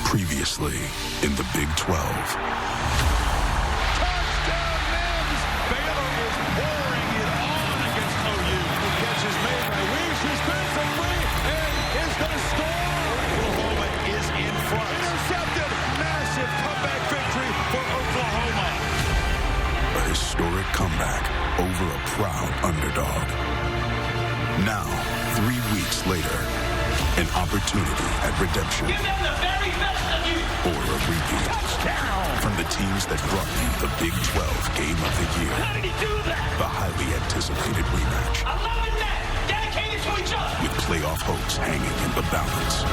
Previously in the Big 12. Touchdown, Mims! Baylor is pouring it on against OU. The catch is made by Weaves, who's been for free and is going to score. Oklahoma is in front. Intercepted. Massive comeback victory for Oklahoma. A historic comeback over a proud underdog. Now, 3 weeks later, an opportunity at redemption. Give them the very best of you. Or a repeat. Touchdown! From the teams that brought you the Big 12 Game of the Year. How did he do that? The highly anticipated rematch. 11 men dedicated to each other. With playoff hopes hanging in the balance.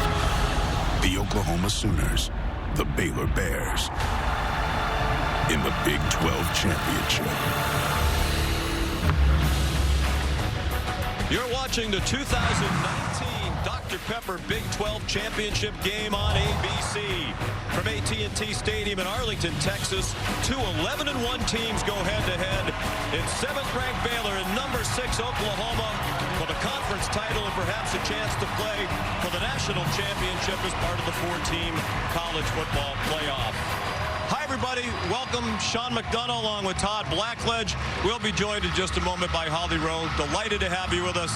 The Oklahoma Sooners, the Baylor Bears. In the Big 12 Championship. You're watching the 2019 Dr. Pepper Big 12 Championship game on ABC. From AT&T Stadium in Arlington, Texas, two 11-1 teams go head-to-head. It's 7th-ranked Baylor and number 6 Oklahoma for the conference title and perhaps a chance to play for the national championship as part of the 4-team college football playoff. Hi, everybody. Welcome. Sean McDonough along with Todd Blackledge. We'll be joined in just a moment by Holly Rowe. Delighted to have you with us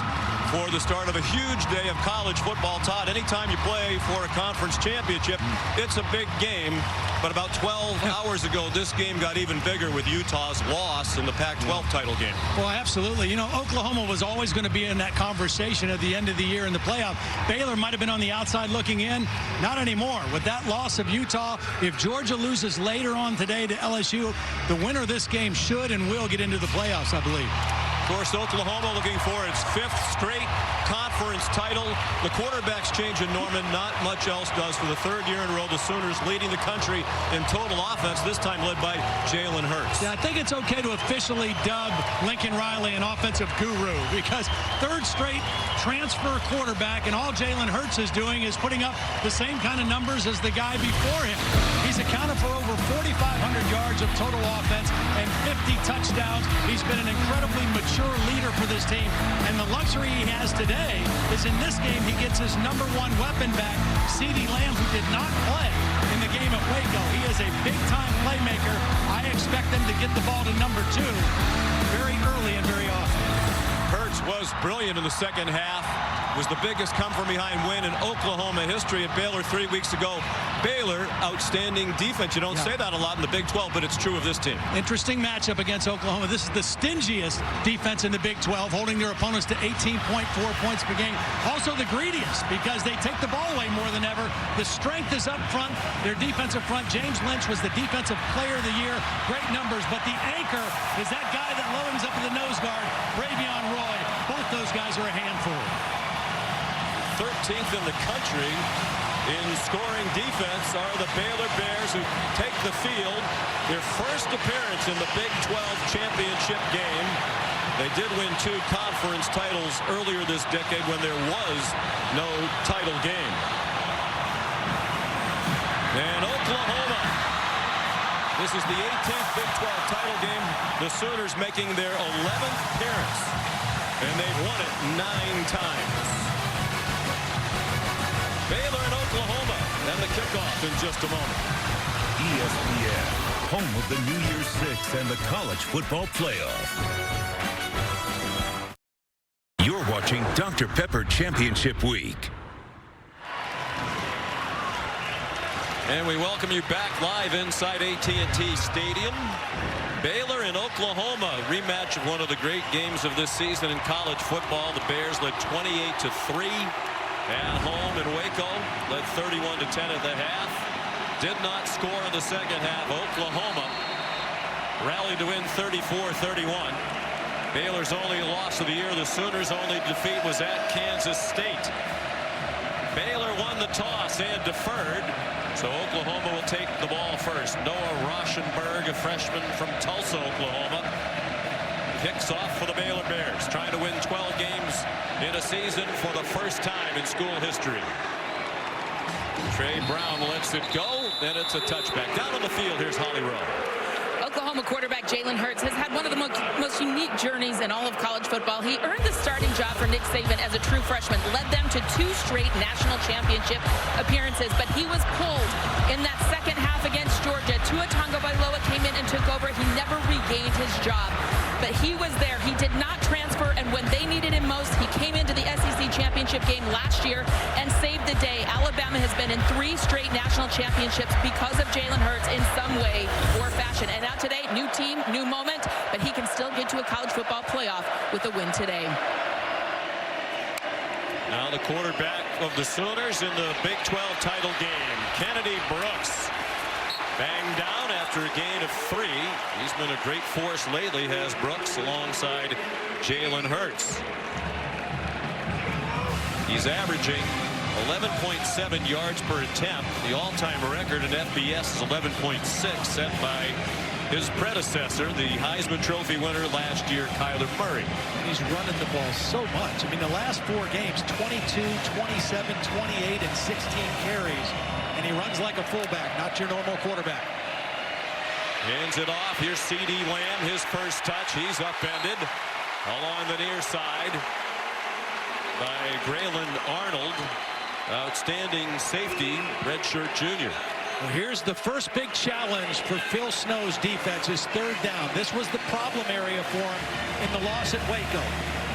for the start of a huge day of college football. Todd, anytime you play for a conference championship, it's a big game. But about 12 hours ago, this game got even bigger with Utah's loss in the Pac-12 title game. Well, absolutely. You know, Oklahoma was always going to be in that conversation at the end of the year in the playoff. Baylor might have been on the outside looking in. Not anymore. With that loss of Utah, if Georgia loses later on today to LSU, the winner of this game should and will get into the playoffs, I believe. Of course, Oklahoma looking for its 5th straight conference title. The quarterbacks change in Norman. Not much else does. For the 3rd year in a row, the Sooners leading the country in total offense, this time led by Jalen Hurts. Yeah, I think it's okay to officially dub Lincoln Riley an offensive guru because 3rd straight transfer quarterback, and all Jalen Hurts is doing is putting up the same kind of numbers as the guy before him. He's accounted for over 4,500 yards of total offense and 50 touchdowns. He's been an incredibly mature leader for this team, and the luxury he has today is in this game he gets his #1 weapon back, CeeDee Lamb, who did not play in the game at Waco. He is a big-time playmaker. I expect them to get the ball to number 2 very early and very often. Hurts was brilliant in the second half. Was the biggest come-from-behind win in Oklahoma history at Baylor 3 weeks ago. Baylor, outstanding defense. You don't say that a lot in the Big 12, but it's true of this team. Interesting matchup against Oklahoma. This is the stingiest defense in the Big 12, holding their opponents to 18.4 points per game. Also the greediest because they take the ball away more than ever. The strength is up front. Their defensive front, James Lynch, was the defensive player of the year. Great numbers, but the anchor is that guy that loadings up in the nose guard, Bravion Roy. Both those guys are a handful. 13th in the country in scoring defense are the Baylor Bears, who take the field. Their first appearance in the Big 12 championship game. They did win 2 conference titles earlier this decade when there was no title game. And Oklahoma. This is the 18th Big 12 title game. The Sooners making their 11th appearance. And they've won it 9 times. Baylor and Oklahoma, and the kickoff in just a moment. ESPN, home of the New Year's Six and the college football playoff. You're watching Dr. Pepper Championship Week. And we welcome you back live inside AT&T Stadium. Baylor and Oklahoma, rematch of one of the great games of this season in college football. The Bears led 28-3. At home in Waco, led 31-10 at the half. Did not score in the second half. Oklahoma rallied to win 34-31. Baylor's only loss of the year. The Sooners' only defeat was at Kansas State. Baylor won the toss and deferred. So Oklahoma will take the ball first. Noah Rauschenberg, a freshman from Tulsa, Oklahoma, kicks off for the Baylor Bears, trying to win 12 games in a season for the first time in school history. Trey Brown lets it go, and it's a touchback. Down on the field, here's Holly Rowe. Oklahoma Oklahoma quarterback Jalen Hurts has had one of the most unique journeys in all of college football. He earned the starting job for Nick Saban as a true freshman, led them to 2 straight national championship appearances, but he was pulled in that second half against Georgia. Tua Tagovailoa came in and took over. He never regained his job, but he was there. He did not transfer, and when they needed him most, he came into the SEC championship game last year and saved the day. Alabama has been in 3 straight national championships because of Jalen Hurts in some way or fashion. And now today, new team, new moment, but he can still get to a college football playoff with a win today. Now the quarterback of the Sooners in the Big 12 title game, Kennedy Brooks, banged down after a gain of 3. He's been a great force lately, has Brooks, alongside Jalen Hurts. He's averaging 11.7 yards per attempt. The all-time record in FBS is 11.6, set by his predecessor, the Heisman Trophy winner last year, Kyler Murray. He's running the ball so much. I mean, the last 4 games, 22, 27, 28, and 16 carries. And he runs like a fullback, not your normal quarterback. Hands it off. Here's C.D. Lamb, his first touch. He's upended along the near side by Grayland Arnold. Outstanding safety, redshirt junior. Well, here's the first big challenge for Phil Snow's defense, is 3rd down. This was the problem area for him in the loss at Waco.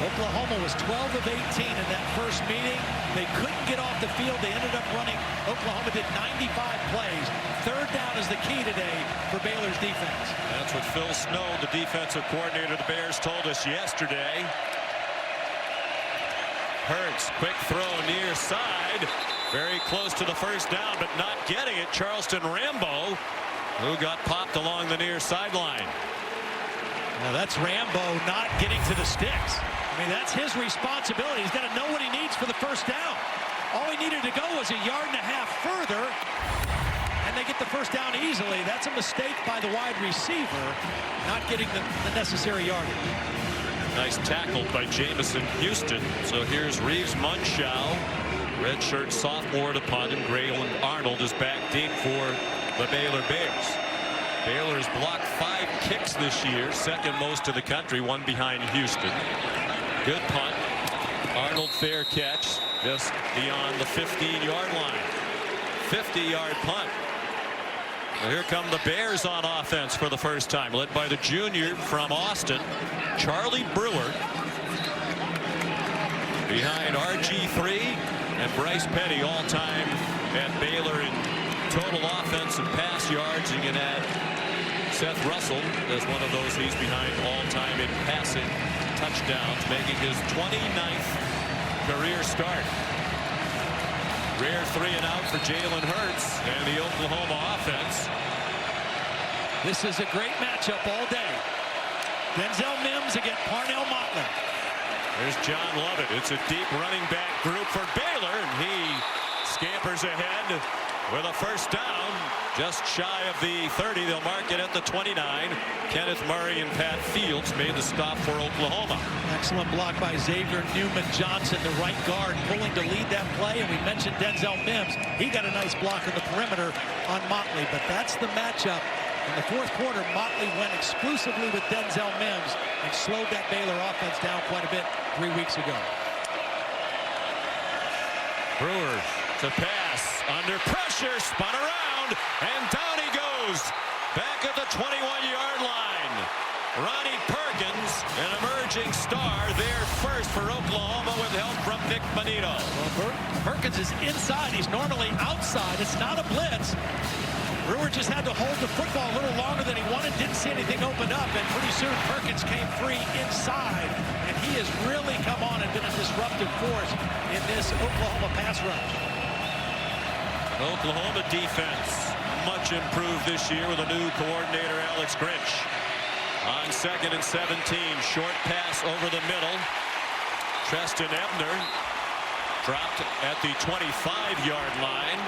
Oklahoma was 12 of 18 in that first meeting. They couldn't get off the field. They ended up running. Oklahoma did 95 plays. 3rd down is the key today for Baylor's defense. That's what Phil Snow, the defensive coordinator of the Bears, told us yesterday. Hurts, quick throw near side. Very close to the first down, but not getting it. Charleston Rambo, who got popped along the near sideline. Now that's Rambo not getting to the sticks. I mean, that's his responsibility. He's got to know what he needs for the first down. All he needed to go was 1.5 yards further, and they get the first down easily. That's a mistake by the wide receiver, not getting the necessary yardage. Nice tackle by Jamison Houston. So here's Reeves Munchau, redshirt sophomore to punt, and Grayland Arnold is back deep for the Baylor Bears. Baylor's blocked 5 kicks this year, second most in the country, one behind Houston. Good punt. Arnold fair catch just beyond the 15-yard line. 50-yard punt. Well, here come the Bears on offense for the first time, led by the junior from Austin, Charlie Brewer. Behind RG3 and Bryce Petty, all-time at Baylor in total offense and pass yards. You can add Seth Russell as one of those. He's behind all-time in passing touchdowns, making his 29th career start. Rare 3 and out for Jalen Hurts and the Oklahoma offense. This is a great matchup all day. Denzel Mims against Parnell Motley. There's John Lovett. It's a deep running back group for Baylor, and he scampers ahead with a first down, just shy of the 30. They'll mark it at the 29. Kenneth Murray and Pat Fields made the stop for Oklahoma. Excellent block by Xavier Newman-Johnson, the right guard, pulling to lead that play. And we mentioned Denzel Mims. He got a nice block in the perimeter on Motley, but that's the matchup. In the 4th quarter, Motley went exclusively with Denzel Mims and slowed that Baylor offense down quite a bit 3 weeks ago. Brewer to pass, under pressure, spun around, and down he goes. Back at the 21-yard line. Ronnie Perkins, an emerging star, there first for Oklahoma with help from Nick Bonito. Well, Perkins is inside. He's normally outside. It's not a blitz. Brewer just had to hold the football a little longer than he wanted. Didn't see anything open up, and pretty soon Perkins came free inside. And he has really come on and been a disruptive force in this Oklahoma pass rush. Oklahoma defense much improved this year with a new coordinator, Alex Grinch. On 2nd and 17, short pass over the middle. Treston Ebner dropped at the 25-yard line.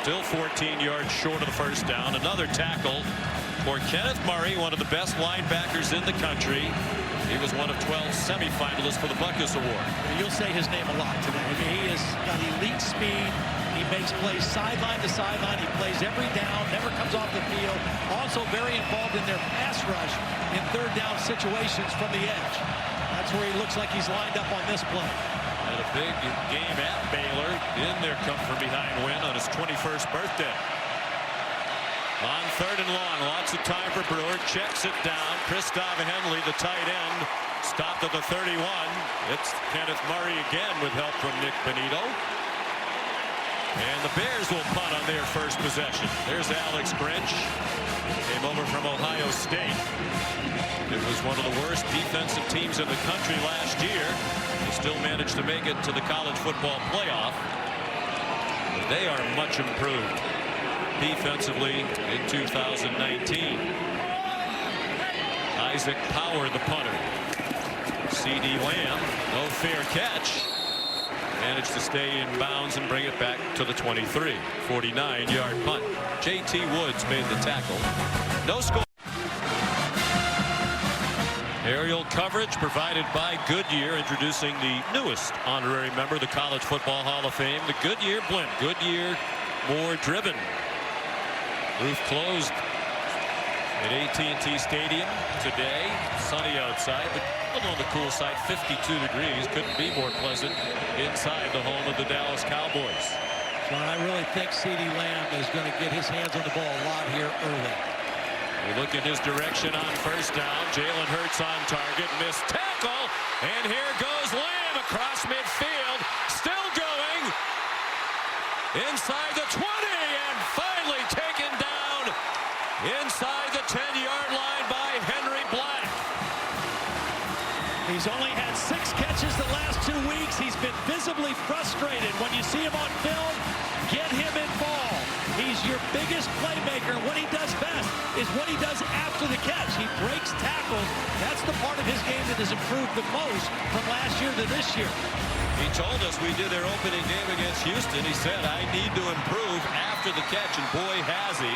Still 14 yards short of the first down. Another tackle for Kenneth Murray, one of the best linebackers in the country. He was one of 12 semifinalists for the Butkus Award. You'll say his name a lot today. I mean, he has got elite speed. He makes plays sideline to sideline. He plays every down, never comes off the field. Also very involved in their pass rush in third down situations from the edge. That's where he looks like he's lined up on this play. And a big game at Baylor in their come-from-behind win on his 21st birthday. On third and long, lots of time for Brewer. Checks it down. Christoph Henley, the tight end, stopped at the 31. It's Kenneth Murray again with help from Nick Benito. And the Bears will punt on their first possession. There's Alex Grinch. Came over from Ohio State. It was one of the worst defensive teams in the country last year. They still managed to make it to the college football playoff. But they are much improved defensively in 2019. Isaac Power, the punter. C.D. Lamb, no fair catch. Managed to stay in bounds and bring it back to the 23. 49-yard punt. J.T. Woods made the tackle. No score. Aerial coverage provided by Goodyear, introducing the newest honorary member of the College Football Hall of Fame, the Goodyear Blimp. Goodyear, more driven. Roof closed at AT&T Stadium today. Sunny outside, but a little on the cool side. 52 degrees. Couldn't be more pleasant inside the home of the Dallas Cowboys. John, I really think C.D. Lamb is going to get his hands on the ball a lot here early. We look in his direction on first down. Jalen Hurts on target. Missed tackle. And here goes Lamb across midfield. Still going. Inside the 20. And finally taken down inside the 10-yard line by Henry Black. He's only had 6 catches the last 2 weeks. He's been visibly frustrated. When you see him on film, get him involved. He's your biggest playmaker. What he does best is what he does after the catch. He breaks tackles. That's the part of his game that has improved the most from last year to this year. He told us we did their opening game against Houston. He said, I need to improve after the catch, and boy has he.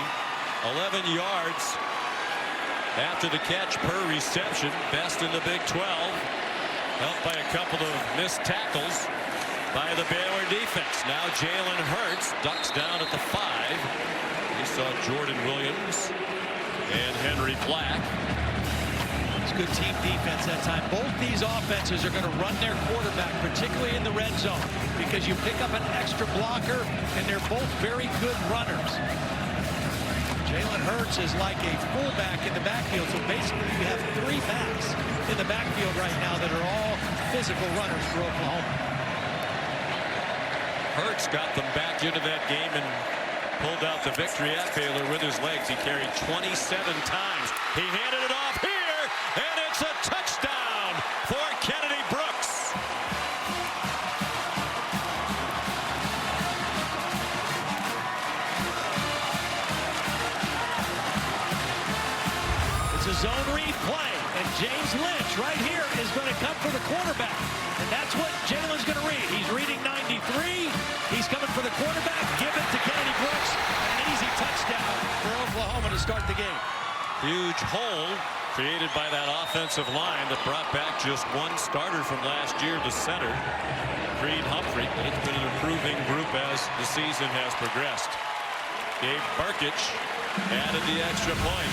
11 yards after the catch per reception. Best in the Big 12. Helped by a couple of missed tackles by the Baylor defense. Now Jalen Hurts ducks down at the 5. We saw Jordan Williams and Henry Black. It's good team defense that time. Both these offenses are going to run their quarterback, particularly in the red zone, because you pick up an extra blocker, and they're both very good runners. Jalen Hurts is like a fullback in the backfield, so basically you have 3 backs in the backfield right now that are all physical runners for Oklahoma. Hurts got them back into that game and pulled out the victory at Baylor with his legs. He carried 27 times. He handed it off here, and it's a touchdown for Kennedy Brooks. It's a zone read play, and James Lynch right here is going to come for the quarterback. And that's what Jalen's going to read. He's reading 93. He's coming for the quarterback. Give it to Kennedy Brooks. An easy touchdown for Oklahoma to start the game. Huge hole created by that offensive line that brought back just one starter from last year, the center, Creed Humphrey. And it's been an improving group as the season has progressed. Gabe Burkich added the extra point.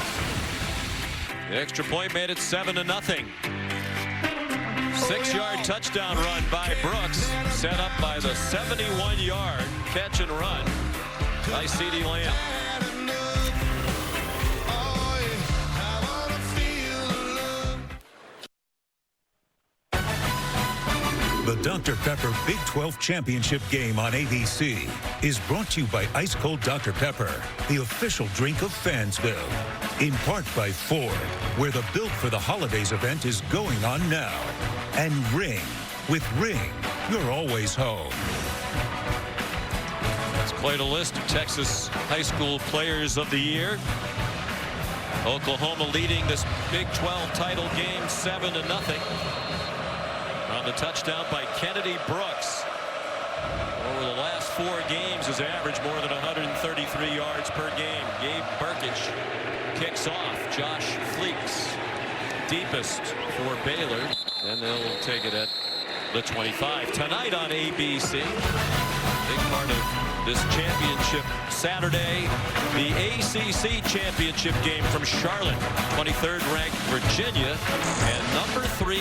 The extra point made it 7-0. 6-yard touchdown run by Brooks, set up by the 71-yard catch and run by C.D. Lamb. The Dr. Pepper Big 12 Championship game on ABC is brought to you by Ice Cold Dr. Pepper, the official drink of Fansville. In part by Ford, where the Built for the Holidays event is going on now. And Ring. With Ring, you're always home. That's quite a list of Texas high school players of the year. Oklahoma leading this Big 12 title game 7-0. On the touchdown by Kennedy Brooks. Over the last 4 games has averaged more than 133 yards per game. Gabe Burkich kicks off. Josh Fleeks deepest for Baylor, and they'll take it at the 25. Tonight on ABC. Big part of this championship Saturday, the ACC championship game from Charlotte. 23rd ranked Virginia and number 3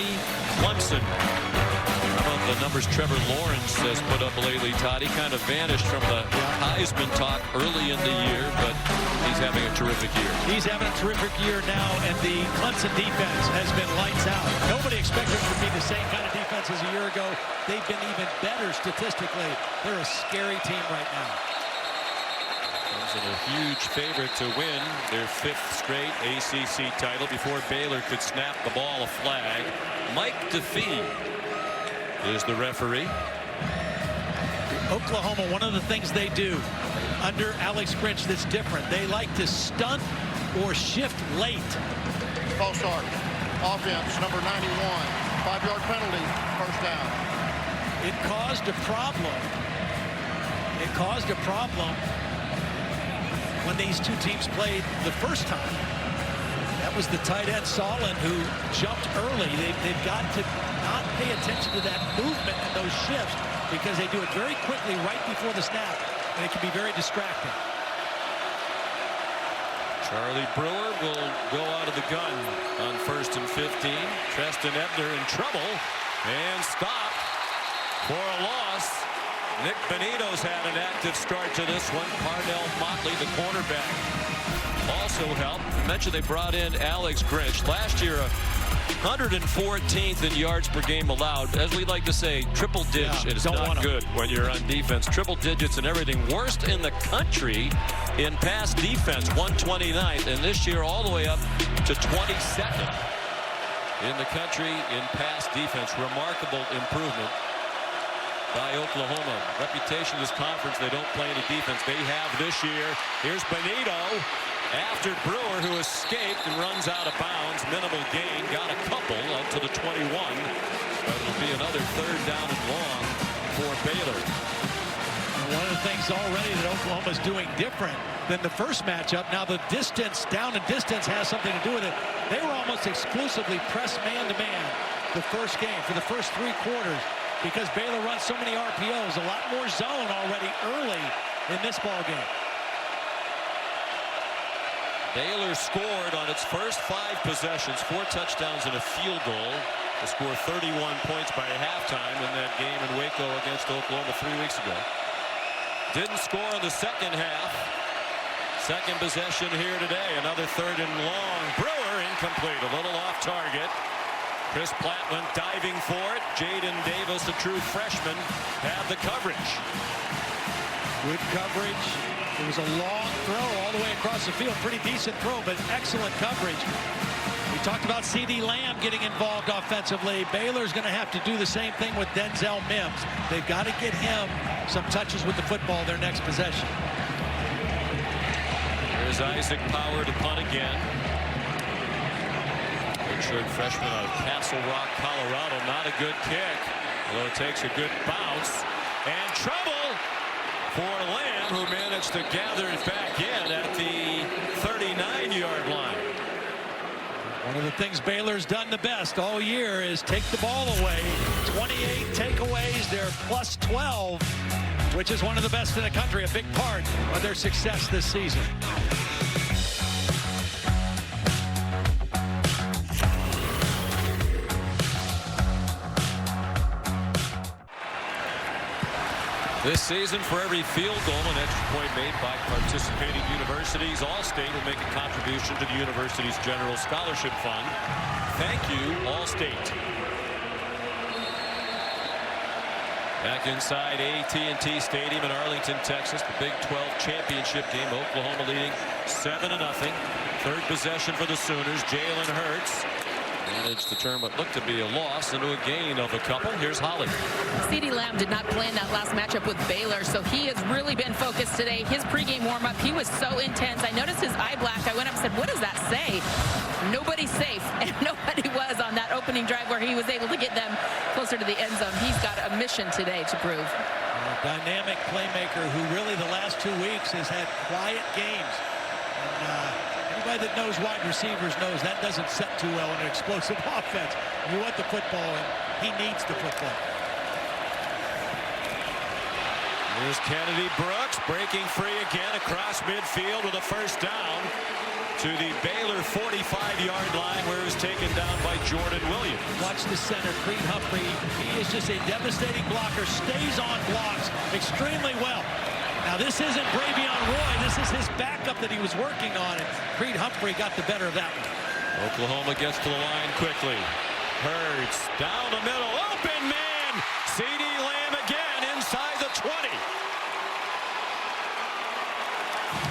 Clemson. How about the numbers Trevor Lawrence has put up lately, Todd? He kind of vanished from the Heisman talk early in the year, but he's having a terrific year. He's having a terrific year now, and the Clemson defense has been lights out. Nobody expected them to be the same kind of defense as a year ago. They've been even better statistically. They're a scary team right now. Clemson a huge favorite to win their 5th straight ACC title before Baylor could snap the ball a flag. Mike DeFee is the referee. Oklahoma, one of the things they do under Alex Grinch that's different, they like to stunt or shift late. False start. Offense, number 91. 5-yard penalty, first down. It caused a problem. It caused a problem when these two teams played the first time. That was the tight end Solon who jumped early. They've got to not pay attention to that movement and those shifts because they do it very quickly right before the snap, and it can be very distracting. Charlie Brewer will go out of the gun on 1st and 15. Treston Ebner in trouble and stopped for a loss. Nick Benito's had an active start to this one. Parnell Motley, the cornerback, also helped. I mentioned they brought in Alex Grinch. Last year, 114th in yards per game allowed. As we like to say, triple digits is not good when you're on defense. Triple digits and everything. Worst in the country in pass defense, 129th. And this year all the way up to 22nd in the country in pass defense. Remarkable improvement by Oklahoma. Reputation of this conference, they don't play any defense. They have this year. Here's Benito after Brewer, who escaped and runs out of bounds. Minimal gain. Got a couple up to the 21. But it'll be another 3rd down and long for Baylor. One of the things already that Oklahoma's doing different than the first matchup. Now the distance, down and distance, has something to do with it. They were almost exclusively press man-to-man the first game for the first 3 quarters. Because Baylor runs so many RPOs, a lot more zone already early in this ball game. Baylor scored on its first 5 possessions, 4 touchdowns and a field goal to score 31 points by halftime in that game in Waco against Oklahoma 3 weeks ago. Didn't score in the second half. Second possession here today. Another 3rd and long. Brewer incomplete. A little off target. Chris Platt went diving for it. Jaden Davis, a true freshman, had the coverage. Good coverage. It was a long throw all the way across the field. Pretty decent throw, but excellent coverage. We talked about C.D. Lamb getting involved offensively. Baylor's going to have to do the same thing with Denzel Mims. They've got to get him some touches with the football their next possession. There's Isaac Power to punt again. Redshirt freshman out of Castle Rock, Colorado. Not a good kick, although it takes a good bounce. And trouble for Lamb, who managed to gather it back in at the 39-yard line. One of the things Baylor's done the best all year is take the ball away. 28 takeaways. They're plus 12, which is one of the best in the country. A big part of their success this season. This season, for every field goal, an extra point made by participating universities, All-State will make a contribution to the university's general scholarship fund. Thank you, All-State. Back inside AT&T Stadium in Arlington, Texas, the Big 12 championship game. Oklahoma leading 7-0. 3rd possession for the Sooners. Jalen Hurts managed to turn what looked to be a loss into a gain of a couple. Here's Holly. C.D. Lamb did not play in that last matchup with Baylor, so he has really been focused today. His pregame warm-up, he was so intense. I noticed his eye black. I went up and said, what does that say? Nobody's safe, and nobody was on that opening drive where he was able to get them closer to the end zone. He's got a mission today to prove. A dynamic playmaker who really the last 2 weeks has had quiet games. And, anybody that knows wide receivers knows that doesn't set too well in an explosive offense. You want the football, and he needs the football. Here's Kennedy Brooks breaking free again across midfield with a first down to the Baylor 45-yard line, where he's taken down by Jordan Williams. Watch the center, Creed Humphrey. He is just a devastating blocker, stays on blocks extremely well. Now this isn't Bravion Roy, this is his backup that he was working on, and Creed Humphrey got the better of that one. Oklahoma gets to the line quickly. Hurts down the middle, open man! C.D. Lamb again inside the 20.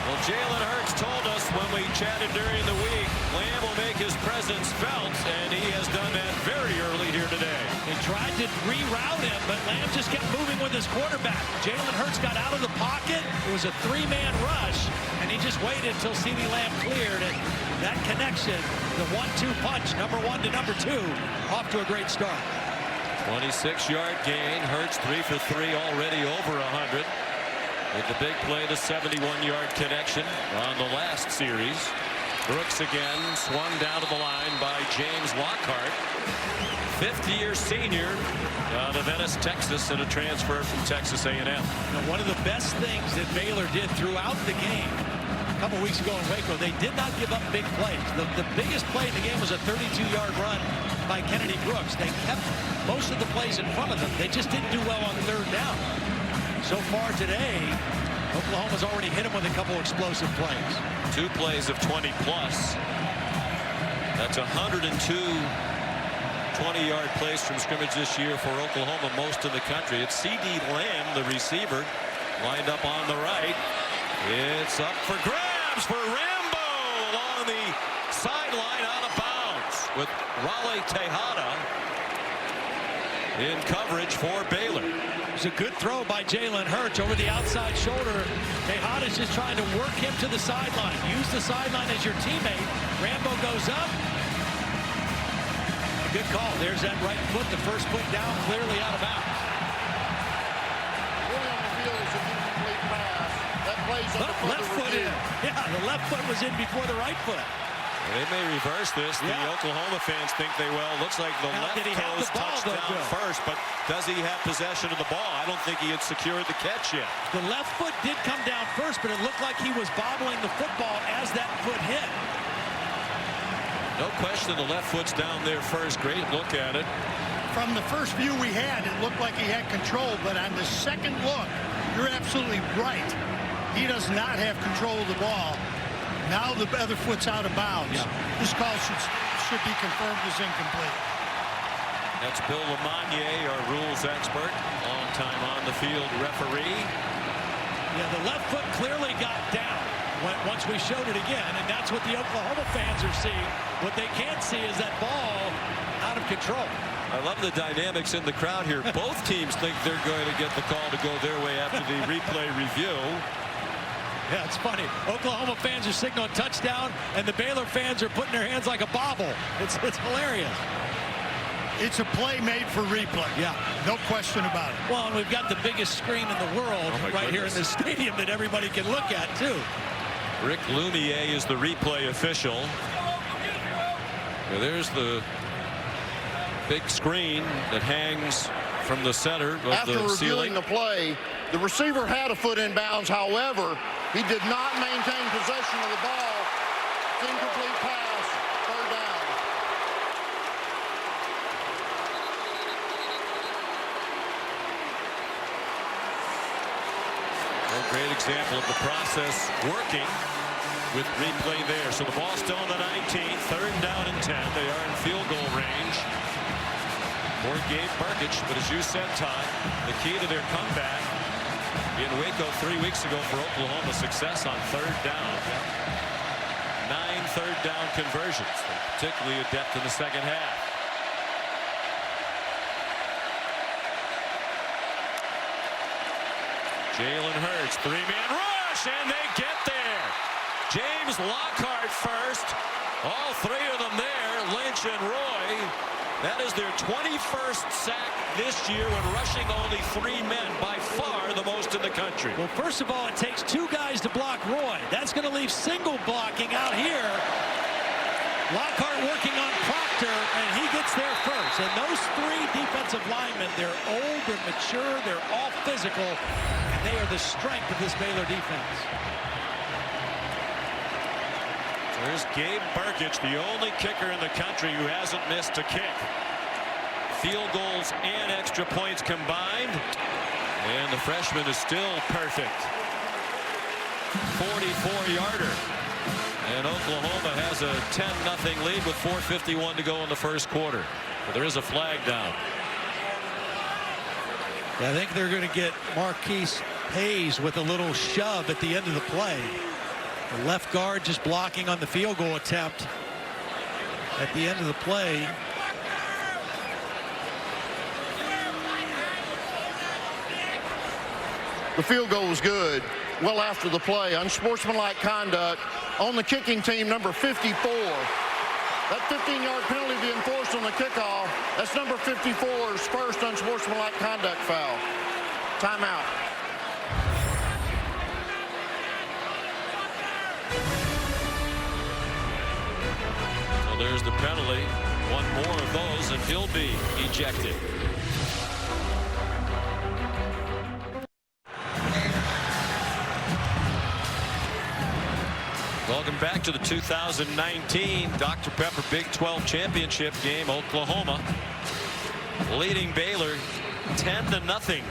Well, Jalen Hurts told us when we chatted during the week, Lamb will make his presence felt, and he has done that very early here today. They tried to reroute him, but Lamb just kept moving with his quarterback. Jalen Hurts got out of the pocket. It was a three-man rush, and he just waited until C.D. Lamb cleared. And that connection, the 1-2 punch, number 1 to number 2, off to a great start. 26-yard gain. Hurts 3 for 3, already over 100. With the big play, the 71-yard connection on the last series. Brooks again swung down to the line by James Lockhart. Fifth-year senior out of Ennis, Texas, and a transfer from Texas A&M. Now, one of the best things that Baylor did throughout the game, a couple weeks ago in Waco, they did not give up big plays. The biggest play in the game was a 32-yard run by Kennedy Brooks. They kept most of the plays in front of them. They just didn't do well on third down. So far today, Oklahoma's already hit him with a couple explosive plays. 2 plays of 20-plus. That's 102 20-yard plays from scrimmage this year for Oklahoma, most in the country. It's C.D. Lamb, the receiver, lined up on the right. It's up for grabs for Rambo along the sideline, out of bounds, with Raleigh Tejada in coverage for Baylor. It was a good throw by Jalen Hurts over the outside shoulder. Tejada's just trying to work him to the sideline. Use the sideline as your teammate. Rambo goes up. A good call. There's that right foot, the first foot down, clearly out of bounds. Left foot in. Yeah, the left foot was in before the right foot. They may reverse this. The Oklahoma fans think they will. Looks like the left toes touched down first, but does he have possession of the ball? I don't think he had secured the catch yet. The left foot did come down first, but it looked like he was bobbling the football as that foot hit. No question the left foot's down there first. Great look at it. From the first view we had, it looked like he had control, but on the second look, you're absolutely right. He does not have control of the ball. Now the other foot's out of bounds. Yeah. This call should be confirmed as incomplete. That's Bill Lamagnier, our rules expert, long time on the field referee. Yeah, the left foot clearly got down once we showed it again, and that's what the Oklahoma fans are seeing. What they can't see is that ball out of control. I love the dynamics in the crowd here. Both teams think they're going to get the call to go their way after the replay review. Yeah, it's funny. Oklahoma fans are signaling touchdown, and the Baylor fans are putting their hands like a bobble. It's hilarious. It's a play made for replay. Yeah. No question about it. Well, and we've got the biggest screen in the world right here in the stadium that everybody can look at, too. Rick Lumier is the replay official. There's the big screen that hangs from the center of the ceiling. After reviewing the play, the receiver had a foot in bounds. However, he did not maintain possession of the ball. It's incomplete pass, third down. A great example of the process working with replay there. So the ball's still on the 19th, third down and 10. They are in field goal range for Gabe Burkich, but as you said, Todd, the key to their comeback in Waco 3 weeks ago for Oklahoma, success on third down. 9 third down conversions, particularly adept in the second half. Jalen Hurts, three-man rush, and they get there. James Lockhart first. All three of them there, Lynch and Roy. That is their 21st sack this year when rushing only 3 men, by far the most in the country. Well, first of all, it takes 2 guys to block Roy. That's going to leave single blocking out here. Lockhart working on Proctor, and he gets there first. And those 3 defensive linemen They're old, they're mature, they're all physical, and they are the strength of this Baylor defense. There's Gabe Burkich, the only kicker in the country who hasn't missed a kick. Field goals and extra points combined, and the freshman is still perfect. 44-yarder. And Oklahoma has a 10-0 lead with 4:51 to go in the first quarter. But there is a flag down. I think they're going to get Marquise Hayes with a little shove at the end of the play. The left guard just blocking on the field goal attempt at the end of the play. The field goal was good. Well after the play, unsportsmanlike conduct on the kicking team, number 54. That 15-yard penalty being forced on the kickoff, that's number 54's first unsportsmanlike conduct foul. Timeout. So there's the penalty. One more of those and he'll be ejected. Welcome back to the 2019 Dr. Pepper Big 12 Championship game. Oklahoma leading Baylor 10-0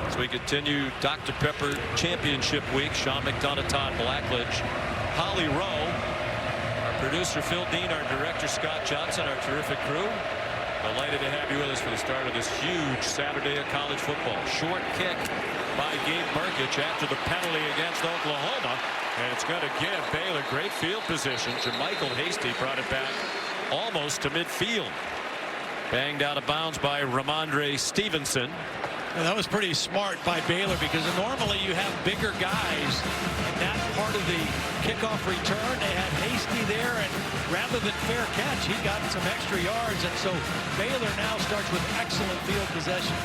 as we continue Dr. Pepper Championship Week. Sean McDonough, Todd Blackledge, Holly Rowe, our producer Phil Dean, our director Scott Johnson, our terrific crew. Delighted to have you with us for the start of this huge Saturday of college football. Short kick by Gabe Burkich after the penalty against Oklahoma. And it's going to give Baylor great field position. Jermichael Hasty brought it back almost to midfield. Banged out of bounds by Ramondre Stevenson. And that was pretty smart by Baylor because normally you have bigger guys in that part of the kickoff return. They had Hasty there, and rather than fair catch, he got some extra yards. And so Baylor now starts with excellent field possession.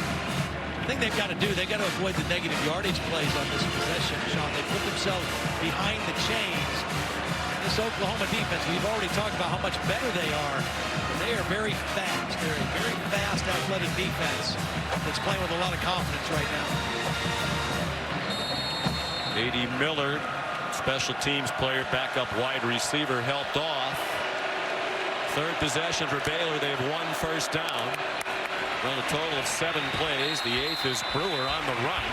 The thing they've got to do, they've got to avoid the negative yardage plays on this possession, Sean. They put themselves behind the chains. This Oklahoma defense, we've already talked about how much better they are. They are very fast. They're a very fast, athletic defense that's playing with a lot of confidence right now. A.D. Miller, special teams player, backup wide receiver, helped off. Third possession for Baylor. They have one first down. Run a total of 7 plays. The 8th is Brewer on the run.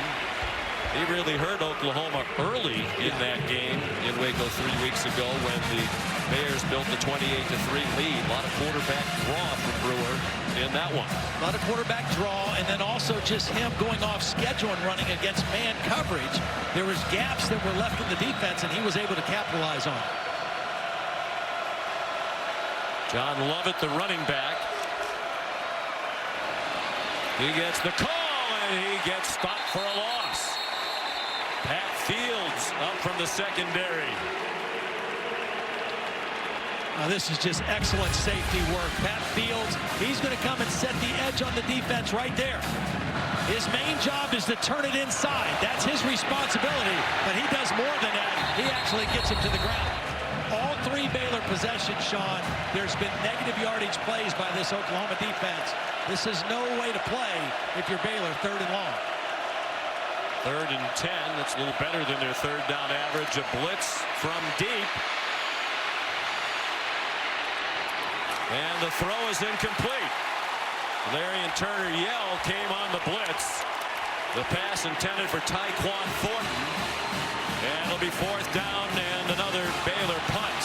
He really hurt Oklahoma early in that game in Waco 3 weeks ago when the Bears built the 28-3 lead. A lot of quarterback draw from Brewer in that one. A lot of quarterback draw, and then also just him going off schedule and running against man coverage. There was gaps that were left in the defense, and he was able to capitalize on. John Lovett, the running back. He gets the call, and he gets stopped for a loss. Pat Fields up from the secondary. Now this is just excellent safety work. Pat Fields, he's going to come and set the edge on the defense right there. His main job is to turn it inside. That's his responsibility, but he does more than that. He actually gets him to the ground. All 3 Baylor possessions, Sean, there's been negative yardage plays by this Oklahoma defense. This is no way to play if you're Baylor. 3rd and long. 3rd and 10. That's a little better than their 3rd down average. A blitz from deep. And the throw is incomplete. Larry and Turner Yell came on the blitz. The pass intended for Tyquan Thornton. And it'll be 4th down and another Baylor punt.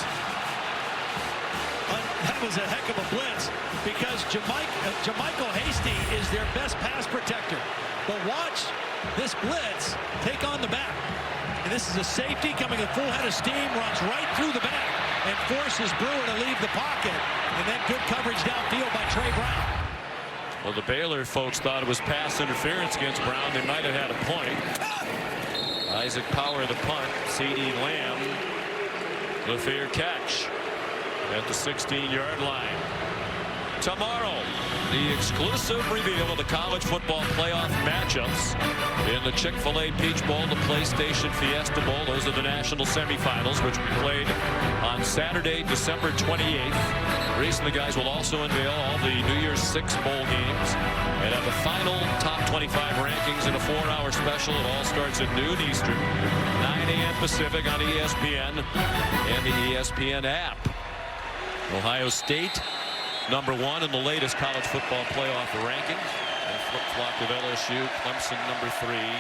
That was a heck of a blitz because Jermichael Hasty is their best pass protector. But watch this blitz take on the back. And this is a safety coming a full head of steam, runs right through the back and forces Brewer to leave the pocket. And then good coverage downfield by Trey Brown. Well, the Baylor folks thought it was pass interference against Brown. They might have had a point. Isaac Power the punt. C.D. Lamb the fair catch at the 16-yard line. Tomorrow, the exclusive reveal of the college football playoff matchups in the Chick-fil-A Peach Bowl, the PlayStation Fiesta Bowl. Those are the national semifinals, which we played on Saturday, December 28th. Reese and the guys will also unveil all the New Year's 6 bowl games and have the final top 25 rankings in a 4-hour special. It all starts at noon Eastern, 9 a.m. Pacific on ESPN and the ESPN app. Ohio State, #1 in the latest college football playoff rankings. They flip-flop with LSU. Clemson, #3.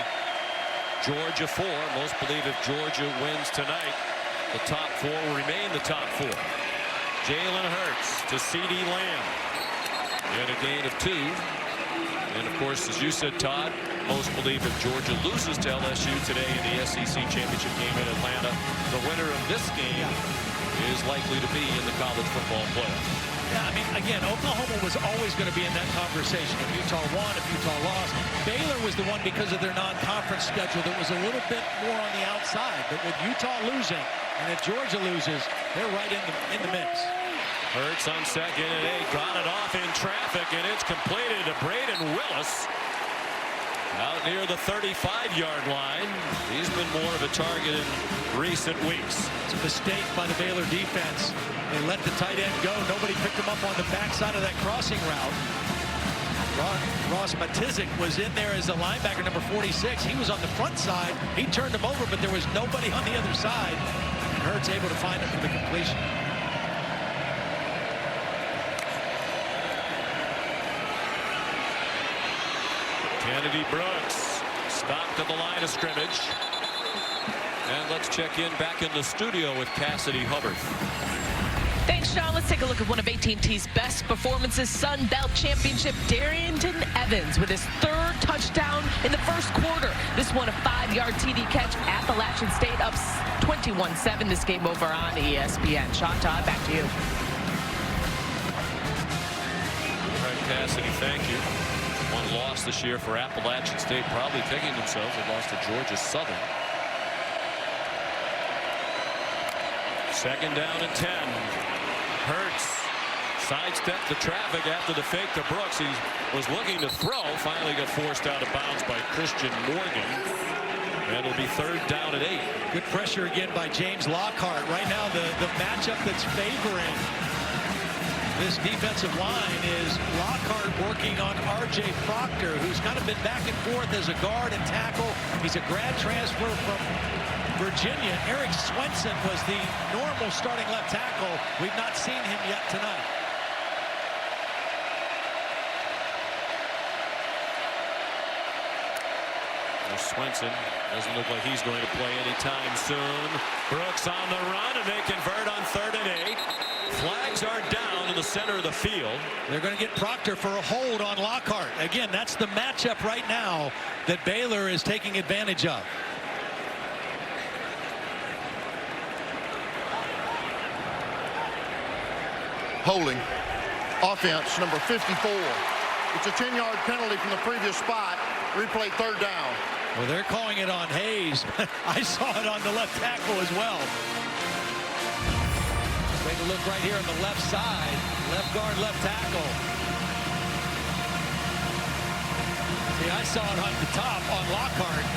Georgia, 4. Most believe if Georgia wins tonight, the top 4 will remain the top 4. Jalen Hurts to CeeDee Lamb. And a gain of 2. And, of course, as you said, Todd, most believe if Georgia loses to LSU today in the SEC championship game in Atlanta, the winner of this game is likely to be in the college football playoff. Yeah, I mean, again, Oklahoma was always going to be in that conversation. If Utah won, if Utah lost. Baylor was the one, because of their non-conference schedule, that was a little bit more on the outside. But with Utah losing, and if Georgia loses, they're right in the mix. Hurts on 2nd and 8, got it off in traffic, and it's completed to Braden Willis out near the 35-yard line. He's been more of a target in recent weeks. It's a mistake by the Baylor defense. They let the tight end go. Nobody picked him up on the backside of that crossing route. Ross Matizik was in there as a linebacker, number 46. He was on the front side. He turned him over, but there was nobody on the other side. And Hurts able to find him for the completion. Kennedy Brooks stopped at the line of scrimmage. And let's check in back in the studio with Cassidy Hubbard. Thanks, Sean. Let's take a look at one of AT&T's best performances. Sun Belt Championship, Darrington Evans with his 3rd touchdown in the first quarter. This one a 5-yard TD catch. Appalachian State up 21-7. This game over on ESPN. Sean, Todd, back to you. All right, Cassidy, thank you. One loss this year for Appalachian State, probably kicking themselves. They lost to Georgia Southern. 2nd down and 10. Hurts sidestepped the traffic after the fake to Brooks. He was looking to throw. Finally got forced out of bounds by Christian Morgan. And it'll be 3rd down and 8. Good pressure again by James Lockhart. Right now, the matchup that's favoring this defensive line is Lockhart working on R.J. Proctor, who's kind of been back and forth as a guard and tackle. He's a grad transfer from Virginia. Eric Swenson was the normal starting left tackle. We've not seen him yet tonight. Well, Swenson doesn't look like he's going to play anytime soon. Brooks on the run, and they convert on 3rd and 8. Flags are down in the center of the field. They're going to get Proctor for a hold on Lockhart. Again, that's the matchup right now that Baylor is taking advantage of. Holding. Offense, number 54. It's a 10-yard penalty from the previous spot. Replay 3rd down. Well, they're calling it on Hayes. I saw it on the left tackle as well. Take a look right here on the left side. Left guard, left tackle. See, I saw it on the top on Lockhart.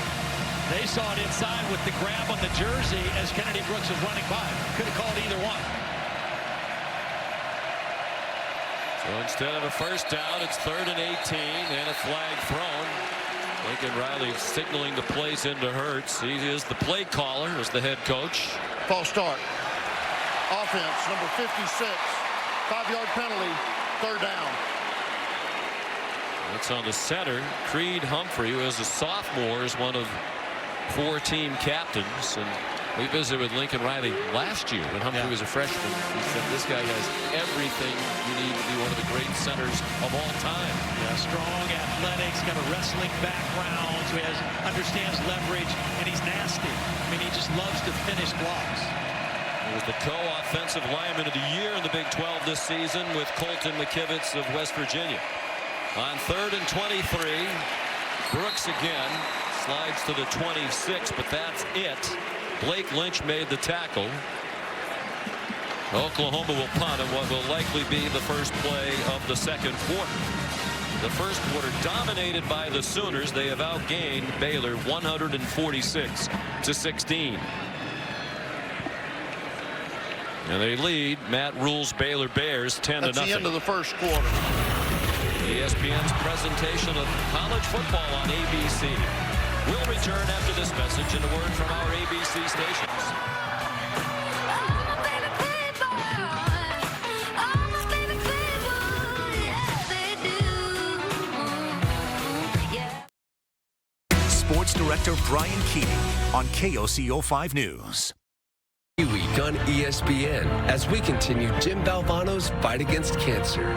They saw it inside with the grab on the jersey as Kennedy Brooks was running by. Could have called either one. So instead of a 1st down, it's 3rd and 18 and a flag thrown. Lincoln Riley signaling the plays into Hurts. He is the play caller as the head coach. False start. Offense, number 56. 5-yard penalty, 3rd down. That's on the center. Creed Humphrey, who is a sophomore, is one of 4 team captains. And we visited with Lincoln Riley last year when Humphrey was a freshman. He said this guy has everything you need to be one of the great centers of all time. Yeah, strong, athletics, got a wrestling background, so he understands leverage, and he's nasty. I mean, he just loves to finish blocks. He was the co-offensive lineman of the year in the Big 12 this season with Colton McKivitz of West Virginia. On 3rd and 23, Brooks again slides to the 26, but that's it. Blake Lynch made the tackle. Oklahoma will punt in what will likely be the first play of the second quarter. The first quarter dominated by the Sooners. They have outgained Baylor 146-16. And they lead Matt Rule's Baylor Bears 10-0. That's the end of the first quarter. ESPN's presentation of college football on ABC. We'll return after this message and a word from our ABC stations. Sports Director Brian Keating on KOCO5 News. Week on ESPN as we continue Jim Valvano's fight against cancer.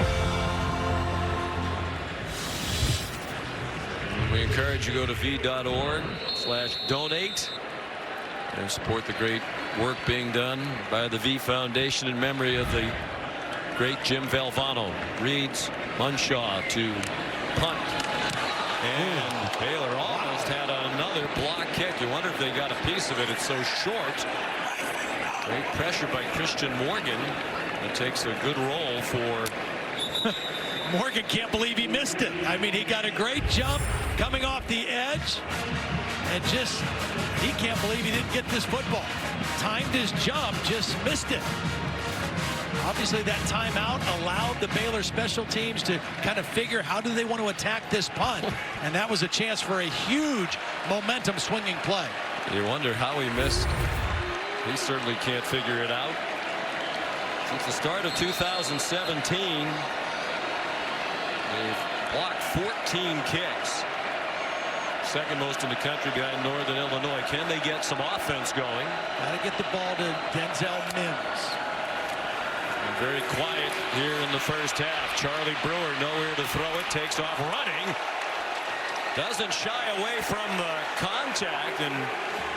We encourage you to go to v.org/donate and support the great work being done by the V Foundation in memory of the great Jim Valvano. Reeds Munshaw to punt. And Baylor almost had another block kick. You wonder if they got a piece of it. It's so short. Great pressure by Christian Morgan. It takes a good roll for Morgan. Can't believe he missed it. I mean, he got a great jump coming off the edge, and just he can't believe he didn't get this football. Timed his jump, just missed it. Obviously that timeout allowed the Baylor special teams to kind of figure how do they want to attack this punt, and that was a chance for a huge momentum swinging play. You wonder how he missed. He certainly can't figure it out. Since the start of 2017, they've blocked 14 kicks. Second most in the country behind Northern Illinois. Can they get some offense going? Got to get the ball to Denzel Mims. And very quiet here in the first half. Charlie Brewer nowhere to throw it. Takes off running. Doesn't shy away from the contact. And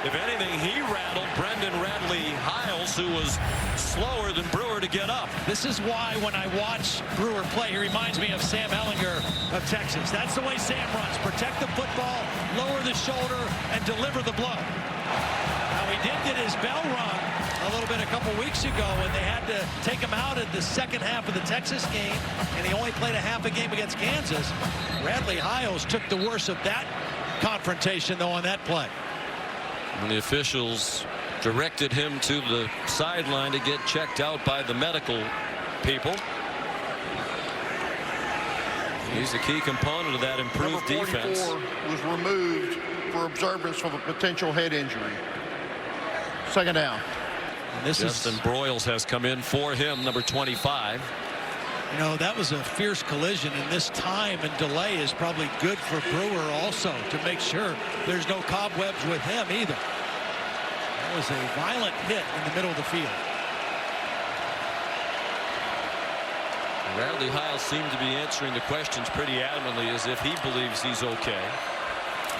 if anything, he rattled Brendan Radley-Hiles, who was slower than Brewer to get up. This is why when I watch Brewer play, he reminds me of Sam Ehlinger of Texas. That's the way Sam runs. Protect the football, lower the shoulder, and deliver the blow. Now, he did get his bell rung a little bit a couple weeks ago when they had to take him out in the second half of the Texas game, and he only played a half a game against Kansas. Radley-Hiles took the worst of that confrontation, though, on that play. And the officials directed him to the sideline to get checked out by the medical people. He's a key component of that improved Number 44 defense. was removed for observance of a potential head injury. Second down. And this Justin Broyles has come in for him, number 25. You know, that was a fierce collision, and this time and delay is probably good for Brewer also to make sure there's no cobwebs with him either. That was a violent hit in the middle of the field. Radley-Hiles seemed to be answering the questions pretty adamantly as if he believes he's okay.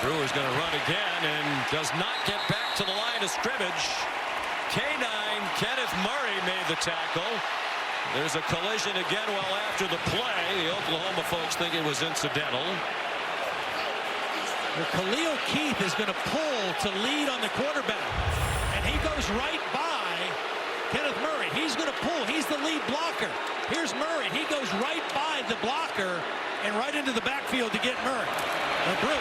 Brewer's going to run again and does not get back to the line of scrimmage. K9 Kenneth Murray made the tackle. There's a collision again well after the play. The Oklahoma folks think it was incidental. Well, Khalil Keith is going to pull to lead on the quarterback, and he goes right by Kenneth Murray. He's going to pull. He's the lead blocker. Here's Murray. He goes right by the blocker and right into the backfield to get Murray. Brewer.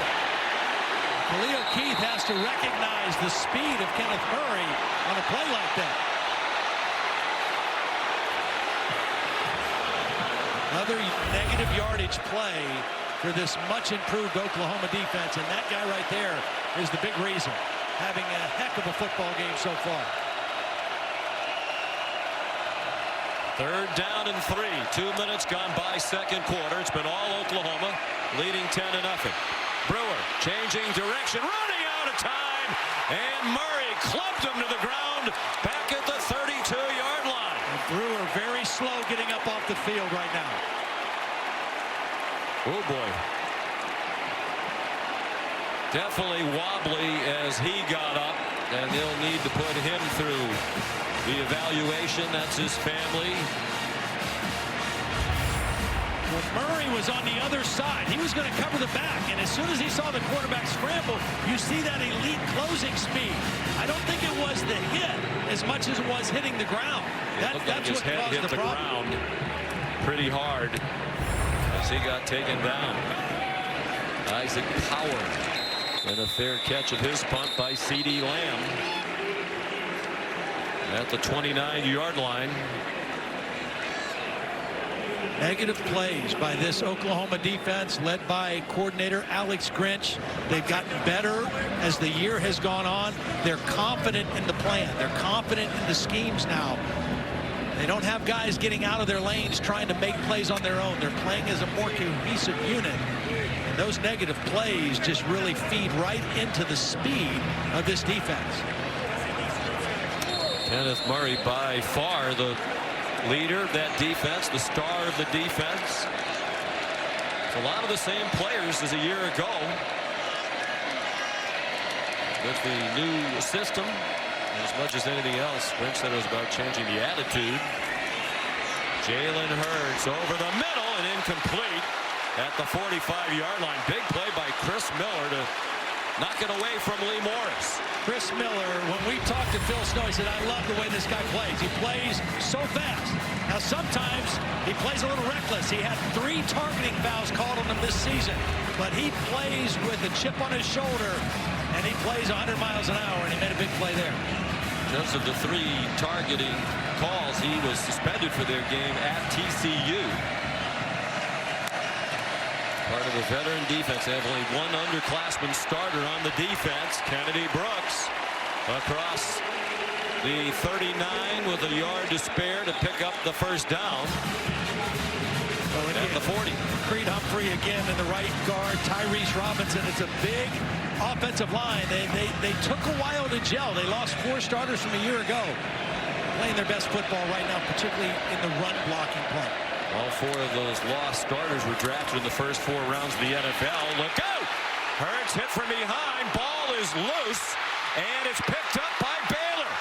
Khalil Keith has to recognize the speed of Kenneth Murray on a play like that. Another negative yardage play for this much improved Oklahoma defense, and that guy right there is the big reason. Having a heck of a football game so far. Third down and 3. 2 minutes gone by second quarter. It's been all Oklahoma, leading 10-0. Brewer changing direction, running out of time, and Murray clubbed him to the ground back at the 32-yard line. And Brewer very slow getting up off the field right now. Oh boy. Definitely wobbly as he got up, and they'll need to put him through the evaluation. That's his family. Well, Murray was on the other side. He was going to cover the back, and as soon as he saw the quarterback scramble, you see that elite closing speed. I don't think it was the hit as much as it was hitting the ground. That's like his what head caused hit the problem. ground pretty hard as he got taken down. Isaac Power, and a fair catch of his punt by CeeDee Lamb at the 29-yard line. Negative plays by this Oklahoma defense led by coordinator Alex Grinch. They've gotten better as the year has gone on. They're confident in the plan. They're confident in the schemes now. They don't have guys getting out of their lanes trying to make plays on their own. They're playing as a more cohesive unit. And those negative plays just really feed right into the speed of this defense. Kenneth Murray, by far the leader of that defense, the star of the defense. It's a lot of the same players as a year ago. With the new system, as much as anything else, Grinch said it was about changing the attitude. Jalen Hurts over the middle and incomplete at the 45-yard line. Big play by Chris Miller to knock it away from Lee Morris. Chris Miller, when we talked to Phil Snow, he said, I love the way this guy plays. He plays so fast. Now, sometimes he plays a little reckless. He had 3 targeting fouls called on him this season, but he plays with a chip on his shoulder, and he plays 100 miles an hour, and he made a big play there. Because of the 3 targeting calls, he was suspended for their game at TCU. Part of the veteran defense. They have only 1 underclassman starter on the defense. Kennedy Brooks across the 39 with a yard to spare to pick up the first down. At the 40. Creed Humphrey again in the right guard. Tyrese Robinson. It's a big offensive line. They took a while to gel. They lost 4 starters from a year ago. Playing their best football right now, particularly in the run blocking play. All 4 of those lost starters were drafted in the first 4 rounds of the NFL. Look out! Hurts hit from behind. Ball is loose, and it's picked up by Baylor.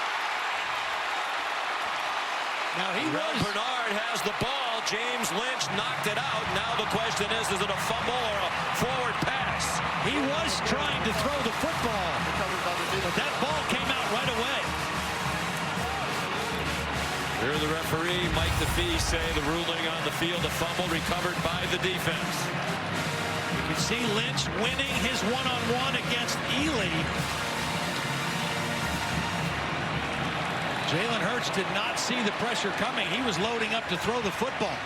Now Bernard has the ball. James Lynch knocked it out. Now the question is it a fumble or a forward pass? He was trying to throw the football, but that ball came out right away. Here the referee, Mike DeFee, say the ruling on the field, a fumble recovered by the defense. You can see Lynch winning his one-on-one against Ely. Jalen Hurts did not see the pressure coming. He was loading up to throw the football.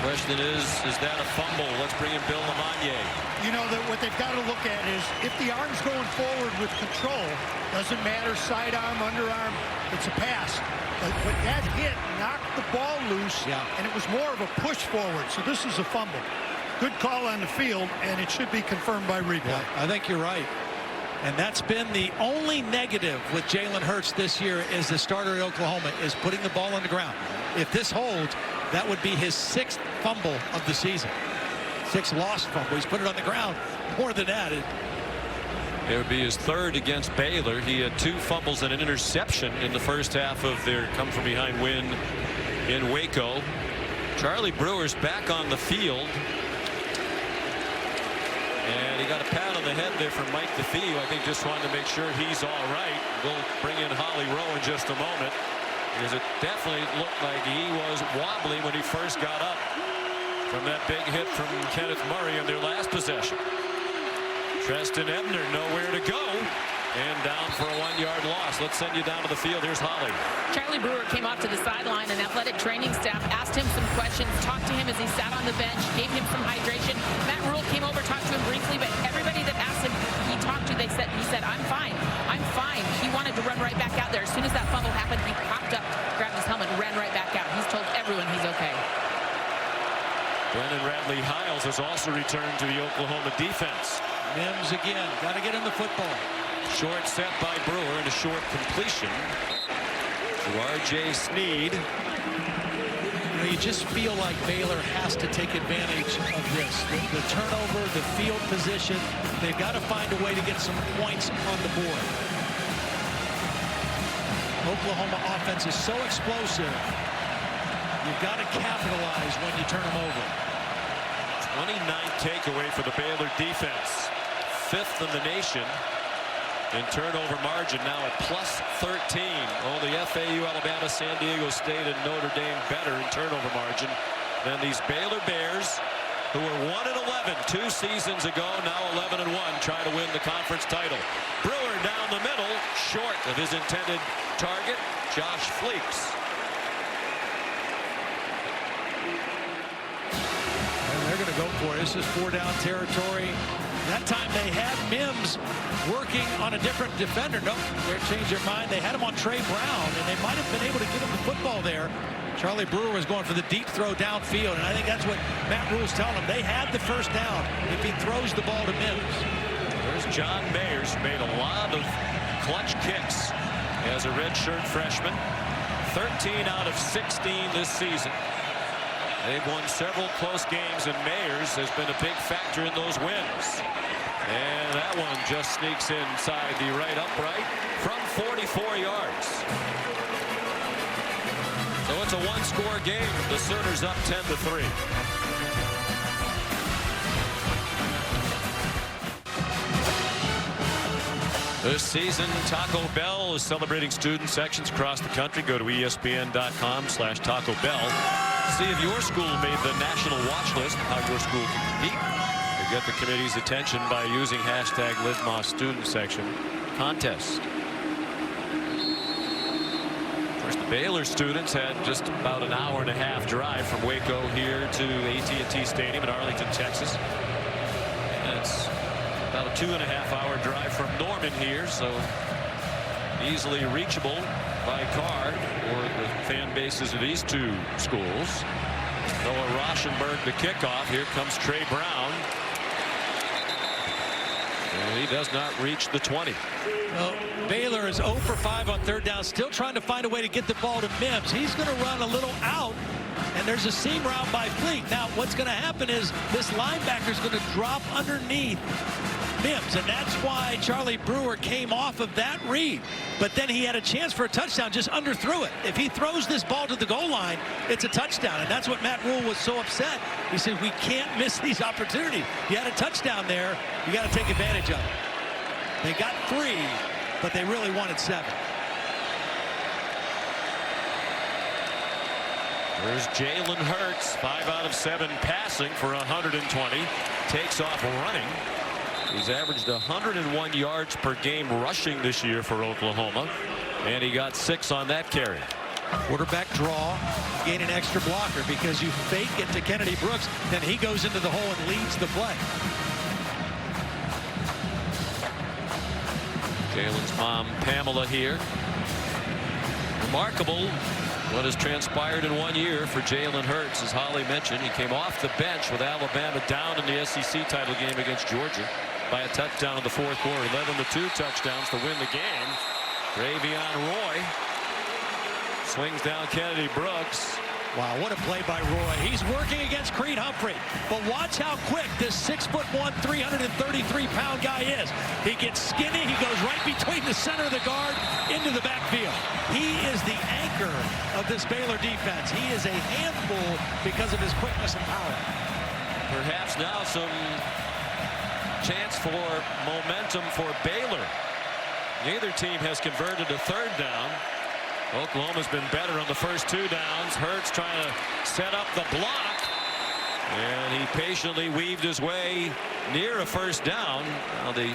Question is that a fumble? Let's bring in Bill Lamagna. You know, what they've got to look at is if the arm's going forward with control, doesn't matter sidearm, underarm, it's a pass. But that hit knocked the ball loose, and it was more of a push forward. So this is a fumble. Good call on the field, and it should be confirmed by replay. Yeah, I think you're right. And that's been the only negative with Jalen Hurts this year is the starter at Oklahoma is putting the ball on the ground. If this holds, that would be his 6th fumble of the season. 6th lost fumble. He's put it on the ground. More than that. It would be his 3rd against Baylor. He had 2 fumbles and an interception in the first half of their come-from-behind win in Waco. Charlie Brewer's back on the field. And he got a pat on the head there from Mike DeFee, who I think just wanted to make sure he's all right. We'll bring in Holly Rowe in just a moment, because it definitely looked like he was wobbly when he first got up from that big hit from Kenneth Murray in their last possession. Treston Ebner nowhere to go, and down for a 1-yard loss. Let's send you down to the field. Here's Holly. Charlie Brewer came off to the sideline, and athletic training staff asked him some questions, talked to him as he sat on the bench, gave him some hydration. Matt Rule came over, talked to him briefly, but everybody that asked him, he talked to, he said, I'm fine. I'm fine. He wanted to run right back out there. As soon as that fumble happened, he popped up, grabbed his helmet, and ran right back out. He's told everyone he's okay. Brennan Radley-Hiles has also returned to the Oklahoma defense. Mims again. Got to get him the football. Short set by Brewer and a short completion to R.J. Sneed. You know, you just feel like Baylor has to take advantage of this. The turnover, the field position. They've got to find a way to get some points on the board. Oklahoma offense is so explosive. You've got to capitalize when you turn them over. 29th takeaway for the Baylor defense. 5th in the nation. in turnover margin, now at plus 13. Only FAU, Alabama, San Diego State, and Notre Dame better in turnover margin than these Baylor Bears, who were 1-11 2 seasons ago, now 11-1, trying to win the conference title. Brewer down the middle, short of his intended target, Josh Fleeks. And they're going to go for it. This is 4-down territory. That time they had Mims working on a different defender. Nope, they changed their mind. They had him on Trey Brown, and they might have been able to get him the football there. Charlie Brewer was going for the deep throw downfield, and I think that's what Matt Rhule's telling him. They had the first down if he throws the ball to Mims. There's John Mayers, made a lot of clutch kicks as a redshirt freshman. 13 out of 16 this season. They've won several close games, and Mayers has been a big factor in those wins. And that one just sneaks inside the right upright from 44 yards. So it's a one-score game. The Sooners up 10-3. This season, Taco Bell is celebrating student sections across the country. Go to ESPN.com/Taco Bell. See if your school made the national watch list, how your school can compete. You get the committee's attention by using hashtag LiveMoss Student Section Contest. Of course, the Baylor students had just about an hour-and-a-half drive from Waco here to AT&T Stadium in Arlington, Texas. And it's about a 2.5-hour drive from Norman here, so easily reachable by car for the fan bases of these two schools. Noah Rauschenberg the kickoff. Here comes Trey Brown. And he does not reach the 20. Well, Baylor is 0 for 5 on third down, still trying to find a way to get the ball to Mims. He's going to run a little out, and there's a seam route by Fleet. Now, what's going to happen is this linebacker is going to drop underneath Mims, and that's why Charlie Brewer came off of that read. But then he had a chance for a touchdown, just underthrew it. If he throws this ball to the goal line, it's a touchdown, and that's what Matt Rhule was so upset. He said, we can't miss these opportunities. You had a touchdown there. You got to take advantage of it. They got 3, but they really wanted 7. There's Jalen Hurts, 5 out of 7 passing for 120. Takes off running. He's averaged 101 yards per game rushing this year for Oklahoma, and he got 6 on that carry. Quarterback draw, gain an extra blocker because you fake it to Kennedy Brooks, then he goes into the hole and leads the play. Jalen's mom, Pamela, here. Remarkable what has transpired in 1 year for Jalen Hurts. As Holly mentioned, he came off the bench with Alabama down in the SEC title game against Georgia by a touchdown in the fourth quarter. He led them to 2 touchdowns to win the game. Ravion Roy swings down Kennedy Brooks. Wow, what a play by Roy. He's working against Creed Humphrey. But watch how quick this 6'1", 333-pound guy is. He gets skinny. He goes right between the center of the guard into the backfield. He is the anchor of this Baylor defense. He is a handful because of his quickness and power. Perhaps now some chance for momentum for Baylor. Neither team has converted a third down. Oklahoma's been better on the first 2 downs. Hurts trying to set up the block, and he patiently weaved his way near a first down. Now the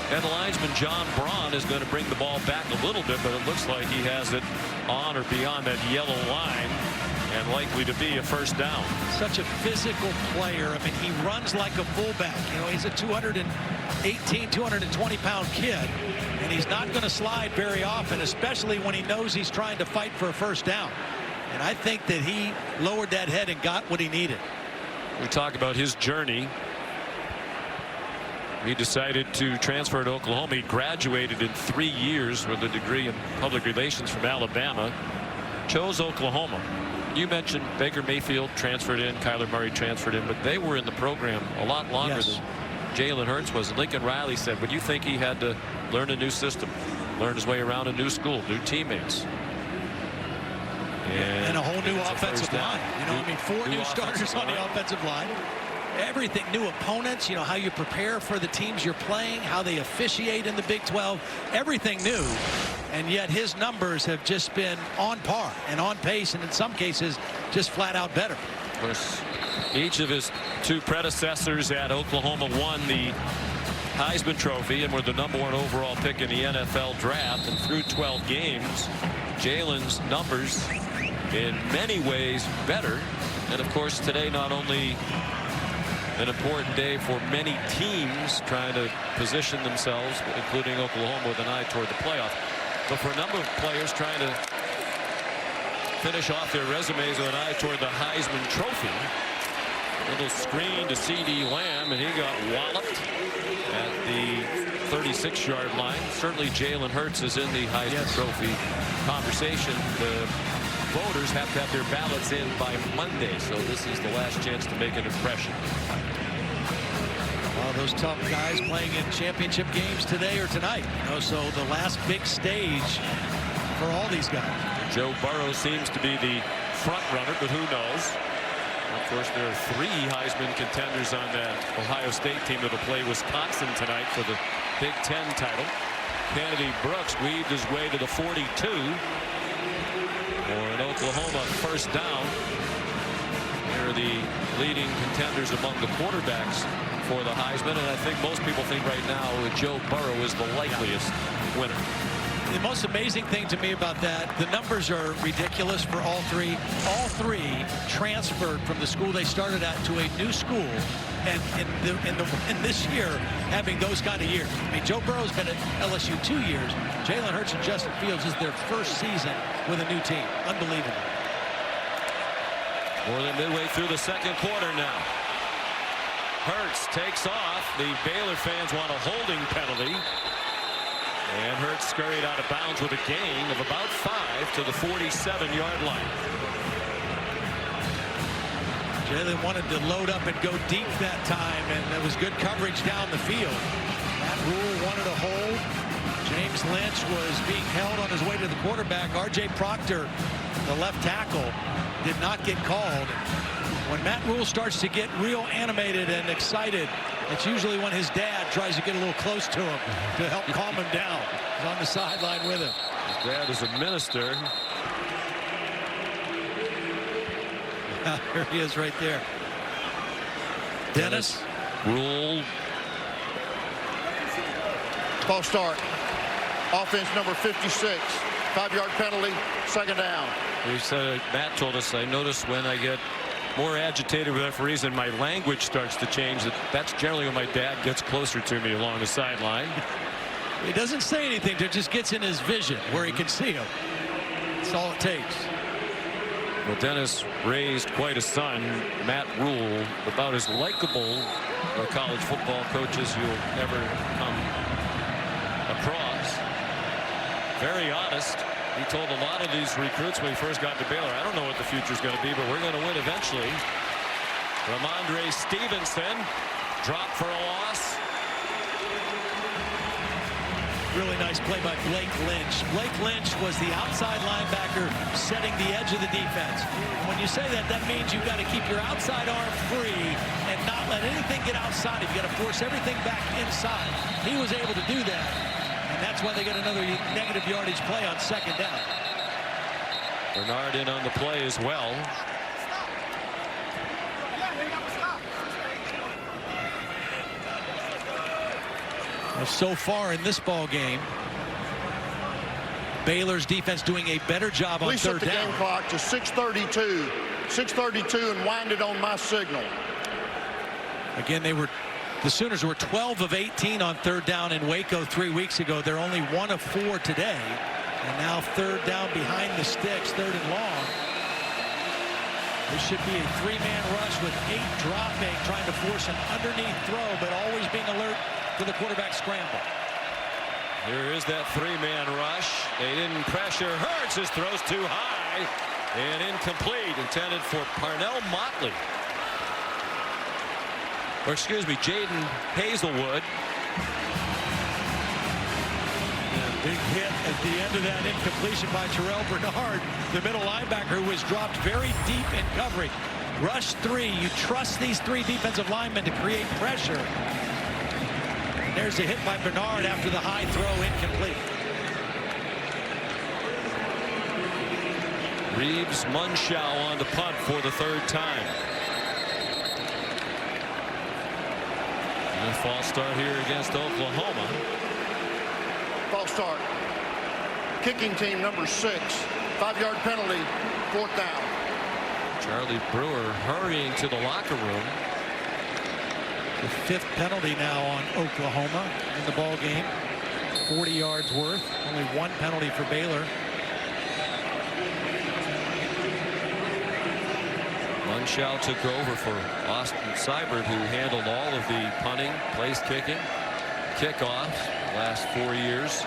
head linesman John Braun is going to bring the ball back a little bit, but it looks like he has it on or beyond that yellow line and likely to be a first down. Such a physical player. I mean, he runs like a fullback. You know, he's a 218, 220-pound kid, and he's not going to slide very often, especially when he knows he's trying to fight for a first down. And I think that he lowered that head and got what he needed. We talk about his journey. He decided to transfer to Oklahoma. He graduated in 3 years with a degree in public relations from Alabama. Chose Oklahoma. You mentioned Baker Mayfield transferred in, Kyler Murray transferred in, but they were in the program a lot longer than Jalen Hurts was. Lincoln Riley said, "Would you think he had to learn a new system, learn his way around a new school, new teammates?" And a whole new offensive line. You know, I mean, 4 new starters on the offensive line. everything, new opponents, you know, how you prepare for the teams you're playing, how they officiate in the Big 12, everything new. And yet his numbers have just been on par and on pace, and in some cases just flat out better. Of course, each of his two predecessors at Oklahoma won the Heisman Trophy and were the #1 overall pick in the NFL draft. And through 12 games, Jalen's numbers in many ways better. And of course, today not only an important day for many teams trying to position themselves, including Oklahoma, with an eye toward the playoff, but for a number of players trying to finish off their resumes with an eye toward the Heisman Trophy. A little screen to C.D. Lamb, and he got walloped at the 36-yard line. Certainly Jalen Hurts is in the Heisman Trophy conversation. The voters have to have their ballots in by Monday, so this is the last chance to make an impression. Well, those tough guys playing in championship games today or tonight. You know, so the last big stage for all these guys. Joe Burrow seems to be the front runner, but who knows? Of course, there are 3 Heisman contenders on that Ohio State team that will play Wisconsin tonight for the Big Ten title. Kennedy Brooks weaved his way to the 42 for an Oklahoma first down. They're the leading contenders among the quarterbacks for the Heisman, and I think most people think right now Joe Burrow is the likeliest winner. The most amazing thing to me about that, the numbers are ridiculous for all 3. All 3 transferred from the school they started at to a new school, and in this year having those kind of years. I mean, Joe Burrow's been at LSU 2 years. Jalen Hurts and Justin Fields is their first season with a new team. Unbelievable. More than midway through the second quarter now. Hurts takes off. The Baylor fans want a holding penalty. And Hurts scurried out of bounds with a gain of about 5 to the 47-yard line. Jalen wanted to load up and go deep that time, and there was good coverage down the field. Matt Rule wanted a hold. James Lynch was being held on his way to the quarterback. R.J. Proctor, the left tackle, did not get called. When Matt Rule starts to get real animated and excited, it's usually when his dad tries to get a little close to him to help calm him down. He's on the sideline with him. His dad is a minister. There he is right there. Dennis. Rule. False start. Offense number 56. 5-yard penalty. Second down. He said, Matt told us, I notice when I get more agitated with referees and my language starts to change, that's generally when my dad gets closer to me along the sideline. He doesn't say anything, it just gets in his vision where he can see him. That's all it takes. Well, Dennis raised quite a son, Matt Rule, about as likable a college football coach as you'll ever come across. Very honest. He told a lot of these recruits when he first got to Baylor, I don't know what the future is going to be, but we're going to win eventually. Ramondre Stevenson dropped for a loss. Really nice play by Blake Lynch. Blake Lynch was the outside linebacker setting the edge of the defense. When you say that, that means you've got to keep your outside arm free and not let anything get outside. You've got to force everything back inside. He was able to do that. And that's why they get another negative yardage play on second down. Bernard in on the play as well. Well, so far in this ball game, Baylor's defense doing a better job on third down. We set the game clock to 6:32. 6:32 and wind it on my signal. Again, the Sooners were 12 of 18 on third down in Waco 3 weeks ago. They're only 1 of 4 today. And now third down behind the sticks, 3rd and long. This should be a 3-man rush with 8 dropping, trying to force an underneath throw, but always being alert to the quarterback scramble. Here is that 3-man rush. They didn't pressure Hurts. His throw's too high and incomplete. Intended for Parnell Motley. Or excuse me, Jaden Hazelwood. Big hit at the end of that incompletion by Terrell Bernard, the middle linebacker, who was dropped very deep in coverage. Rush 3. You trust these 3 defensive linemen to create pressure. There's a hit by Bernard after the high throw, incomplete. Reeves Munchau on the punt for the 3rd time. And a false start here against Oklahoma. False start. Kicking team number 6. 5-yard penalty. 4th down. Charlie Brewer hurrying to the locker room. The 5th penalty now on Oklahoma in the ball game. 40 yards worth. Only 1 penalty for Baylor. Munchau took over for Austin Seibert, who handled all of the punting, place kicking, kickoffs last 4 years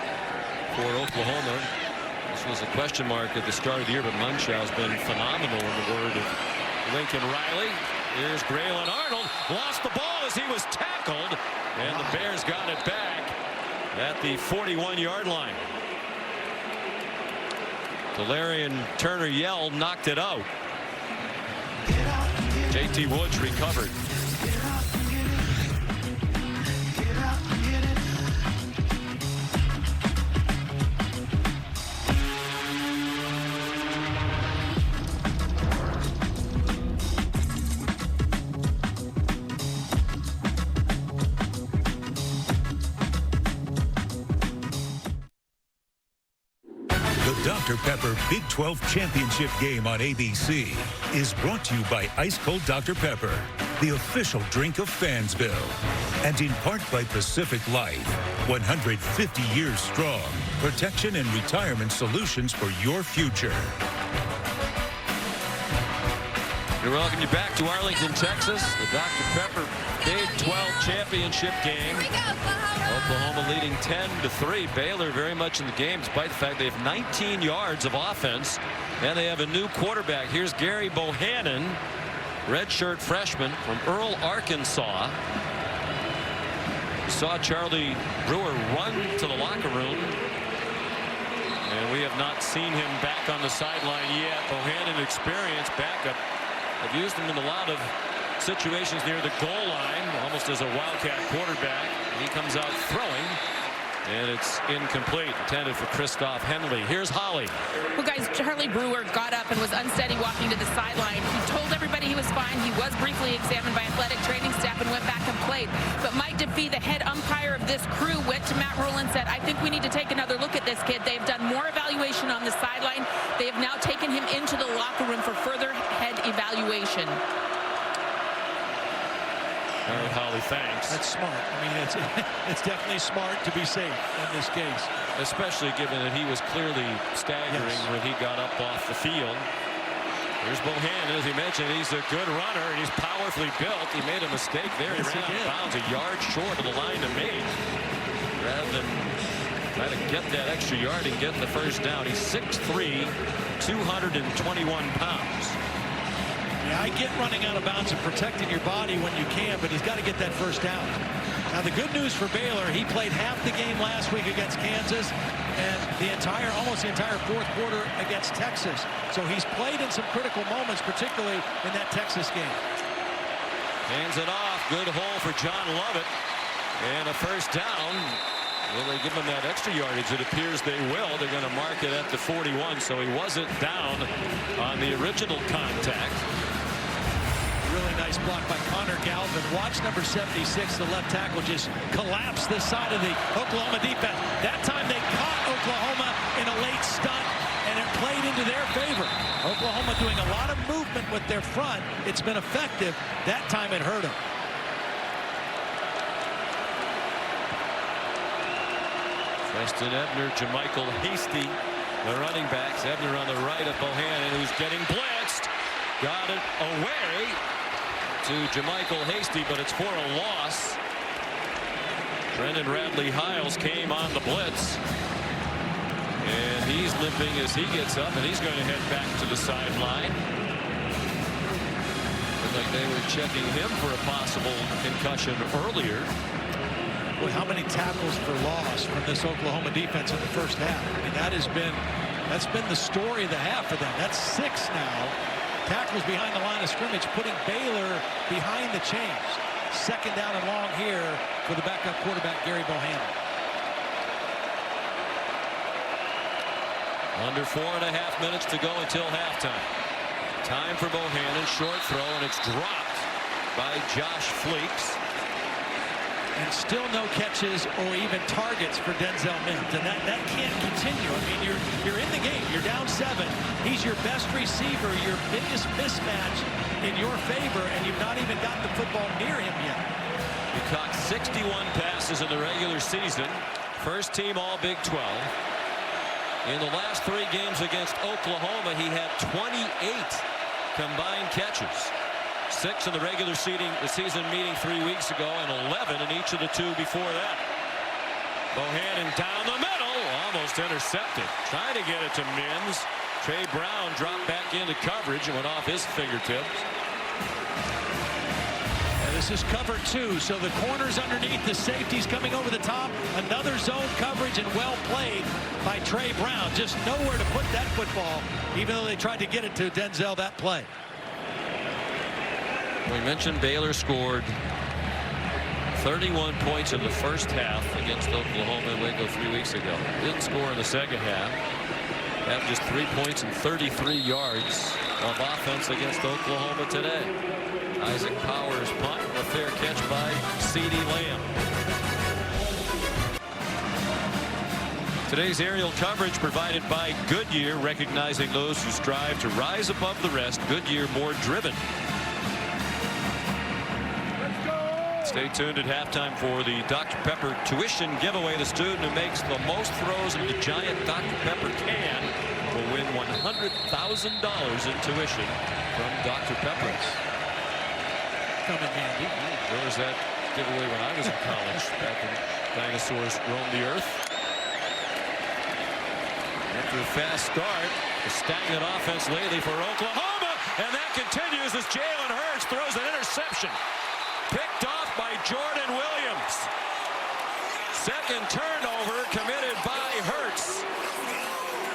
for Oklahoma. This was a question mark at the start of the year, but Munchau's been phenomenal in the word of Lincoln Riley. Here's Braylon Arnold, lost the ball as he was tackled, and the Bears got it back at the 41-yard line. Delarian Turner-Yell knocked it out. J.T. Woods recovered. Dr. Pepper Big 12 Championship game on ABC is brought to you by Ice Cold Dr. Pepper, the official drink of Fansville, and in part by Pacific Life, 150 years strong, protection and retirement solutions for your future. We welcome you back to Arlington, Texas, the Dr. Pepper Big 12 Championship game. Oklahoma leading 10-3. Baylor very much in the game, despite the fact they have 19 yards of offense, and they have a new quarterback. Here's Gary Bohannon, redshirt freshman from Earl, Arkansas. We saw Charlie Brewer run to the locker room, and we have not seen him back on the sideline yet. Bohannon, experienced backup. I've used him in a lot of situations near the goal line, almost as a wildcat quarterback. He comes out throwing, and it's incomplete. Intended for Christoph Henley. Here's Holly. Well, guys, Charlie Brewer got up and was unsteady walking to the sideline. He told everybody he was fine. He was briefly examined by athletic training staff and went back and played. But Mike DeFee, the head umpire of this crew, went to Matt Rhule and said, I think we need to take another look at this kid. They've done more evaluation on the sideline. They have now taken him into the locker room for further head evaluation. All right, Holly, thanks. That's smart. I mean, it's definitely smart to be safe in this case. Especially given that he was clearly staggering when he got up off the field. Here's Bohannon, as he mentioned, he's a good runner, and he's powerfully built. He made a mistake there. He ran out of bounds a yard short of the line to make. Rather than try to get that extra yard and get the first down. He's 6'3", 221 pounds. Yeah, I get running out of bounds and protecting your body when you can, but he's got to get that first down. Now, the good news for Baylor, he played half the game last week against Kansas and almost the entire 4th quarter against Texas. So he's played in some critical moments, particularly in that Texas game. Hands it off. Good hole for John Lovett. And a first down. Will they give him that extra yardage? It appears they will. They're going to mark it at the 41, so he wasn't down on the original contact. Really nice block by Connor Galvin. Watch number 76, the left tackle, just collapse this side of the Oklahoma defense. That time they caught Oklahoma in a late stunt, and it played into their favor. Oklahoma doing a lot of movement with their front. It's been effective. That time it hurt them. Preston Ebner, Jermichael Hasty, the running backs. Ebner on the right of Bohannon, who's getting blitzed. Got it away to Jermichael Hasty, but it's for a loss. Brendan Radley-Hiles came on the blitz. And he's limping as he gets up, and he's going to head back to the sideline. Looked like they were checking him for a possible concussion earlier. Boy, how many tackles for loss from this Oklahoma defense in the first half? I mean, that's been the story of the half for them. That's 6 now. Tackles behind the line of scrimmage, putting Baylor behind the chains. Second down and long here for the backup quarterback, Gary Bohannon. Under 4.5 minutes to go until halftime. Time for Bohannon, short throw, and it's dropped by Josh Fleeks. And still no catches or even targets for Denzel Mims, and that can't continue. I mean, you're in the game. You're down 7. He's your best receiver, your biggest mismatch in your favor, and you've not even gotten the football near him yet. He caught 61 passes in the regular season. First team All Big 12. In the last 3 games against Oklahoma, he had 28 combined catches. 6 in the regular season meeting 3 weeks ago, and 11 in each of the 2 before that. Bohannon down the middle, almost intercepted. Trying to get it to Mims. Trey Brown dropped back into coverage and went off his fingertips. And this is cover 2, so the corner's underneath, the safety's coming over the top. Another zone coverage, and well played by Trey Brown. Just nowhere to put that football, even though they tried to get it to Denzel that play. We mentioned Baylor scored 31 points in the first half against Oklahoma in Waco 3 weeks ago. Didn't score in the second half. Have just 3 points and 33 yards of offense against Oklahoma today. Isaac Powers punt, a fair catch by CeeDee Lamb. Today's aerial coverage provided by Goodyear, recognizing those who strive to rise above the rest. Goodyear, more driven. Stay tuned at halftime for the Dr. Pepper tuition giveaway. The student who makes the most throws in the giant Dr. Pepper can will win $100,000 in tuition from Dr. Pepper. Come in handy. There was that giveaway when I was in college, back when dinosaurs roamed the earth. After a fast start, a stagnant offense lately for Oklahoma, and that continues as Jalen Hurts throws an interception. Picked off by Jordan Williams. Second turnover committed by Hurts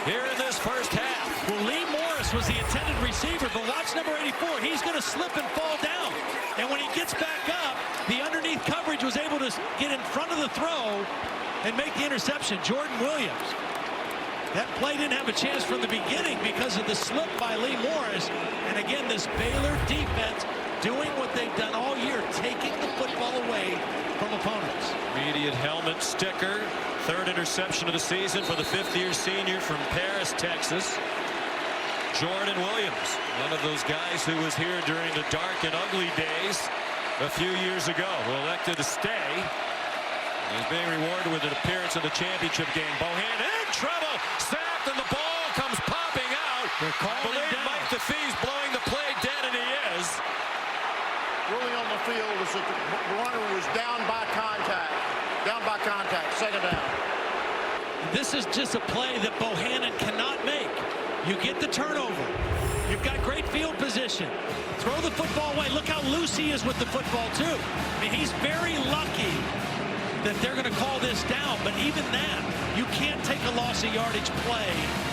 here in this first half. Well, Lee Morris was the intended receiver, but watch number 84. He's going to slip and fall down. And when he gets back up, the underneath coverage was able to get in front of the throw and make the interception. Jordan Williams. That play didn't have a chance from the beginning because of the slip by Lee Morris. And again, this Baylor defense doing what they've done all year, taking the football away from opponents. Immediate helmet sticker. Third interception of the season for the 5th-year senior from Paris, Texas. Jordan Williams, one of those guys who was here during the dark and ugly days a few years ago, who elected to stay. He's being rewarded with an appearance in the championship game. Bohannon in trouble, sacked, and the ball comes popping out. They're calling him down. Mike DeFee's blowing the play dead, and he is. Ruling on the field is that the runner was down by contact. Down by contact. Second down. This is just a play that Bohannon cannot make. You get the turnover. You've got great field position. Throw the football away. Look how loose he is with the football, too. I mean, he's very lucky that they're going to call this down. But even that, you can't take a loss of yardage play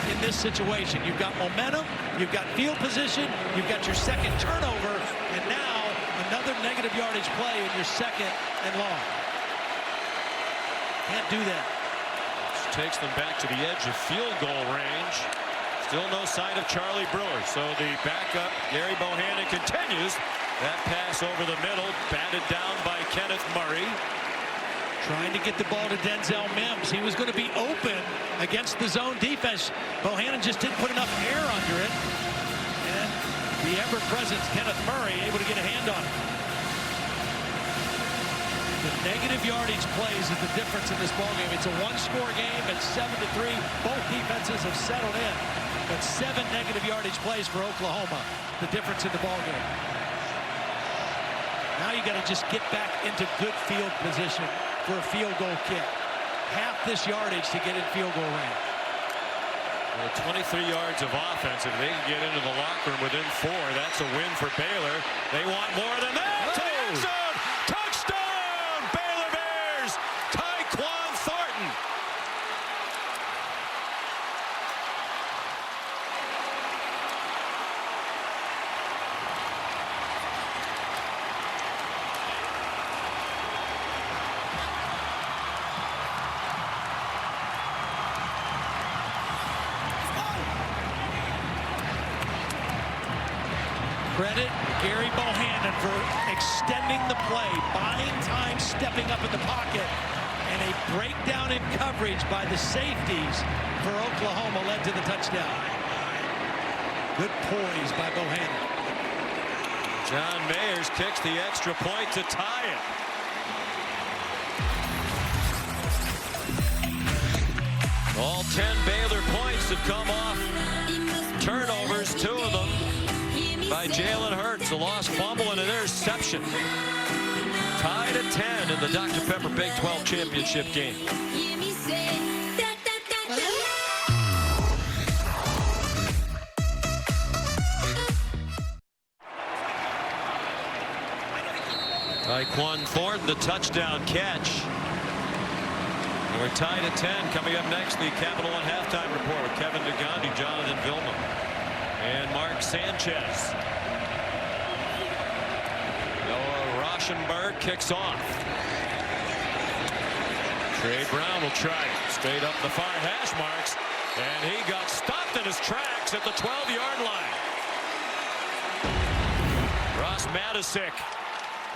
in this situation. You've got momentum. You've got field position. You've got your second turnover. And now another negative yardage play in your second and long. Can't do that. Which takes them back to the edge of field goal range. Still no sign of Charlie Brewer. So the backup, Gary Bohannon, continues. That pass over the middle, batted down by Kenneth Murray. Trying to get the ball to Denzel Mims. He was going to be open against the zone defense. Bohannon just didn't put enough air under it. And the ever-present Kenneth Murray able to get a hand on it. The negative yardage plays is the difference in this ballgame. It's a one-score game at 7-3. Both defenses have settled in. But 7 negative yardage plays for Oklahoma. The difference in the ballgame. Now you got to just get back into good field position for a field goal kick. Half this yardage to get in field goal range. Well, 23 yards of offense. If they can get into the locker room within 4, that's a win for Baylor. They want more than that. To the end zone. Touchdown, Baylor Bears. Tyquan Thornton. Credit Gary Bohannon for extending the play, buying time, stepping up in the pocket, and a breakdown in coverage by the safeties for Oklahoma led to the touchdown. Good poise by Bohannon. John Mayers kicks the extra point to tie it. All 10 Baylor points have come off turnovers, 2 of them by Jalen Hurts, a lost fumble and an interception. Tied at 10 in the Dr. Pepper Big 12 championship game. Tyquan Thornton, the touchdown catch. And we're tied at 10. Coming up next, the Capital One halftime report with Kevin DeGandhi, Jonathan Vilma, and Mark Sanchez. Noah Rauschenberg kicks off. Trey Brown will try it. Straight up the far hash marks. And he got stopped in his tracks at the 12-yard line. Ross Matisic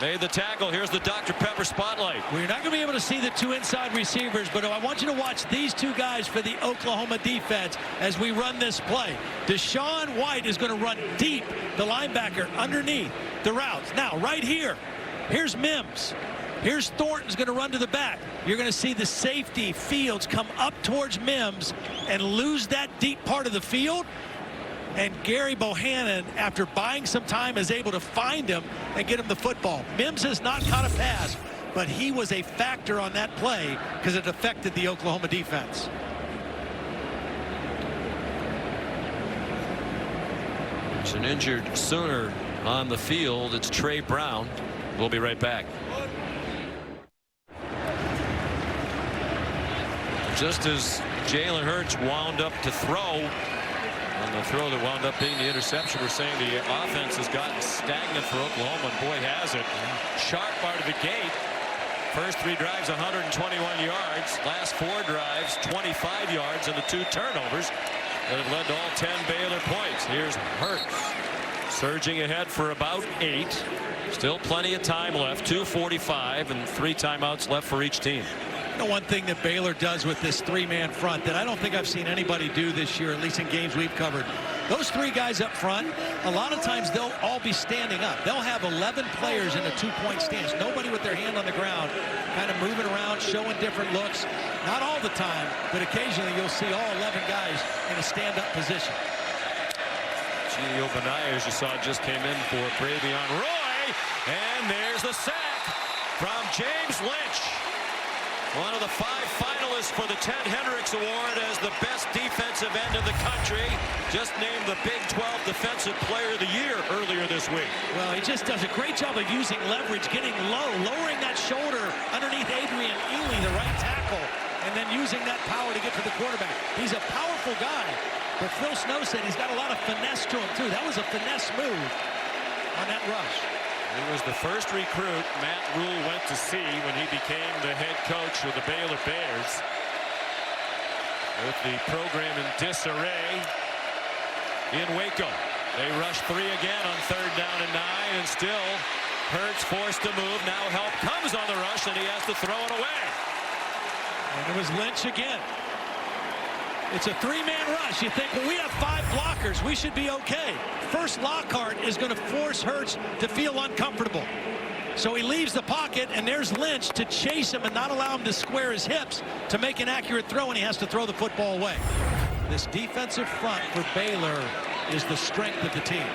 made the tackle. Here's the Dr. Pepper spotlight. Well, you're not going to be able to see the 2 inside receivers, but I want you to watch these 2 guys for the Oklahoma defense as we run this play. Deshaun White is going to run deep, the linebacker, underneath the routes. Now, right here, here's Mims. Here's Thornton's going to run to the back. You're going to see the safety Fields come up towards Mims and lose that deep part of the field. And Gary Bohannon, after buying some time, is able to find him and get him the football. Mims has not caught a pass, but he was a factor on that play because it affected the Oklahoma defense. There's an injured Sooner on the field. It's Trey Brown. We'll be right back. Just as Jalen Hurts wound up to throw, on the throw that wound up being the interception, we're saying the offense has gotten stagnant for Oklahoma, and boy has it. Sharp out of the gate. First 3 drives 121 yards. Last 4 drives 25 yards and the 2 turnovers that have led to all 10 Baylor points. Here's Hurts surging ahead for about 8. Still plenty of time left. 2:45 and 3 timeouts left for each team. The one thing that Baylor does with this 3-man front that I don't think I've seen anybody do this year, at least in games we've covered. Those 3 guys up front, a lot of times they'll all be standing up. They'll have 11 players in a 2-point stance. Nobody with their hand on the ground, kind of moving around, showing different looks. Not all the time, but occasionally you'll see all 11 guys in a stand-up position. Gini Obanaya, as you saw, just came in for Bravion Roy. And there's the sack from James Lynch. One of the 5 finalists for the Ted Hendricks Award as the best defensive end in the country. Just named the Big 12 Defensive Player of the Year earlier this week. Well, he just does a great job of using leverage, getting low, lowering that shoulder underneath Adrian Ely, the right tackle, and then using that power to get to the quarterback. He's a powerful guy, but Phil Snow said he's got a lot of finesse to him, too. That was a finesse move on that rush. He was the first recruit Matt Rule went to see when he became the head coach of the Baylor Bears. With the program in disarray in Waco. They rush 3 again on 3rd down and 9, and still Hurts forced to move. Now help comes on the rush, and he has to throw it away. And it was Lynch again. It's a 3-man rush. You think, well, we have 5 blockers. We should be okay. First, Lockhart is going to force Hurts to feel uncomfortable. So he leaves the pocket, and there's Lynch to chase him and not allow him to square his hips to make an accurate throw, and he has to throw the football away. This defensive front for Baylor is the strength of the team.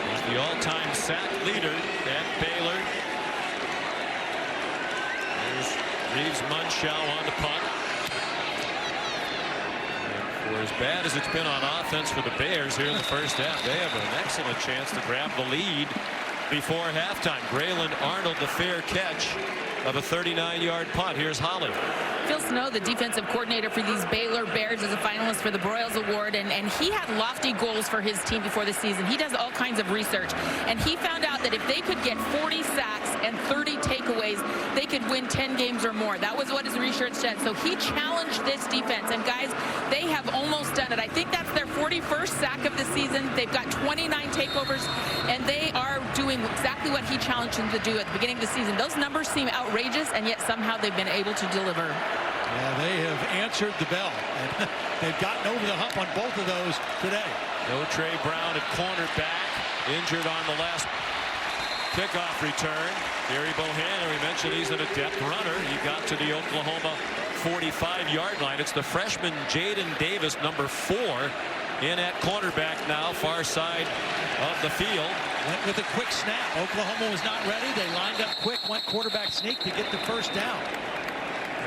He's the all-time sack leader at Baylor. There's Reeves Munchau on the punt. For as bad as it's been on offense for the Bears here in the first half, they have an excellent chance to grab the lead before halftime. Braylon Arnold, the fair catch of a 39-yard punt. Here's Holly. Phil Snow, the defensive coordinator for these Baylor Bears, is a finalist for the Broyles Award, and he had lofty goals for his team before the season. He does all kinds of research, and he found out that if they could get 40 sacks and 30 takeaways, they could win 10 games or more. That was what his research said. So he challenged this defense, and guys, they have almost done it. I think that's their 41st sack of the season. They've got 29 takeovers, and they are doing exactly what he challenged them to do at the beginning of the season. Those numbers seem outrageous, and yet somehow they've been able to deliver. Yeah, they have answered the bell, and they've gotten over the hump on both of those today. No Trey Brown at cornerback, injured on the last kickoff return. Gary Bohannon, we mentioned he's an adept runner. He got to the Oklahoma 45-yard line. It's the freshman Jaden Davis, number 4, in at cornerback now, far side of the field. Went with a quick snap. Oklahoma was not ready. They lined up quick, went quarterback sneak to get the first down.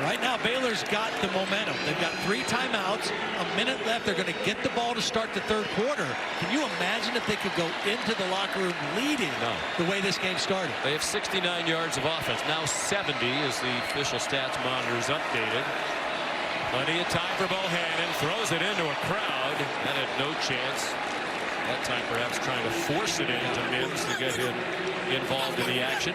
Right now, Baylor's got the momentum. They've got 3 timeouts, a minute left. They're going to get the ball to start the third quarter. Can you imagine if they could go into the locker room leading the way this game started? They have 69 yards of offense. Now 70 as the official stats monitor is updated. Plenty of time for Bohannon. Throws it into a crowd. That had no chance. That time perhaps trying to force it into Mims to get him involved in the action.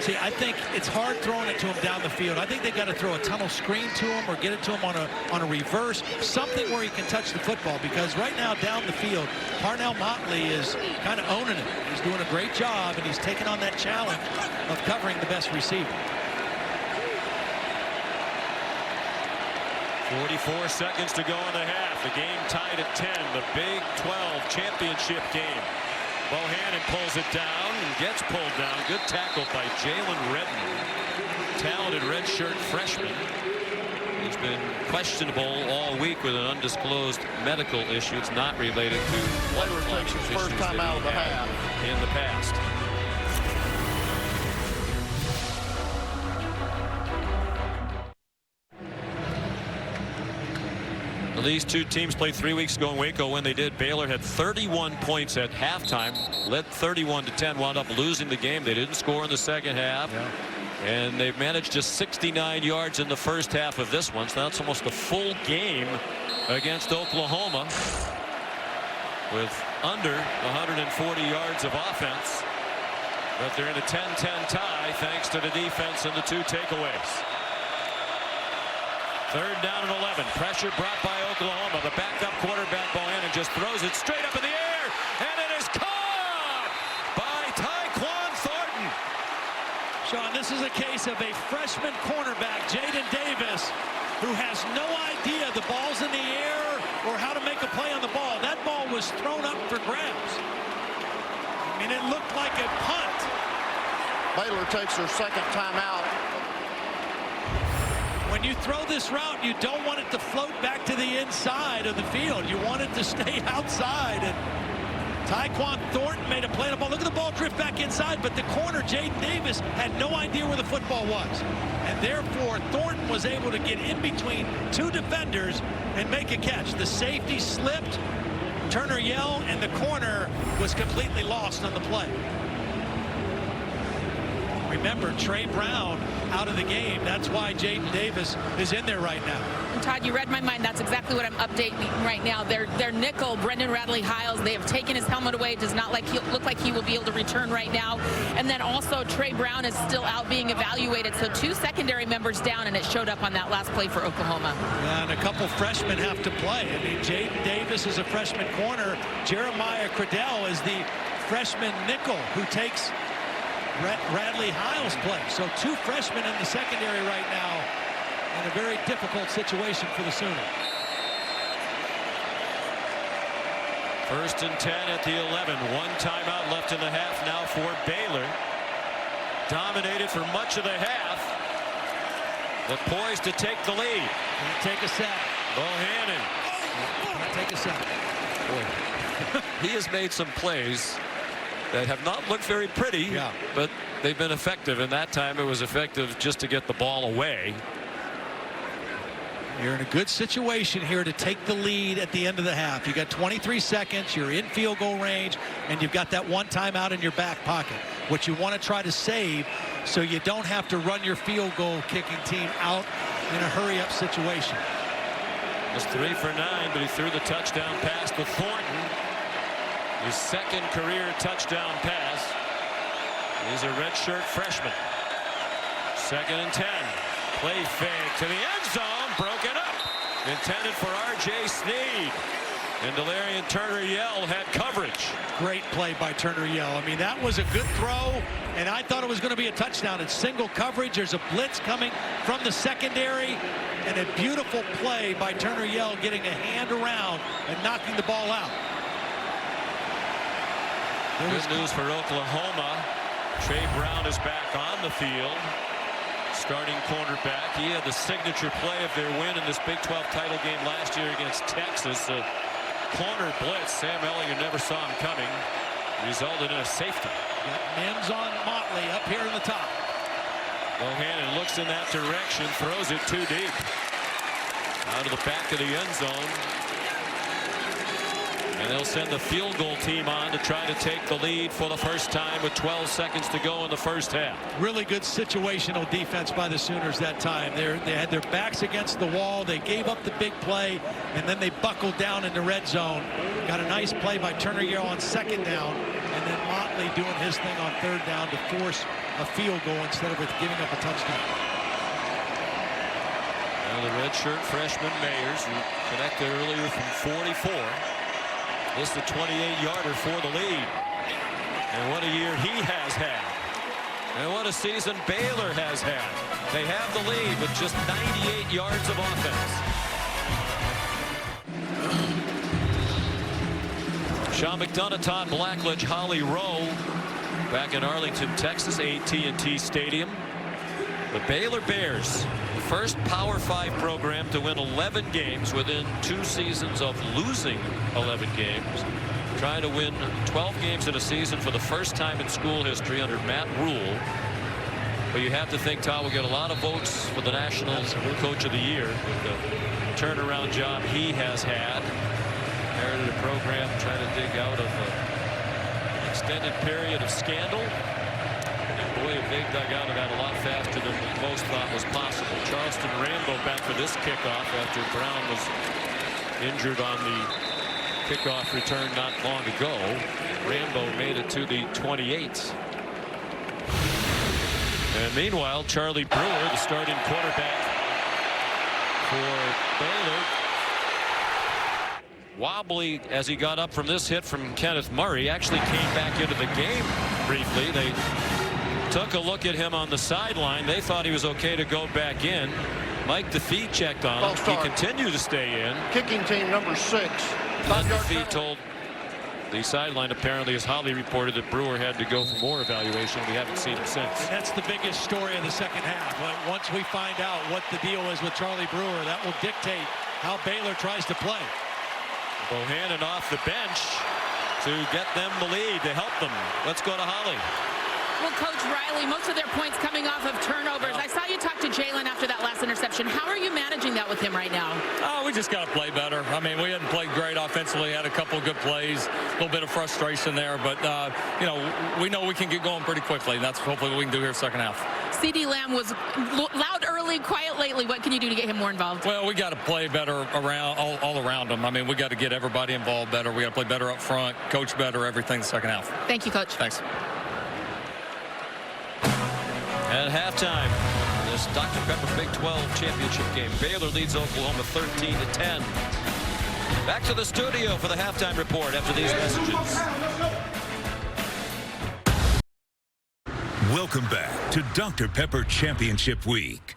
See, I think it's hard throwing it to him down the field. I think they've got to throw a tunnel screen to him or get it to him on a reverse, something where he can touch the football, because right now down the field, Parnell Motley is kind of owning it. He's doing a great job, and he's taking on that challenge of covering the best receiver. 44 seconds to go in the half. The game tied at 10. The Big 12 championship game. Bohannon pulls it down and gets pulled down. Good tackle by Jalen Redden. Talented redshirt freshman. He's been questionable all week with an undisclosed medical issue. It's not related to Baylor takes his first time out of the half in the past. These two teams played 3 weeks ago in Waco. When they did, Baylor had 31 points at halftime, led 31-10, wound up losing the game. They didn't score in the second half, and they've managed just 69 yards in the first half of this one. So that's almost a full game against Oklahoma with under 140 yards of offense. But they're in a 10-10 tie thanks to the defense and the 2 takeaways. Third down and 11. Pressure brought by Oklahoma. The backup quarterback Bohannon just throws it straight up in the air, and it is caught by Tyquan Thornton. Sean, this is a case of a freshman cornerback, Jaden Davis, who has no idea the ball's in the air or how to make a play on the ball. That ball was thrown up for grabs. I mean, it looked like a punt. Baylor takes their second timeout. When you throw this route, you don't want it to float back to the inside of the field. You want it to stay outside. And Tyquan Thornton made a play on the ball. Look at the ball drift back inside, but the corner, Jaden Davis, had no idea where the football was. And therefore, Thornton was able to get in between 2 defenders and make a catch. The safety slipped, Turner yelled, and the corner was completely lost on the play. Remember, Trey Brown out of the game. That's why Jaden Davis is in there right now. And Todd, you read my mind. That's exactly what I'm updating right now. Their nickel, Brendan Radley-Hiles, they have taken his helmet away. It does not look like he will be able to return right now. And then also Trey Brown is still out being evaluated. So 2 secondary members down, and it showed up on that last play for Oklahoma. Yeah, and a couple freshmen have to play. I mean, Jaden Davis is a freshman corner. Jeremiah Cradell is the freshman nickel who takes Radley-Hiles play. So 2 freshmen in the secondary right now in a very difficult situation for the Sooners. First and 10 at the 11. 1 timeout left in the half now for Baylor. Dominated for much of the half, but poised to take the lead. Can't take a sack. Bohannon. Can't take a sack. Boy. He has made some plays that have not looked very pretty, but they've been effective, and that time it was effective just to get the ball away. You're in a good situation here to take the lead at the end of the half. You got 23 seconds, you're in field goal range, and you've got that 1 timeout in your back pocket, which you want to try to save so you don't have to run your field goal kicking team out in a hurry-up situation. It was 3 for 9, but he threw the touchdown pass to Thornton. His second career touchdown pass. He's a redshirt freshman. 2nd and 10. Play fake to the end zone. Broken up. Intended for R.J. Sneed. And Delarian Turner-Yell had coverage. Great play by Turner-Yell. I mean, that was a good throw, and I thought it was going to be a touchdown. It's single coverage. There's a blitz coming from the secondary, and a beautiful play by Turner-Yell getting a hand around and knocking the ball out. Good news for Oklahoma. Trey Brown is back on the field. Starting cornerback. He had the signature play of their win in this Big 12 title game last year against Texas. A corner blitz. Sam Ellinger never saw him coming. Resulted in a safety. Mims on Motley up here in the top. Bohannon looks in that direction, throws it too deep. Out of the back of the end zone. And they'll send the field goal team on to try to take the lead for the first time with 12 seconds to go in the first half. Really good situational defense by the Sooners that time. They had their backs against the wall. They gave up the big play, and then they buckled down in the red zone. Got a nice play by Turner-Yell on second down, and then Motley doing his thing on third down to force a field goal instead of giving up a touchdown. Now the redshirt freshman Mayers, who connected earlier from 44. This is the 28-yarder for the lead. And what a year he has had. And what a season Baylor has had. They have the lead with just 98 yards of offense. Sean McDonough, Todd Blackledge, Holly Rowe back in Arlington, Texas, AT&T Stadium. The Baylor Bears, the first Power 5 program to win 11 games within 2 seasons of losing 11 games. Trying to win 12 games in a season for the first time in school history under Matt Rule. But you have to think Todd will get a lot of votes for the National Coach of the Year with the turnaround job he has had. Inherited a program trying to dig out of an extended period of scandal. Boy, if they dug out of that a lot faster than most thought was possible. Charleston Rambo back for this kickoff after Brown was injured on the kickoff return not long ago. Rambo made it to the 28. And meanwhile, Charlie Brewer, the starting quarterback for Baylor, wobbly as he got up from this hit from Kenneth Murray, actually came back into the game briefly. They took a look at him on the sideline. They thought he was okay to go back in. Mike DeFee checked on him. He continued to stay in. Kicking team number 6. And DeFee told the sideline, apparently, as Holly reported, that Brewer had to go for more evaluation. We haven't seen him since. And that's the biggest story of the second half. Once we find out what the deal is with Charlie Brewer, that will dictate how Baylor tries to play. Bohannon off the bench to get them the lead, to help them. Let's go to Holly. Well, Coach Riley, most of their points coming off of turnovers. I saw you talk to Jalen after that last interception. How are you managing that with him right now? Oh, we just got to play better. I mean, we hadn't played great offensively. Had a couple of good plays, a little bit of frustration there. But, you know we can get going pretty quickly. And that's hopefully what we can do here second half. CeeDee Lamb was loud early, quiet lately. What can you do to get him more involved? Well, we got to play better around all around him. I mean, we got to get everybody involved better. We got to play better up front, coach better, everything the second half. Thank you, Coach. Thanks. At halftime, this Dr. Pepper Big 12 championship game, Baylor leads Oklahoma 13-10. Back to the studio for the halftime report after these messages. Welcome back to Dr. Pepper Championship Week.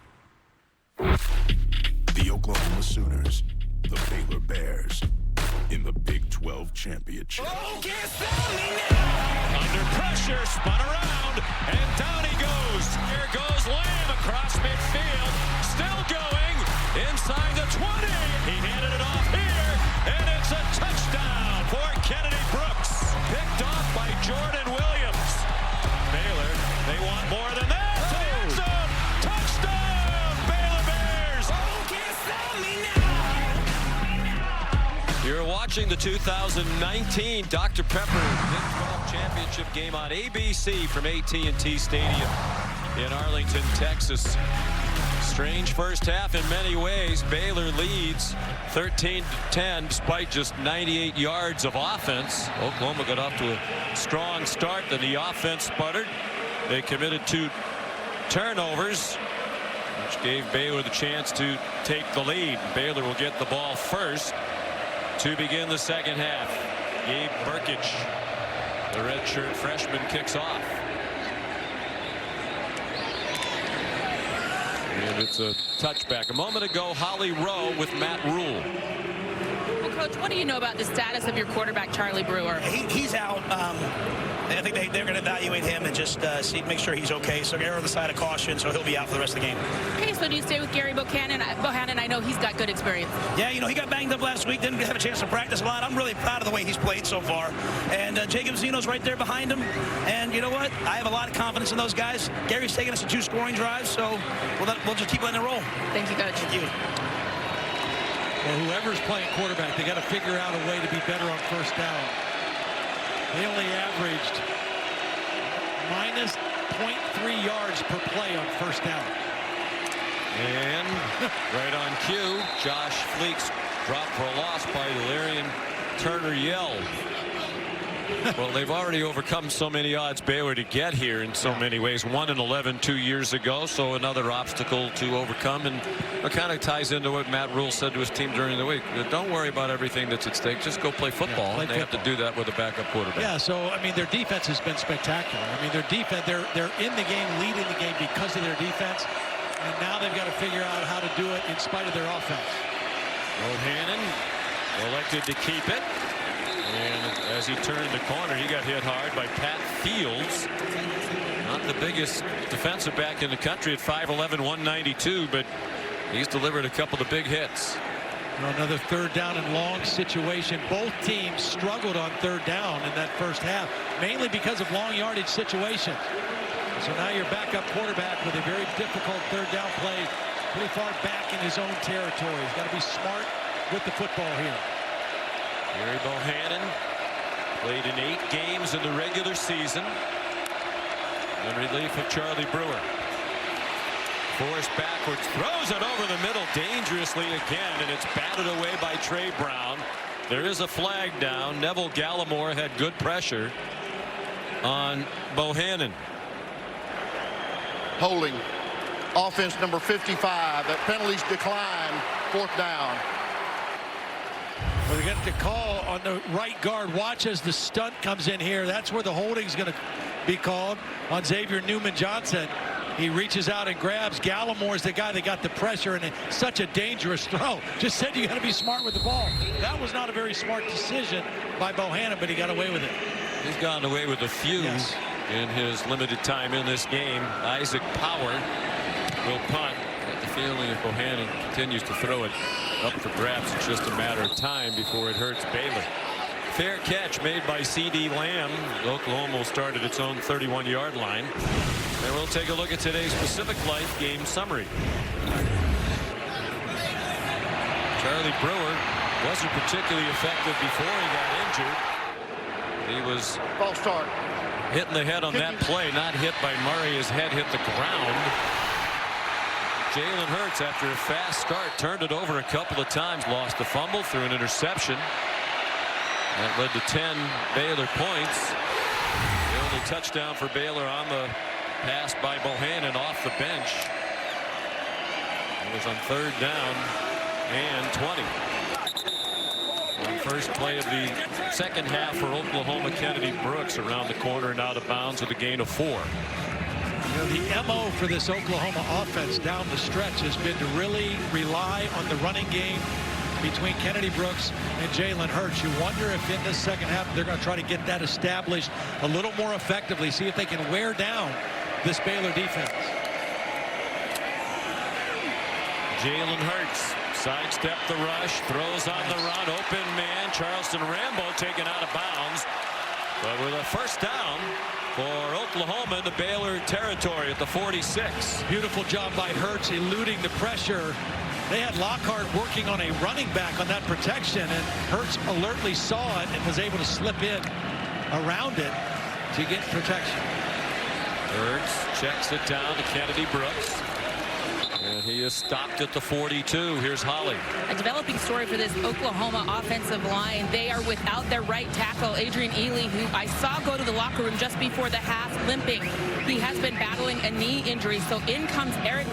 The Oklahoma Sooners, the Baylor Bears, in the Big 12 championship. Under pressure, spun around, and down he goes. Here goes Lamb across midfield, still going inside the 20. He handed it off here, and it's a touchdown for Kennedy Brooks. Picked off by Jordan Williams. Baylor, they want more than that. To the end zone. Touchdown, Baylor Bears. You're watching the 2019 Dr. Pepper Big 12 Championship game on ABC from AT&T Stadium in Arlington, Texas. Strange first half in many ways. Baylor leads 13-10 despite just 98 yards of offense. Oklahoma got off to a strong start, then the offense sputtered. They committed 2 turnovers, which gave Baylor the chance to take the lead. Baylor will get the ball first. to begin the second half. Gabe Burkich, the redshirt freshman, kicks off. And it's a touchback. A moment ago, Holly Rowe with Matt Rule. Well, Coach, what do you know about the status of your quarterback, Charlie Brewer? He's out. I think they're going to evaluate him and just make sure he's okay. So err on the side of caution, so he'll be out for the rest of the game. Okay, so do you stay with Gary Bohannon? I know he's got good experience. Yeah, he got banged up last week, didn't have a chance to practice a lot. I'm really proud of the way he's played so far. And Jacob Zeno's right there behind him. And you know what? I have a lot of confidence in those guys. Gary's taking us to 2 scoring drives, so we'll just keep letting it roll. Thank you, Coach. Thank you. Well, whoever's playing quarterback, they got to figure out a way to be better on first down. They only averaged minus 0.3 yards per play on first down. And right on cue, Josh Fleek's dropped for a loss by Larian Turner-Yell. Well, they've already overcome so many odds, Baylor, to get here in so many ways. 1-11 2 years ago, so another obstacle to overcome. And it kind of ties into what Matt Rule said to his team during the week. Don't worry about everything that's at stake. Just go play football. Play and they football. have to do that with a backup quarterback. Yeah, so, I mean, their defense has been spectacular. I mean, their defense, they're in the game, leading the game because of their defense. And now they've got to figure out how to do it in spite of their offense. Bohannon elected to keep it. And as he turned the corner, he got hit hard by Pat Fields. Not the biggest defensive back in the country at 5'11", 192, but he's delivered a couple of big hits. Another third down and long situation. Both teams struggled on third down in that first half, mainly because of long yardage situations. So now your backup quarterback with a very difficult third down play pretty far back in his own territory. He's got to be smart with the football here. Gary Bohannon played in 8 games in the regular season. In relief of Charlie Brewer. Forced backwards, throws it over the middle dangerously again, and it's batted away by Trey Brown. There is a flag down. Neville Gallimore had good pressure on Bohannon. Holding. Offense number 55. That penalties decline. 4th down. Well, they get the call on the right guard. Watch as the stunt comes in here. That's where the holding's going to be called on Xavier Newman-Johnson. He reaches out and grabs. Gallimore's the guy that got the pressure, and it's such a dangerous throw. Just said you got to be smart with the ball. That was not a very smart decision by Bohannon, but he got away with it. He's gotten away with a few in his limited time in this game. Isaac Power will punt. Got the feeling if Bohannon continues to throw it up for grabs, it's just a matter of time before it hurts Baylor. Fair catch made by C.D. Lamb. Oklahoma will start at its own 31-yard line. And we'll take a look at today's Pacific Life game summary. Charlie Brewer wasn't particularly effective before he got injured. He was false start. Hit in the head on that play, not hit by Murray. His head hit the ground. Jalen Hurts, after a fast start, turned it over a couple of times, lost the fumble through an interception. That led to 10 Baylor points. The only touchdown for Baylor on the pass by Bohannon off the bench. It was on 3rd down and 20. The first play of the second half for Oklahoma, Kennedy Brooks around the corner and out of bounds with a gain of 4. You know, the MO for this Oklahoma offense down the stretch has been to really rely on the running game between Kennedy Brooks and Jalen Hurts. You wonder if in this second half they're going to try to get that established a little more effectively, see if they can wear down this Baylor defense. Jalen Hurts sidestepped the rush, throws on the run, open man, Charleston Rambo taken out of bounds. But with a first down for Oklahoma in the Baylor territory at the 46. Beautiful job by Hurts eluding the pressure. They had Lockhart working on a running back on that protection, and Hurts alertly saw it and was able to slip in around it to get protection. Hurts checks it down to Kennedy Brooks. And he is stopped at the 42. Here's Holly. A developing story for this Oklahoma offensive line. They are without their right tackle, Adrian Ely, who I saw go to the locker room just before the half limping. He has been battling a knee injury. So in comes Eric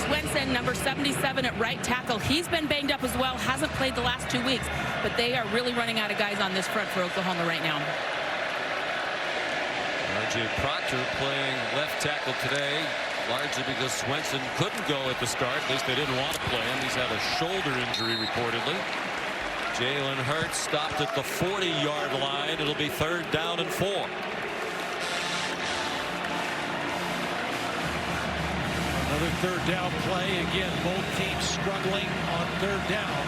Swenson, number 77 at right tackle. He's been banged up as well, hasn't played the last 2 weeks. But they are really running out of guys on this front for Oklahoma right now. R.J. Proctor playing left tackle today, largely because Swenson couldn't go at the start. At least they didn't want to play him. He's had a shoulder injury reportedly. Jalen Hurts stopped at the 40-yard line. It'll be 3rd down and 4. Another 3rd down play. Again, both teams struggling on 3rd down.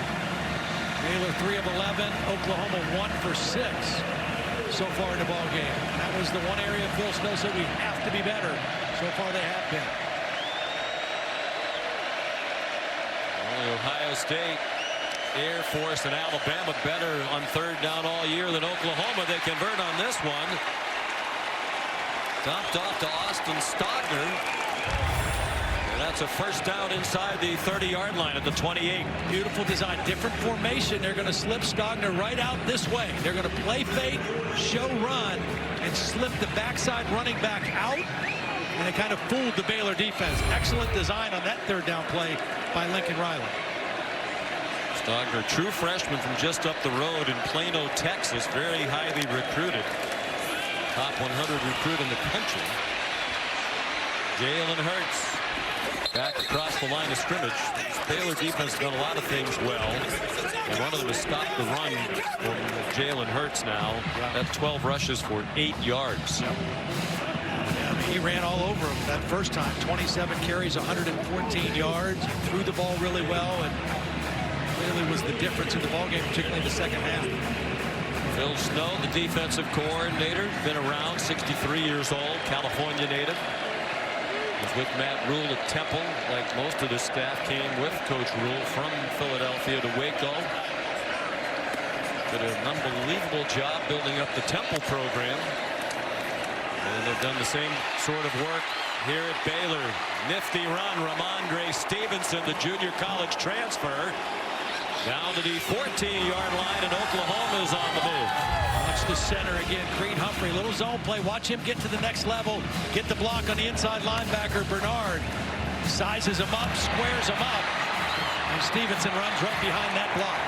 Baylor 3 of 11. Oklahoma 1 for 6 so far in the ball game. And that was the one area Phil Snow said we have to be better. So far they have been. Only Ohio State, Air Force, and Alabama better on 3rd down all year than Oklahoma. They convert on this one. Dumped off to Austin Stogner. And that's a 1st down inside the 30-yard line at the 28. Beautiful design, different formation. They're going to slip Stogner right out this way. They're going to play fake, show run, and slip the backside running back out. And it kind of fooled the Baylor defense. Excellent design on that 3rd down play by Lincoln Riley. Stogner, true freshman from just up the road in Plano, Texas. Very highly recruited. Top 100 recruit in the country. Jalen Hurts back across the line of scrimmage. Baylor defense has done a lot of things well. And one of them has stopped the run from Jalen Hurts now. That's 12 rushes for 8 yards. Yeah, I mean, he ran all over him that first time. 27 carries, 114 yards. He threw the ball really well and really was the difference in the ball game, particularly in the second half. Phil Snow, the defensive coordinator, been around, 63 years old, California native. Was with Matt Rule at Temple. Like most of the staff came with Coach Rule from Philadelphia to Waco. Did an unbelievable job building up the Temple program. And they've done the same sort of work here at Baylor. Nifty run, Ramondre Stevenson, the junior college transfer. Down to the 14-yard line, and Oklahoma's on the move. Watch the center again, Creed Humphrey. Little zone play. Watch him get to the next level. Get the block on the inside linebacker, Bernard. Sizes him up, squares him up. And Stevenson runs right behind that block.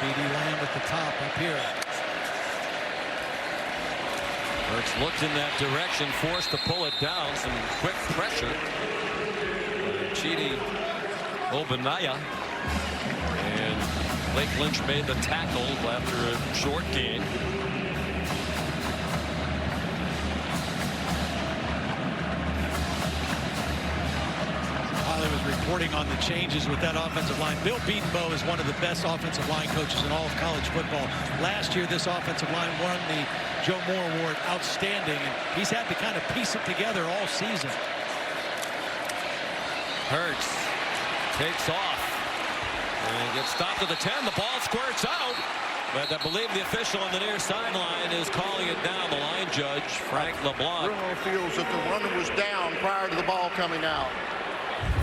CeeDee Lamb at the top up here. Hurts looked in that direction, forced to pull it down. Some quick pressure. Chidi Obanaya. And Blake Lynch made the tackle after a short gain. Wiley was reporting on the changes with that offensive line. Bill Beatonbow is one of the best offensive line coaches in all of college football. Last year, this offensive line won the Joe Moore Award, outstanding, and he's had to kind of piece it together all season. Hurts takes off and gets stopped at the 10. The ball squirts out, but I believe the official on the near sideline is calling it down. The line judge, Frank LeBlanc. Bruno feels that the runner was down prior to the ball coming out.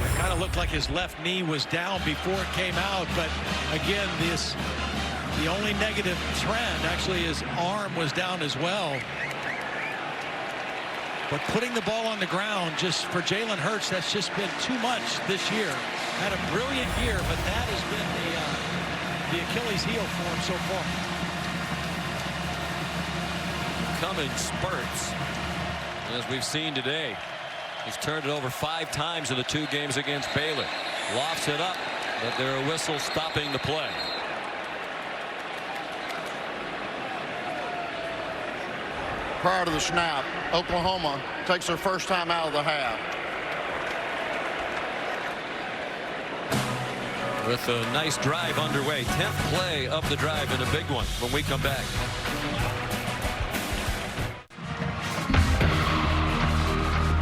It kind of looked like his left knee was down before it came out, but again, the only negative trend, actually, his arm was down as well. But putting the ball on the ground, just for Jalen Hurts, that's just been too much this year. Had a brilliant year, but that has been the Achilles heel for him so far. Come in spurts, as we've seen today. He's turned it over 5 times in the 2 games against Baylor. Lofts it up, but there are whistles stopping the play. Prior to the snap, Oklahoma takes their first time out of the half. With a nice drive underway. 10th play of the drive and a big one when we come back.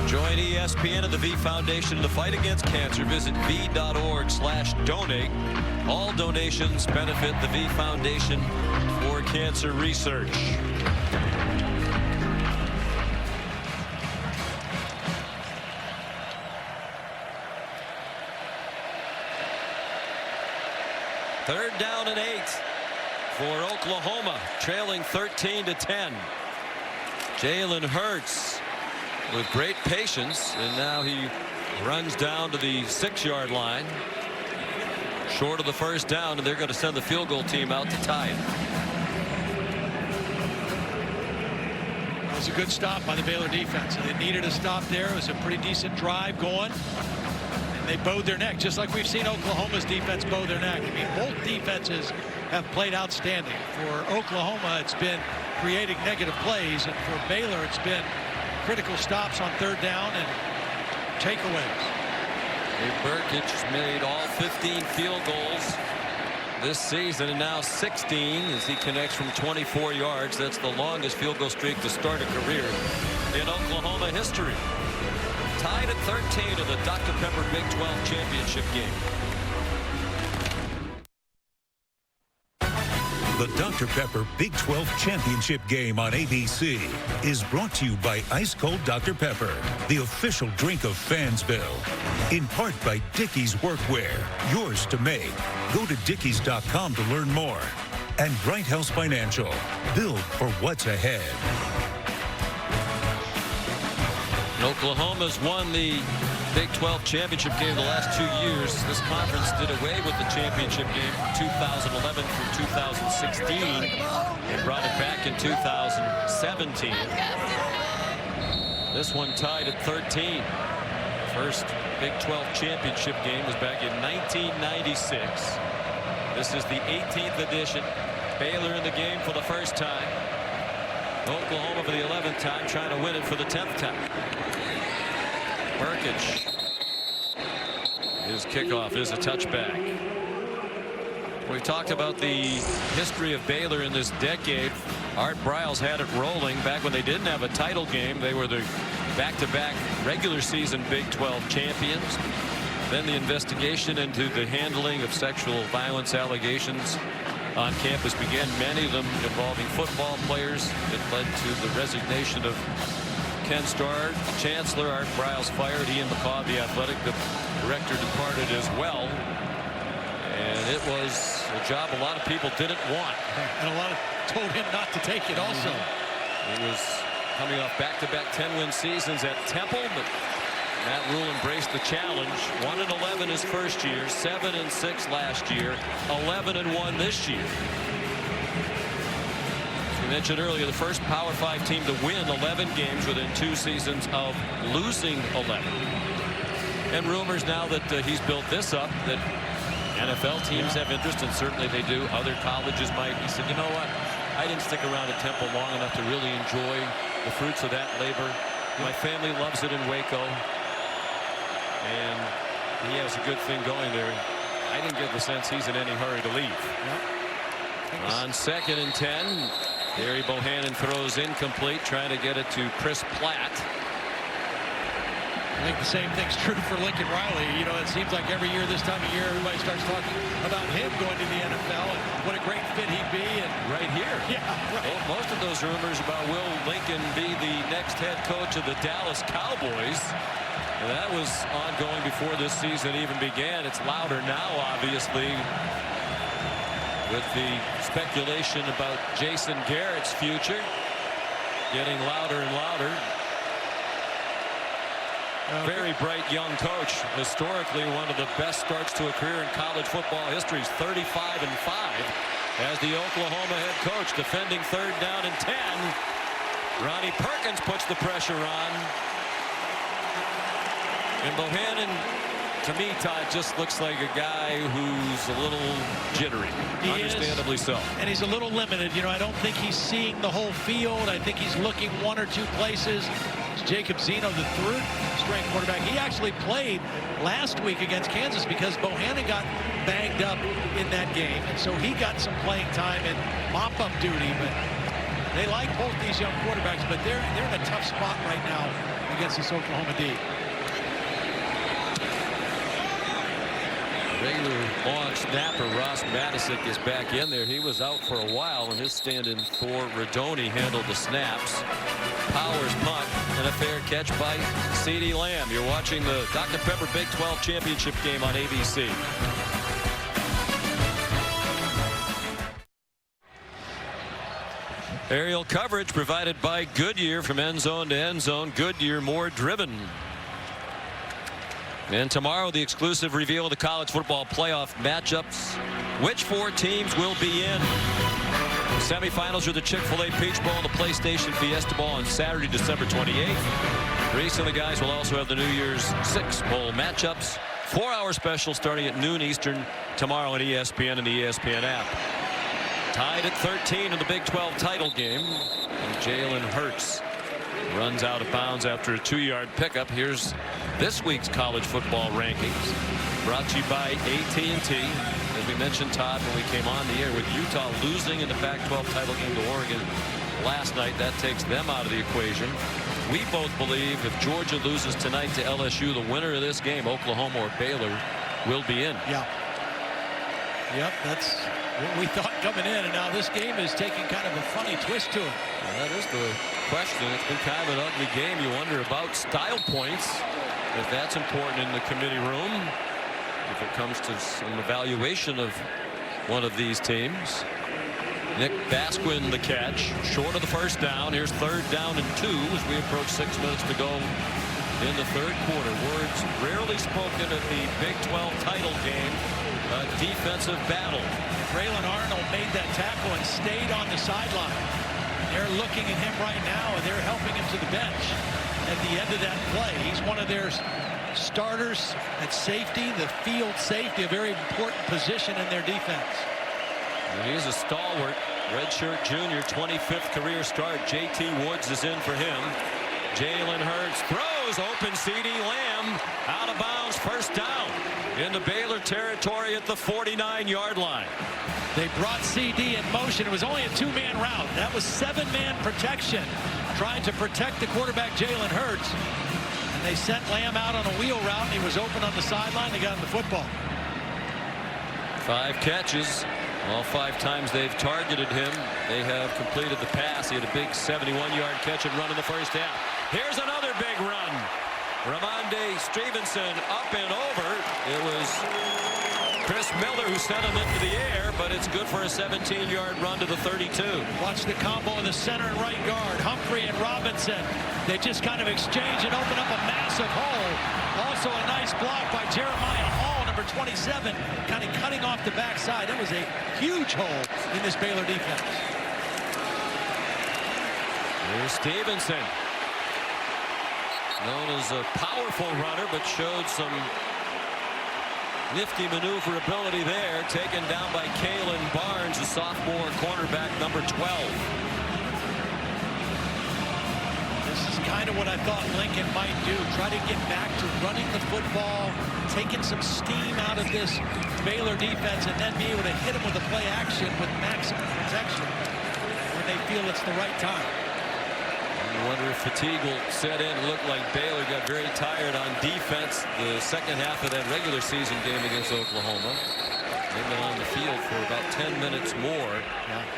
Joined Join ESPN and the V Foundation in the fight against cancer. Visit v.org/donate. All donations benefit the V Foundation for Cancer Research. Third down and 8 for Oklahoma, trailing 13-10. Jalen Hurts with great patience, and now he runs down to the 6-yard line. Short of the first down, and they're going to send the field goal team out to tie it. It was a good stop by the Baylor defense. They needed a stop there. It was a pretty decent drive going. And they bowed their neck, just like we've seen Oklahoma's defense bow their neck. I mean, both defenses have played outstanding. For Oklahoma, it's been creating negative plays, and for Baylor, it's been critical stops on third down and takeaways. Burkich made all 15 field goals this season, and now 16 as he connects from 24 yards. That's the longest field goal streak to start a career in Oklahoma history. Tied at 13 in the Dr. Pepper Big 12 championship game. The Dr. Pepper Big 12 Championship game on ABC is brought to you by Ice Cold Dr. Pepper, the official drink of Fansville. In part by Dickies Workwear, yours to make. Go to dickies.com to learn more. And Bright House Financial, build for what's ahead. Oklahoma's won the Big 12 championship game the last 2 years. This conference did away with the championship game from 2011 through 2016 and brought it back in 2017. This one tied at 13. First Big 12 championship game was back in 1996. This is the 18th edition. Baylor in the game for the first time. Oklahoma for the 11th time, trying to win it for the 10th time. Burkich. His kickoff is a touchback. We've talked about the history of Baylor in this decade. Art Briles had it rolling back when they didn't have a title game. They were the back-to-back regular season Big 12 champions. Then the investigation into the handling of sexual violence allegations on campus began, many of them involving football players. It led to the resignation of Ken Starr. Chancellor Art Briles fired. Ian McCaw, the athletic director, departed as well. And it was a job a lot of people didn't want. And a lot of told him not to take it also. He was coming off back-to-back 10-win seasons at Temple, but Matt Rule embraced the challenge. 1-11 his first year, 7-6 last year, 11-1 this year. As we mentioned earlier, the first Power 5 team to win 11 games within 2 seasons of losing 11. And rumors now that he's built this up, that NFL teams have interest, and certainly they do. Other colleges might. He said, you know what? I didn't stick around at Temple long enough to really enjoy the fruits of that labor. My family loves it in Waco. And he has a good thing going there. I didn't get the sense he's in any hurry to leave. On 2nd and 10, Barry Bohannon throws incomplete, trying to get it to Chris Platt. I think the same thing's true for Lincoln Riley. You know, it seems like every year this time of year, everybody starts talking about him going to the NFL and what a great fit he'd be. And right here. Yeah, right. Well, most of those rumors about will Lincoln be the next head coach of the Dallas Cowboys, and that was ongoing before this season even began. It's louder now, obviously, with the speculation about Jason Garrett's future getting louder and louder. Very bright young coach. Historically, one of the best starts to a career in college football history. He's 35-5 as the Oklahoma head coach, defending 3rd down and 10. Ronnie Perkins puts the pressure on. And Bohannon, to me, Todd, just looks like a guy who's a little jittery. He understandably is, so. And he's a little limited. You know, I don't think he's seeing the whole field. I think he's looking 1 or 2 places. Jacob Zeno, the 3rd-string quarterback. He actually played last week against Kansas because Bohannon got banged up in that game. And so he got some playing time and mop-up duty. But they like both these young quarterbacks, but they're in a tough spot right now against this Oklahoma D. Regular long snapper Ross Matisic is back in there. He was out for a while, and his stand-in for Radoni handled the snaps. Powers punt and a fair catch by CeeDee Lamb. You're watching the Dr. Pepper Big 12 Championship game on ABC. Aerial coverage provided by Goodyear from end zone to end zone. Goodyear, more driven. And tomorrow, the exclusive reveal of the college football playoff matchups. Which 4 teams will be in? The semifinals are the Chick-fil-A Peach Bowl and the PlayStation Fiesta Bowl on Saturday, December 28th. Reese and the guys will also have the New Year's 6 bowl matchups. 4-hour special starting at noon Eastern tomorrow on ESPN and the ESPN app. Tied at 13 in the Big 12 title game. And Jalen Hurts runs out of bounds after a 2-yard pickup. Here's this week's college football rankings, brought to you by AT&T. As we mentioned, Todd, when we came on the air, with Utah losing in the Pac-12 title game to Oregon last night, that takes them out of the equation. We both believe if Georgia loses tonight to LSU, the winner of this game, Oklahoma or Baylor, will be in. Yeah. Yep, that's what we thought coming in, and now this game is taking kind of a funny twist to it. Well, that is the question. It's been kind of an ugly game. You wonder about style points, if that's important in the committee room, if it comes to some evaluation of one of these teams. Nick Basquin the catch, short of the first down. Here's 3rd down and 2 as we approach 6 minutes to go in the 3rd quarter. Words rarely spoken at the Big 12 title game. A defensive battle. Braylon Arnold made that tackle and stayed on the sideline. They're looking at him right now, and they're helping him to the bench at the end of that play. He's one of their starters at safety, the field safety, a very important position in their defense. And he's a stalwart, redshirt junior, 25th career start. J.T. Woods is in for him. Jalen Hurts throws, open CeeDee Lamb, out of bounds, 1st down into Baylor territory at the 49-yard line. They brought CD in motion. It was only a 2-man route. That was 7-man protection, trying to protect the quarterback, Jalen Hurts. And they sent Lamb out on a wheel route, and he was open on the sideline. They got him the football. 5 catches. All 5 times they've targeted him, they have completed the pass. He had a big 71-yard catch and run in the first half. Here's another big run. Rhamondre Stevenson up and over. It was Chris Miller who sent him into the air, but it's good for a 17-yard run to the 32. Watch the combo in the center and right guard. Humphrey and Robinson. They just kind of exchange and open up a massive hole. Also a nice block by Jeremiah Hall, number 27, kind of cutting off the backside. That was a huge hole in this Baylor defense. Here's Stevenson. Known as a powerful runner, but showed some nifty maneuverability there. Taken down by Kalen Barnes, the sophomore cornerback, number 12. This is kind of what I thought Lincoln might do. Try to get back to running the football, taking some steam out of this Baylor defense, and then be able to hit them with a play action with maximum protection when they feel it's the right time. I wonder if fatigue will set in. It looked like Baylor got very tired on defense the second half of that regular season game against Oklahoma. They've been on the field for about 10 minutes more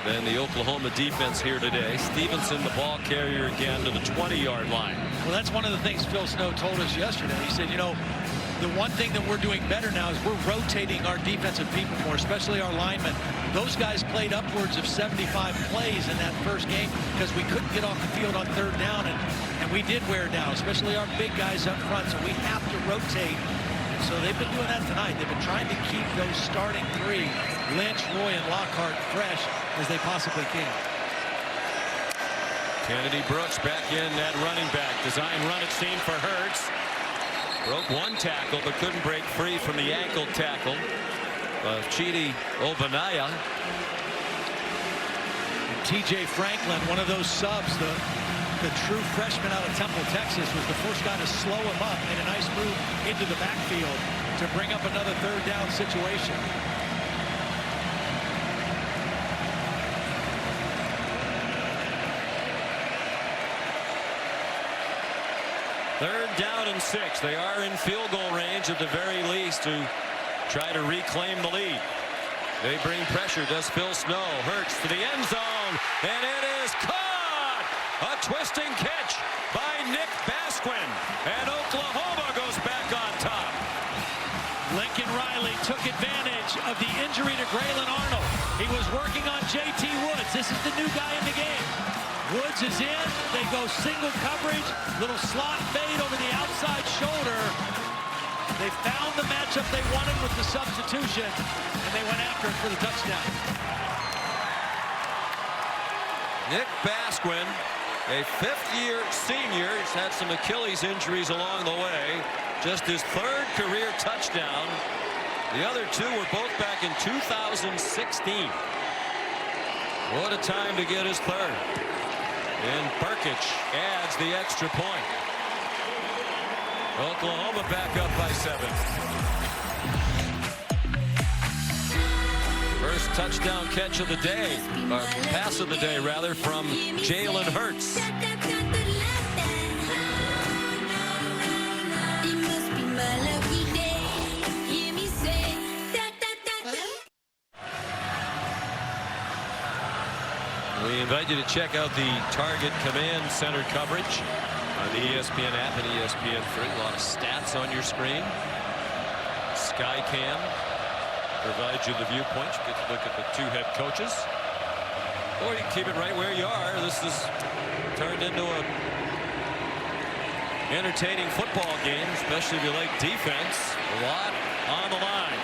than the Oklahoma defense here today. Stevenson, the ball carrier again, to the 20-yard line. Well, that's one of the things Phil Snow told us yesterday. He said, you know, the one thing that we're doing better now is we're rotating our defensive people more, especially our linemen. Those guys played upwards of 75 plays in that first game because we couldn't get off the field on 3rd down, and we did wear down, especially our big guys up front, so we have to rotate. And so they've been doing that tonight. They've been trying to keep those starting 3, Lynch, Roy, and Lockhart, fresh as they possibly can. Kennedy Brooks back in that running back. Design run it seemed for Hurts. Broke 1 tackle, but couldn't break free from the ankle tackle of Chidi Obanaya. TJ Franklin, one of those subs, the true freshman out of Temple, Texas, was the first guy to slow him up, made a nice move into the backfield to bring up another 3rd down situation. 3rd down and 6. They are in field goal range at the very least to try to reclaim the lead. They bring pressure. Does Phil Snow. Hurts to the end zone, and it is caught. A twisting catch by Nick Basquin, and Oklahoma goes back on top. Lincoln Riley took advantage of the injury to Graylin Arnold. He was working on J.T. Woods. This is the new guy in the game. Woods is in. They go single coverage. Little slot fade over the outside shoulder. They found the matchup they wanted with the substitution, and they went after it for the touchdown. Nick Basquin, a 5th-year senior. He's had some Achilles injuries along the way. Just his 3rd career touchdown. The other 2 were both back in 2016. What a time to get his 3rd. And Burkich adds the extra point. Oklahoma back up by 7. First touchdown catch of the day, or pass of the day rather, from Jalen Hurts. We invite you to check out the Target Command Center coverage on the ESPN app and ESPN3. A lot of stats on your screen. Skycam provides you the viewpoint. You get to look at the 2 head coaches. Or you can keep it right where you are. This is turned into a entertaining football game, especially if you like defense. A lot on the line.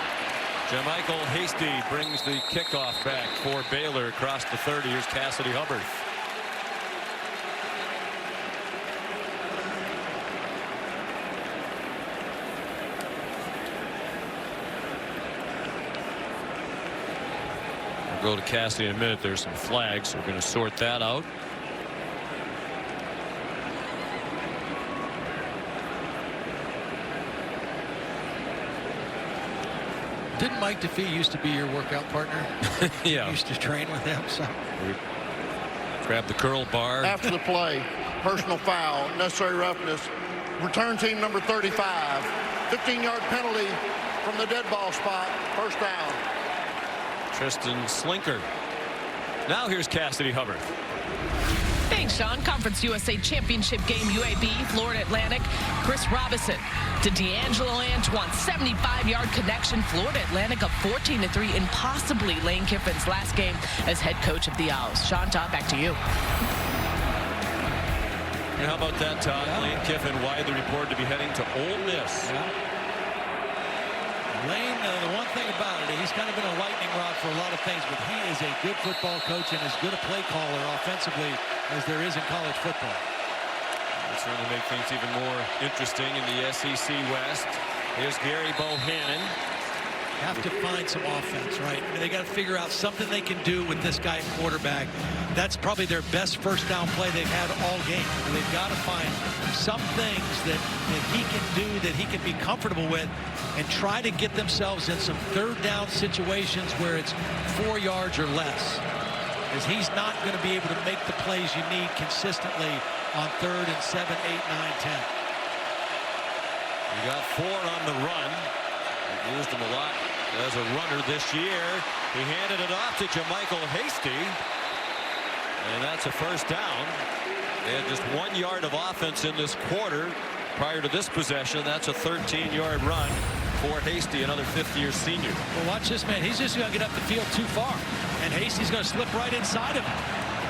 Jermichael Hasty brings the kickoff back for Baylor across the 30. Here's Cassidy Hubbard. We'll go to Cassidy in a minute. There's some flags, so we're going to sort that out. Didn't Mike DeFee used to be your workout partner? Yeah. You used to train with him. So. Grab the curl bar. After the play, personal foul, necessary roughness. Return team number 35. 15-yard penalty from the dead ball spot. First down. Tristan Slinker. Now here's Cassidy Hubbard. Thanks, Sean. Conference USA Championship game, UAB, Florida Atlantic. Chris Robinson to D'Angelo Antoine, 75-yard connection. Florida Atlantic up 14-3 in possibly Lane Kiffin's last game as head coach of the Owls. Sean, Todd, back to you. And how about that, Todd? Yeah. Lane Kiffin widely reported to be heading to Ole Miss. Yeah. Lane, the one thing about it, he's kind of been a lightning rod for a lot of things, but he is a good football coach and as good a play caller offensively as there is in college football. It'll certainly make things even more interesting in the SEC West. Here's Gary Bohannon. Have to find some offense, right? I mean, they got to figure out something they can do with this guy quarterback. That's probably their best first down play they've had all game. And they've got to find some things that he can do, that he can be comfortable with, and try to get themselves in some third down situations where it's 4 yards or less. Because he's not going to be able to make the plays you need consistently on 3rd and 7, 8, 9, 10. You got 4 on the run. He used him a lot as a runner this year. He handed it off to Jermichael Hasty. And that's a first down. They had just 1 yard of offense in this quarter prior to this possession. That's a 13-yard run for Hasty, another 5th-year senior. Well, watch this, man. He's just going to get up the field too far. And Hasty's going to slip right inside of him.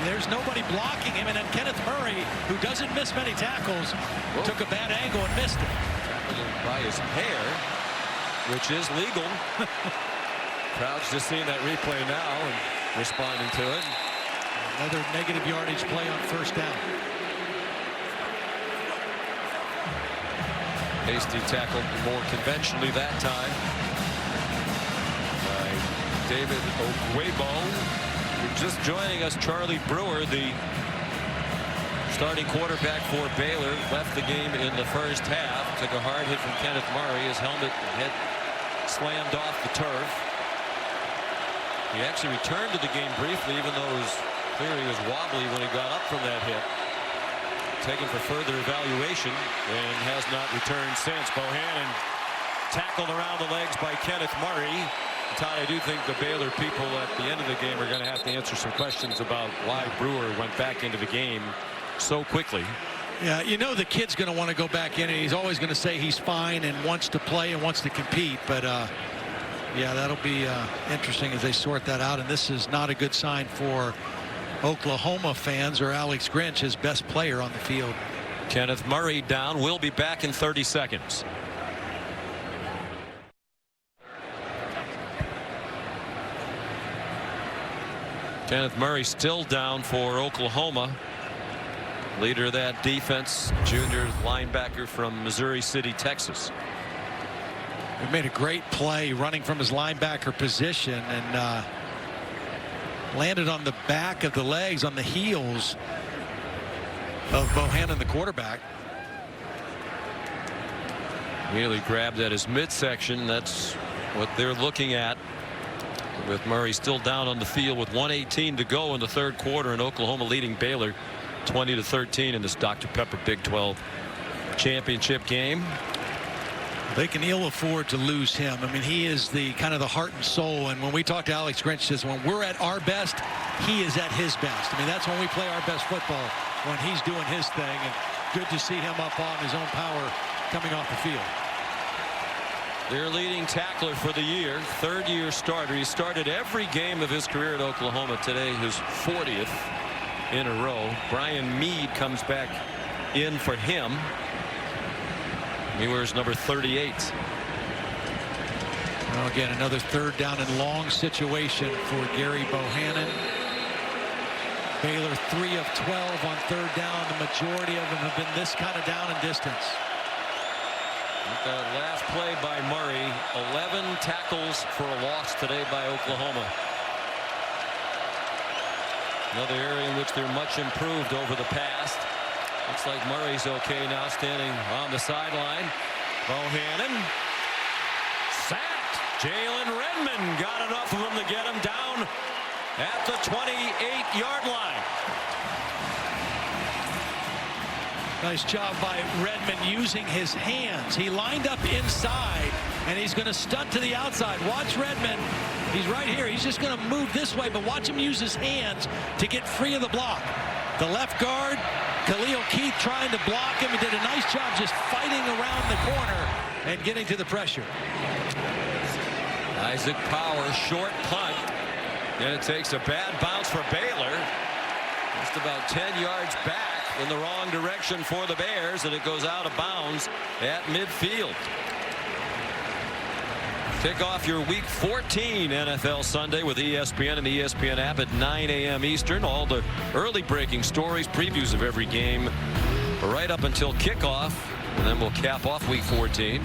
There's nobody blocking him. And then Kenneth Murray, who doesn't miss many tackles, took a bad angle and missed it. By his hair, which is legal. Crowd's just seeing that replay now and responding to it. Another negative yardage play on first down. Hasty tackled more conventionally that time by David Ogwebo. Just joining us, Charlie Brewer, the starting quarterback for Baylor, left the game in the first half. Took a hard hit from Kenneth Murray. His helmet and head slammed off the turf. He actually returned to the game briefly, even though it was clear he was wobbly when he got up from that hit. taken for further evaluation and has not returned since. Bohannon tackled around the legs by Kenneth Murray. Ty, I do think the Baylor people at the end of the game are going to have to answer some questions about why Brewer went back into the game so quickly. Yeah, you know the kid's going to want to go back in, and he's always going to say he's fine and wants to play and wants to compete. But, yeah, that'll be interesting as they sort that out. And this is not a good sign for Oklahoma fans or Alex Grinch, his best player on the field. Kenneth Murray down. We'll be back in 30 seconds. Kenneth Murray still down for Oklahoma. Leader of that defense, junior linebacker from Missouri City, Texas. He made a great play running from his linebacker position and landed on the back of the legs, on the heels of Bohannon, the quarterback. Nearly grabbed at his midsection. That's what they're looking at, with Murray still down on the field with 1:18 to go in the third quarter, and Oklahoma leading Baylor 20-13 in this Dr. Pepper Big 12 championship game. They can ill afford to lose him. I mean, he is the kind of the heart and soul. And when we talk to Alex Grinch, says when we're at our best, he is at his best. I mean, that's when we play our best football, when he's doing his thing. And good to see him up on his own power coming off the field. Their leading tackler for the year, third-year starter. He started every game of his career at Oklahoma. Today, his 40th in a row. Brian Meade comes back in for him. He wears number 38. Well, again, another third down and long situation for Gary Bohannon. Baylor 3 of 12 on third down. The majority of them have been this kind of down and distance. That last play by Murray, 11 tackles for a loss today by Oklahoma. Another area in which they're much improved over the past. Looks like Murray's okay now, standing on the sideline. Bohannon sacked. Jalen Redmond got enough of him to get him down at the 28-yard line. Nice job by Redmond using his hands. He lined up inside, and he's going to stunt to the outside. Watch Redmond. He's right here. He's just going to move this way, but watch him use his hands to get free of the block. The left guard, Khalil Keith, trying to block him. He did a nice job just fighting around the corner and getting to the pressure. Isaac Power, short punt. And it takes a bad bounce for Baylor. Just about 10 yards back in the wrong direction for the Bears, and it goes out of bounds at midfield. Kick off your Week 14 NFL Sunday with ESPN and the ESPN app at 9 a.m. Eastern. All the early breaking stories, previews of every game right up until kickoff, and then we'll cap off Week 14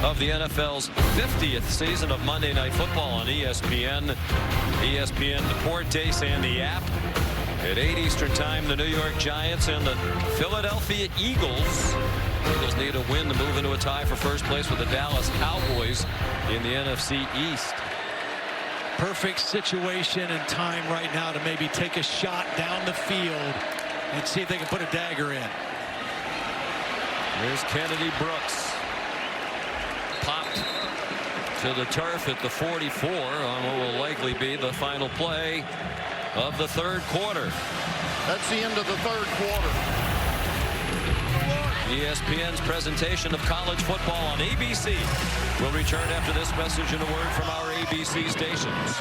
of the NFL's 50th season of Monday Night Football on ESPN, ESPN Deportes, and the app. At 8 Eastern time, the New York Giants and the Philadelphia Eagles. Eagles need a win to move into a tie for first place with the Dallas Cowboys in the NFC East. Perfect situation and time right now to maybe take a shot down the field and see if they can put a dagger in. Here's Kennedy Brooks. Popped to the turf at the 44 on what will likely be the final play of the third quarter. That's the end of the third quarter. ESPN's presentation of college football on ABC will return after this message and a word from our ABC stations.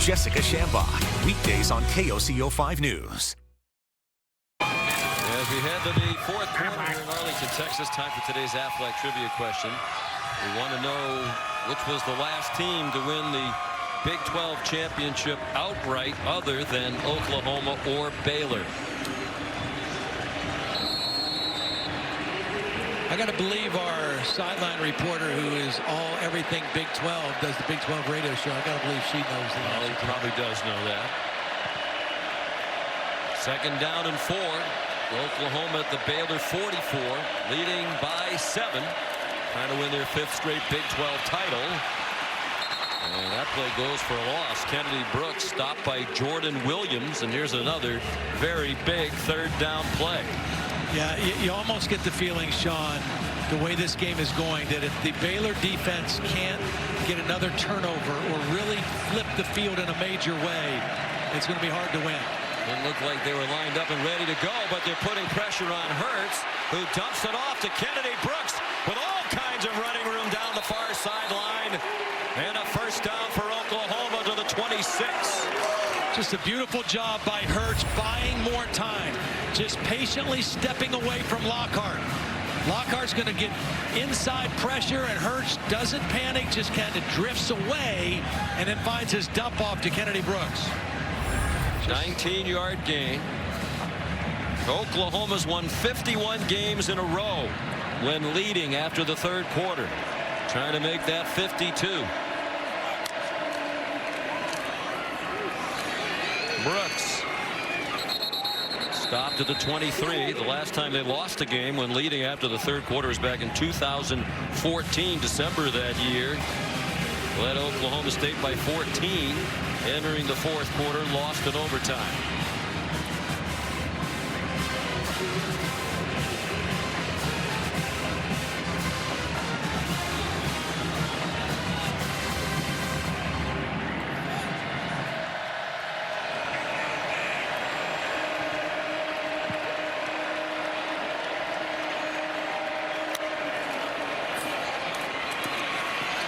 Jessica Shambach, weekdays on KOCO 5 News. As we head to the fourth quarter here in Arlington, Texas, time for today's Aflac trivia question. We want to know which was the last team to win the Big 12 championship outright other than Oklahoma or Baylor. I got to believe our sideline reporter, who is everything Big 12, does the Big 12 radio show. I got to believe she knows the answer. He probably does know that. Second down and 4. Oklahoma at the Baylor 44, leading by 7, trying to win their 5th straight Big 12 title. And that play goes for a loss. Kennedy Brooks stopped by Jordan Williams, and here's another very big 3rd down play. Yeah, you almost get the feeling, Sean, the way this game is going, that if the Baylor defense can't get another turnover or really flip the field in a major way, it's going to be hard to win. Didn't look like they were lined up and ready to go, but they're putting pressure on Hurts, who dumps it off to Kennedy Brooks with all kinds of running room down the far sideline. And a 1st down for Oklahoma to the 26. Just a beautiful job by Hurts, buying more time, just patiently stepping away from Lockhart. Lockhart's going to get inside pressure, and Hurts doesn't panic, just kind of drifts away and then finds his dump off to Kennedy Brooks. 19-yard gain. Oklahoma's won 51 games in a row when leading after the 3rd quarter. Trying to make that 52. Brooks stopped at the 23. The last time they lost a game when leading after the 3rd quarter was back in 2014, December that year. Led Oklahoma State by 14. Entering the 4th quarter, lost in overtime.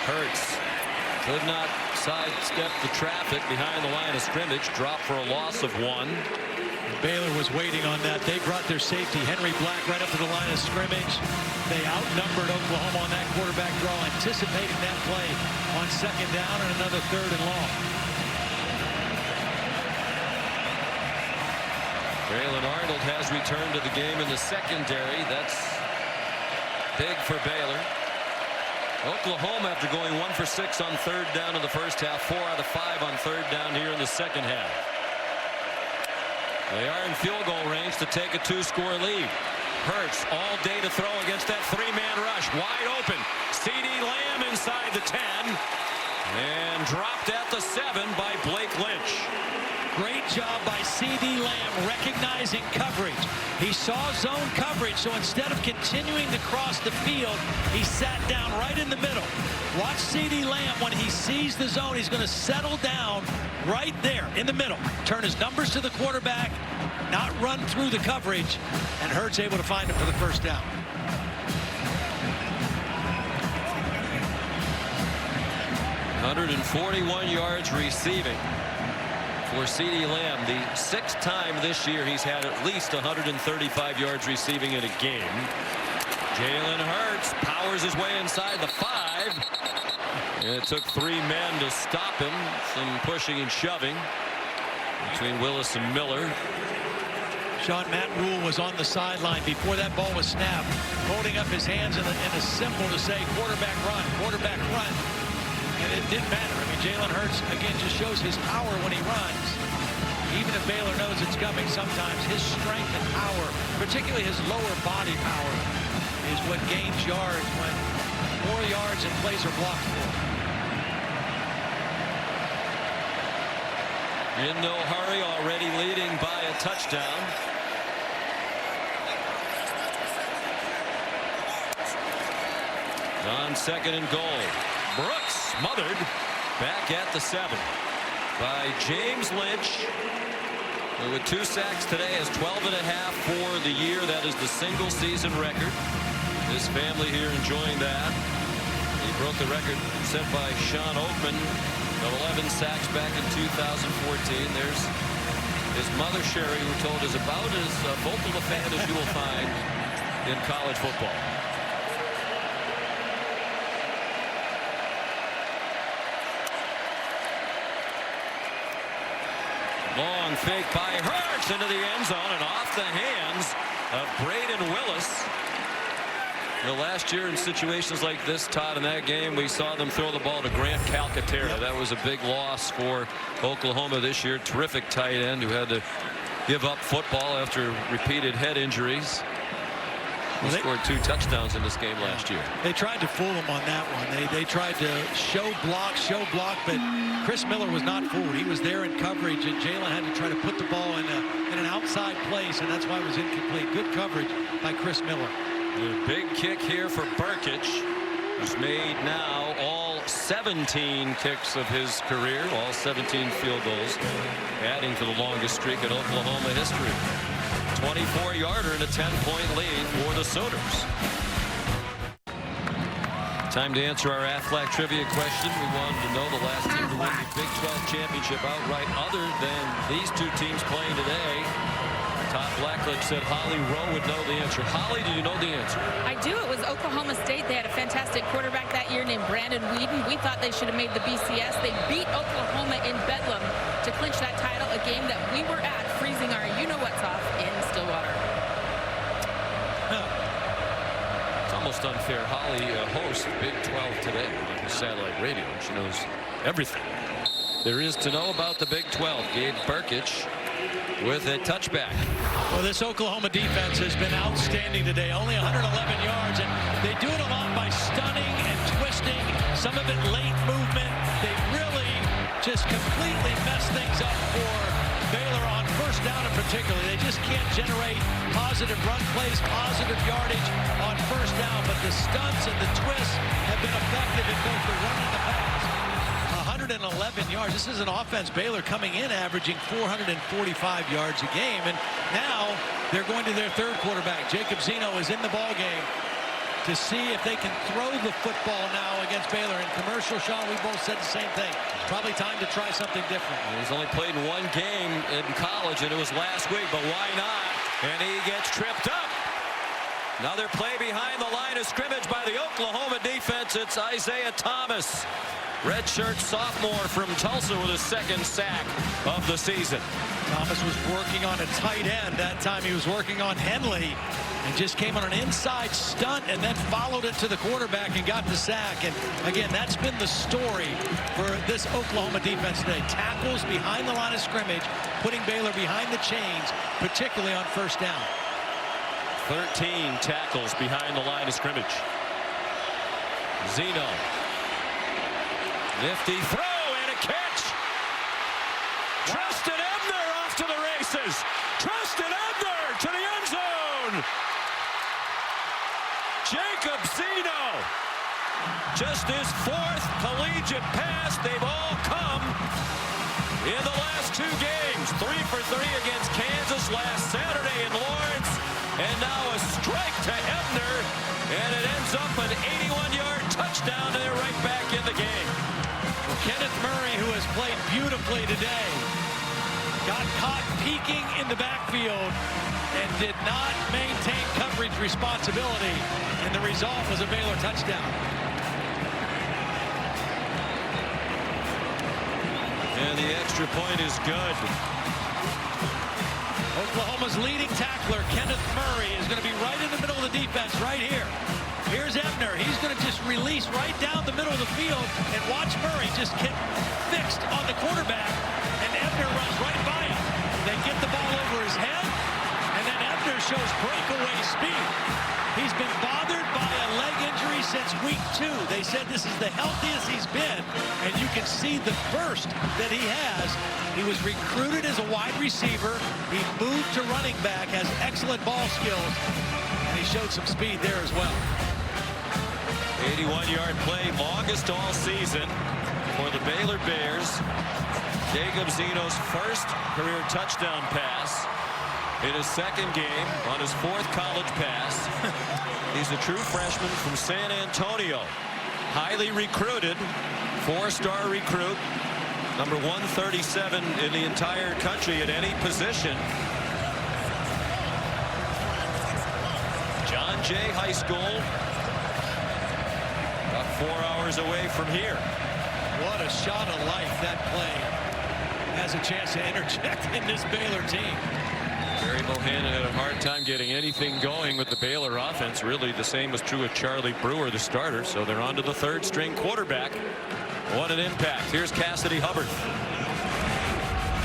Hurts could not sidestep the traffic behind the line of scrimmage. Dropped for a loss of 1. Baylor was waiting on that. They brought their safety, Henry Black, right up to the line of scrimmage. They outnumbered Oklahoma on that quarterback draw, anticipating that play on 2nd down and another 3rd and long. Braylon Arnold has returned to the game in the secondary. That's big for Baylor. Oklahoma, after going 1 for 6 on 3rd down in the 1st half, 4 out of 5 on 3rd down here in the 2nd half. They are in field goal range to take a 2-score lead. Hurts all day to throw against that 3-man rush. Wide open. C.D. Lamb inside the 10. And dropped at the 7 by Blake Lynch. Great job by C.D. Lamb recognizing coverage. He saw zone coverage, so instead of continuing to cross the field, he sat down right in the middle. Watch C.D. Lamb. When he sees the zone, he's going to settle down right there in the middle. Turn his numbers to the quarterback, not run through the coverage, and Hurts able to find him for the 1st down. .141 yards receiving for C.D. Lamb. The 6th time this year he's had at least 135 yards receiving in a game. Jalen Hurts powers his way inside the 5. And it took 3 men to stop him. Some pushing and shoving between Willis and Miller. Sean, Matt Rule was on the sideline before that ball was snapped, holding up his hands in a symbol to say quarterback run, quarterback run. And it didn't matter. I mean, Jalen Hurts, again, just shows his power when he runs. Even if Baylor knows it's coming, sometimes his strength and power, particularly his lower body power, is what gains yards when more yards and plays are blocked for. In no hurry, already leading by a touchdown. On 2nd and goal. Brooks smothered back at the 7 by James Lynch, who with 2 sacks today has 12.5 for the year. That is the single season record. His family here enjoying that. He broke the record set by Sean Oakman of 11 sacks back in 2014. There's his mother Sherry, who told us about as vocal a fan as you will find in college football. Long fake by Hurts into the end zone and off the hands of Braden Willis. Last year in situations like this, Todd, in that game, we saw them throw the ball to Grant Calcaterra. That was a big loss for Oklahoma this year. Terrific tight end who had to give up football after repeated head injuries. He scored 2 touchdowns in this game last year. They tried to fool him on that one. They tried to show block, but Chris Miller was not fooled. He was there in coverage, and Jalen had to try to put the ball in an outside place, and that's why it was incomplete. Good coverage by Chris Miller. A big kick here for Burkich, who's made now all 17 kicks of his career, all 17 field goals, adding to the longest streak in Oklahoma history. 24-yarder and a 10-point lead for the Sooners. Time to answer our Aflac trivia question. We wanted to know the last team to win the Big 12 championship outright other than these 2 teams playing today. Todd Blackledge said Holly Rowe would know the answer. Holly, do you know the answer? I do. It was Oklahoma State. They had a fantastic quarterback that year named Brandon Whedon. We thought they should have made the BCS. They beat Oklahoma in Bedlam to clinch that title, a game that we were at, freezing our you-know-what's off in Stillwater. It's almost unfair. Holly hosts Big 12 today on satellite radio. She knows everything there is to know about the Big 12. Gabe Burkich with a touchback. Well, this Oklahoma defense has been outstanding today. Only 111 yards, and they do it a lot by stunning and twisting. Some of it late movement. They really just completely mess things up for Baylor on first down in particular. They just can't generate positive run plays, positive yardage on first down, but the stunts and the twists have been effective in both the run and the pass. 111 yards. This is an offense, Baylor, coming in averaging 445 yards a game, and now they're going to their 3rd quarterback. Jacob Zeno is in the ball game to see if they can throw the football now against Baylor. In commercial, Sean, we both said the same thing. Probably time to try something different. He's only played 1 game in college, and it was last week, but why not? And he gets tripped up. Another play behind the line of scrimmage by the Oklahoma defense. It's Isaiah Thomas, redshirt sophomore from Tulsa, with his 2nd sack of the season. Thomas was working on a tight end. That time he was working on Henley and just came on an inside stunt and then followed it to the quarterback and got the sack. And again, that's been the story for this Oklahoma defense today. Tackles behind the line of scrimmage, putting Baylor behind the chains, particularly on first down. 13 tackles behind the line of scrimmage. Zeno. Nifty throw and a catch. Tristan Ebner off to the races. Tristan Ebner to the end zone. Jacob Zeno. Just his 4th collegiate pass. They've all come in the last 2 games. 3 for 3 against Kansas last Saturday in Lawrence. And now a strike to Ebner. And it ends up an 81-yard touchdown. And they're right back in the game. Kenneth Murray, who has played beautifully today, got caught peeking in the backfield and did not maintain coverage responsibility, and the result was a Baylor touchdown. And the extra point is good. Oklahoma's leading tackler, Kenneth Murray, is going to be right in the middle of the defense, right here. Here's Ebner. He's going to just release right down the middle of the field, and watch Murray just get fixed on the quarterback, and Ebner runs right by him. They get the ball over his head, and then Ebner shows breakaway speed. He's been bothered by a leg injury since week 2. They said this is the healthiest he's been, and you can see the burst that he has. He was recruited as a wide receiver. He moved to running back, has excellent ball skills, and he showed some speed there as well. 81-yard play, longest all season for the Baylor Bears. Jacob Zeno's 1st career touchdown pass in his 2nd game on his 4th college pass. He's a true freshman from San Antonio. Highly recruited, 4-star recruit, number 137 in the entire country at any position. John Jay High School. 4 hours away from here. What a shot of life that play has a chance to interject in this Baylor team. Barry Bohannon had a hard time getting anything going with the Baylor offense. Really, the same was true of Charlie Brewer, the starter. So they're on to the 3rd string quarterback. What an impact. Here's Cassidy Hubbard.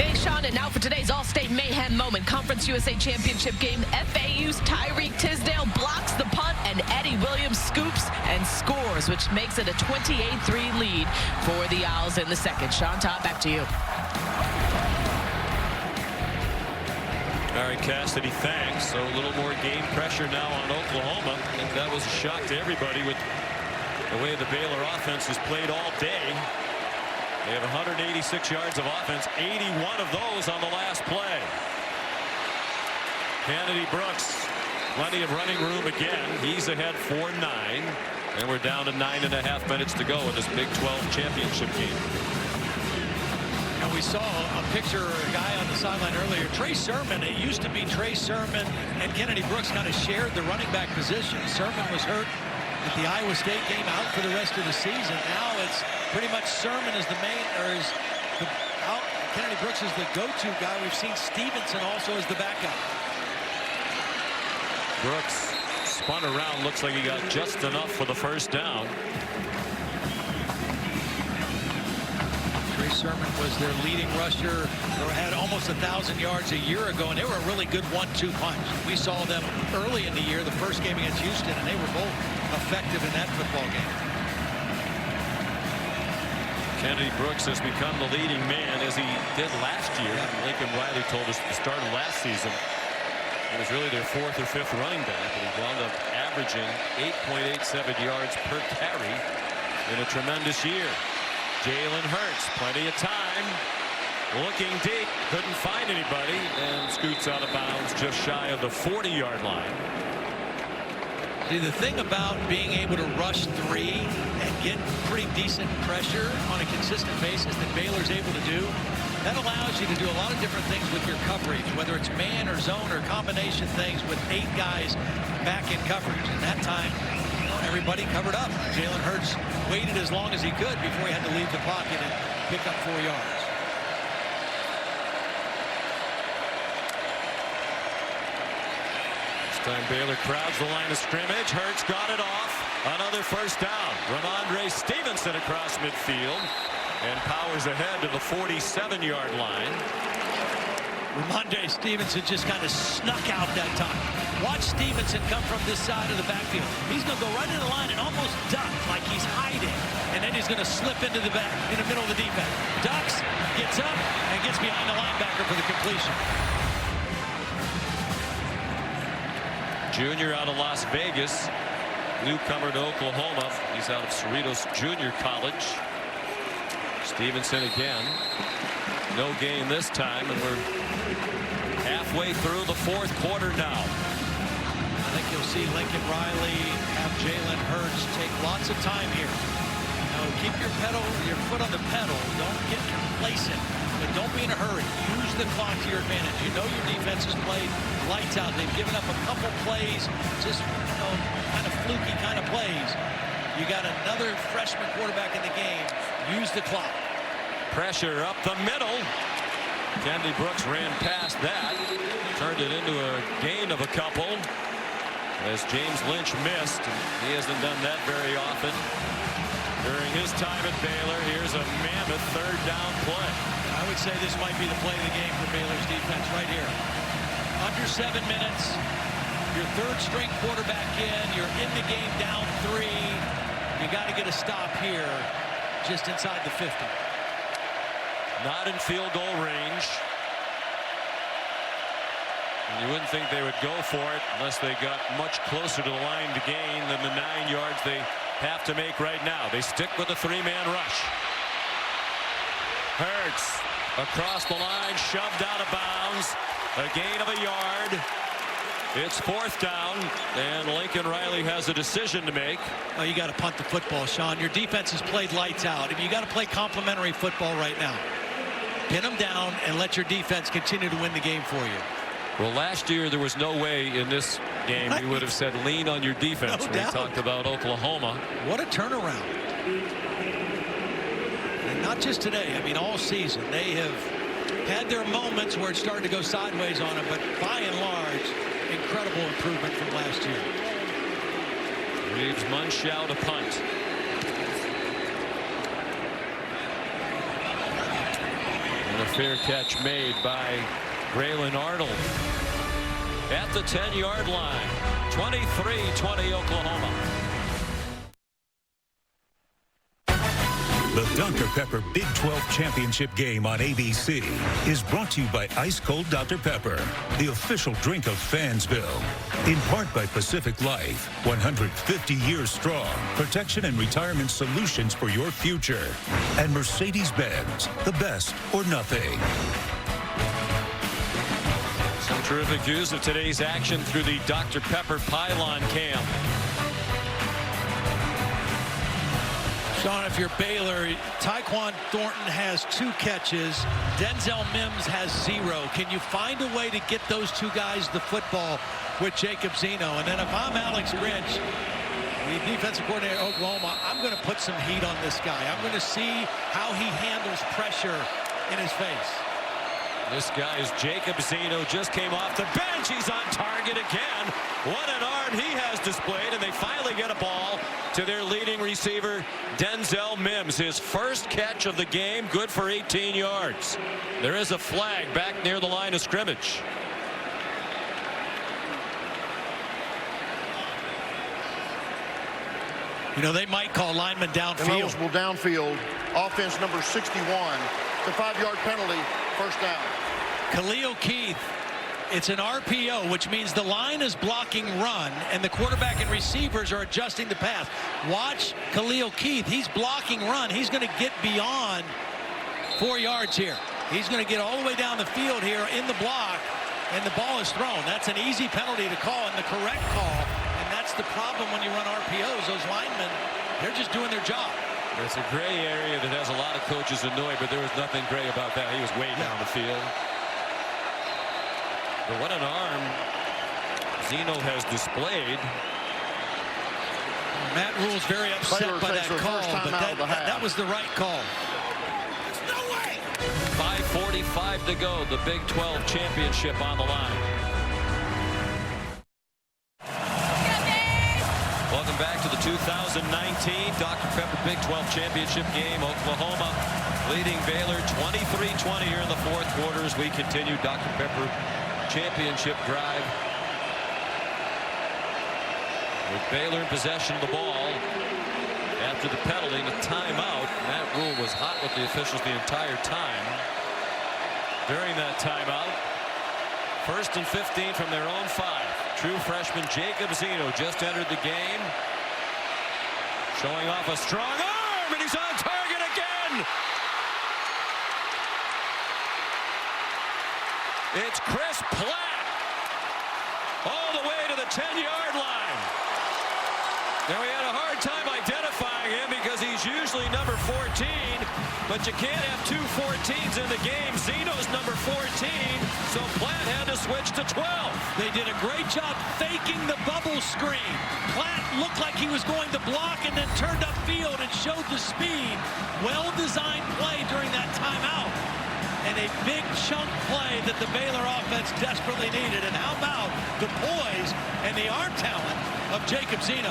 Thanks, Sean. And now for today's All-State Mayhem moment. Conference USA Championship game. FAU's Tyreek Tisdale blocks the punt, and Eddie Williams scoops and scores, which makes it a 28-3 lead for the Owls in the second. Sean, Todd, back to you. All right, Cassidy, thanks. So a little more game pressure now on Oklahoma. I think that was a shock to everybody with the way the Baylor offense has played all day. They have 186 yards of offense, 81 of those on the last play. Kennedy Brooks, plenty of running room again. He's ahead 4-9, and we're down to 9.5 minutes to go in this Big 12 championship game. And we saw a picture of a guy on the sideline earlier, Trey Sermon. It used to be Trey Sermon and Kennedy Brooks kind of shared the running back position. Sermon was hurt at the Iowa State game, out for the rest of the season. Now it's pretty much Sermon is the main, or is the out. Kennedy Brooks is the go-to guy. We've seen Stevenson also as the backup. Brooks spun around, looks like he got just enough for the first down. Trey Sermon was their leading rusher, or had almost 1,000 yards a year ago, and they were a really good 1-2 punch. We saw them early in the year, the first game against Houston, and they were both effective in that football game. Kennedy Brooks has become the leading man, as he did last year. Lincoln Riley told us at the start of last season it was really their 4th or 5th running back, and he wound up averaging 8.87 yards per carry in a tremendous year. Jalen Hurts, plenty of time, looking deep, couldn't find anybody, and scoots out of bounds just shy of the 40-yard line. See, the thing about being able to rush 3 and get pretty decent pressure on a consistent basis that Baylor's able to do, that allows you to do a lot of different things with your coverage, whether it's man or zone or combination things with 8 guys back in coverage. And that time, everybody covered up. Jalen Hurts waited as long as he could before he had to leave the pocket and pick up 4 yards. This time Baylor crowds the line of scrimmage. Hurts got it off. Another first down. Ramondre Stevenson across midfield and powers ahead to the 47-yard line. Ramondre Stevenson just kind of snuck out that time. Watch Stevenson come from this side of the backfield. He's going to go right in the line and almost duck like he's hiding. And then he's going to slip into the back, in the middle of the defense. Ducks, gets up, and gets behind the linebacker for the completion. Junior out of Las Vegas. Newcomer to Oklahoma. He's out of Cerritos Junior College. Stevenson again. No gain this time, and we're halfway through the 4th quarter now. I think you'll see Lincoln Riley have Jalen Hurts take lots of time here. Keep your foot on the pedal. Don't get complacent, but don't be in a hurry. Use the clock to your advantage. You know your defense has played lights out. They've given up a couple plays, just kind of fluky kind of plays. You got another freshman quarterback in the game. Use the clock. Pressure up the middle. Kennedy Brooks ran past that. Turned it into a gain of a couple as James Lynch missed. He hasn't done that very often during his time at Baylor. Here's a mammoth 3rd down play. I would say this might be the play of the game for Baylor's defense right here. Under 7 minutes. Your 3rd string quarterback in. You're in the game down 3. You got to get a stop here just inside the 50. Not in field goal range. And you wouldn't think they would go for it unless they got much closer to the line to gain than the 9 yards they have to make right now. They stick with the 3-man rush. Hurts across the line, shoved out of bounds. A gain of a yard. It's 4th down, and Lincoln Riley has a decision to make. Oh, you got to punt the football, Sean. Your defense has played lights out. You got to play complementary football right now. Pin them down and let your defense continue to win the game for you. Well, last year there was no way in this game we would have said lean on your defense. No we doubt. Talked about Oklahoma. What a turnaround. And not just today. I mean, all season. They have had their moments where it started to go sideways on them, but by and large, incredible improvement from last year. Reeves Munchau to punt. And a fair catch made by Braylon Arnold at the 10-yard line. 23-20 Oklahoma. The Dr. Pepper Big 12 Championship game on ABC is brought to you by Ice Cold Dr. Pepper, the official drink of Fansville. In part by Pacific Life, 150 years strong, protection and retirement solutions for your future. And Mercedes-Benz, the best or nothing. Some terrific views of today's action through the Dr. Pepper Pylon Cam. Sean, if you're Baylor, Tyquan Thornton has 2 catches. Denzel Mims has 0. Can you find a way to get those 2 guys the football with Jacob Zeno? And then if I'm Alex Grinch, the defensive coordinator at Oklahoma, I'm going to put some heat on this guy. I'm going to see how he handles pressure in his face. This guy is Jacob Zeno, just came off the bench. He's on target again. What an arm he has displayed, and they finally get a ball to their leading receiver, Denzel Mims. His first catch of the game, good for 18 yards. There is a flag back near the line of scrimmage. You know, they might call linemen downfield. Eligible downfield, offense number 61. It's a 5-yard penalty, first down. Khalil Keith, it's an RPO, which means the line is blocking run, and the quarterback and receivers are adjusting the pass. Watch Khalil Keith. He's blocking run. He's going to get beyond 4 yards here. He's going to get all the way down the field here in the block, and the ball is thrown. That's an easy penalty to call and the correct call, and that's the problem when you run RPOs. Those linemen, they're just doing their job. It's a gray area that has a lot of coaches annoyed, but there was nothing gray about that. He was way down the field. But what an arm Zeno has displayed. Matt Rule's very upset by that call, but that was the right call. No way! 5:45 to go. The Big 12 championship on the line. Welcome back to the 2019 Dr. Pepper Big 12 championship game. Oklahoma leading Baylor 23-20 here in the fourth quarter as we continue Dr. Pepper championship drive. With Baylor in possession of the ball after the penalty and a timeout. Matt Rule was hot with the officials the entire time. During that timeout, 1st and 15 from their own 5. True freshman Jacob Zeno just entered the game, showing off a strong arm, and he's on target again. It's Chris Platt all the way to the 10-yard line. Now, we had a hard time identifying him because he's usually number 14, but you can't have 2 14s in the game. Zeno's number 14, so Platt had to switch to 12. They did a great job faking the bubble screen. Platt looked like he was going to block and then turned upfield and showed the speed. Well-designed play during that timeout. And a big chunk play that the Baylor offense desperately needed. And how about the poise and the arm talent of Jacob Zeno?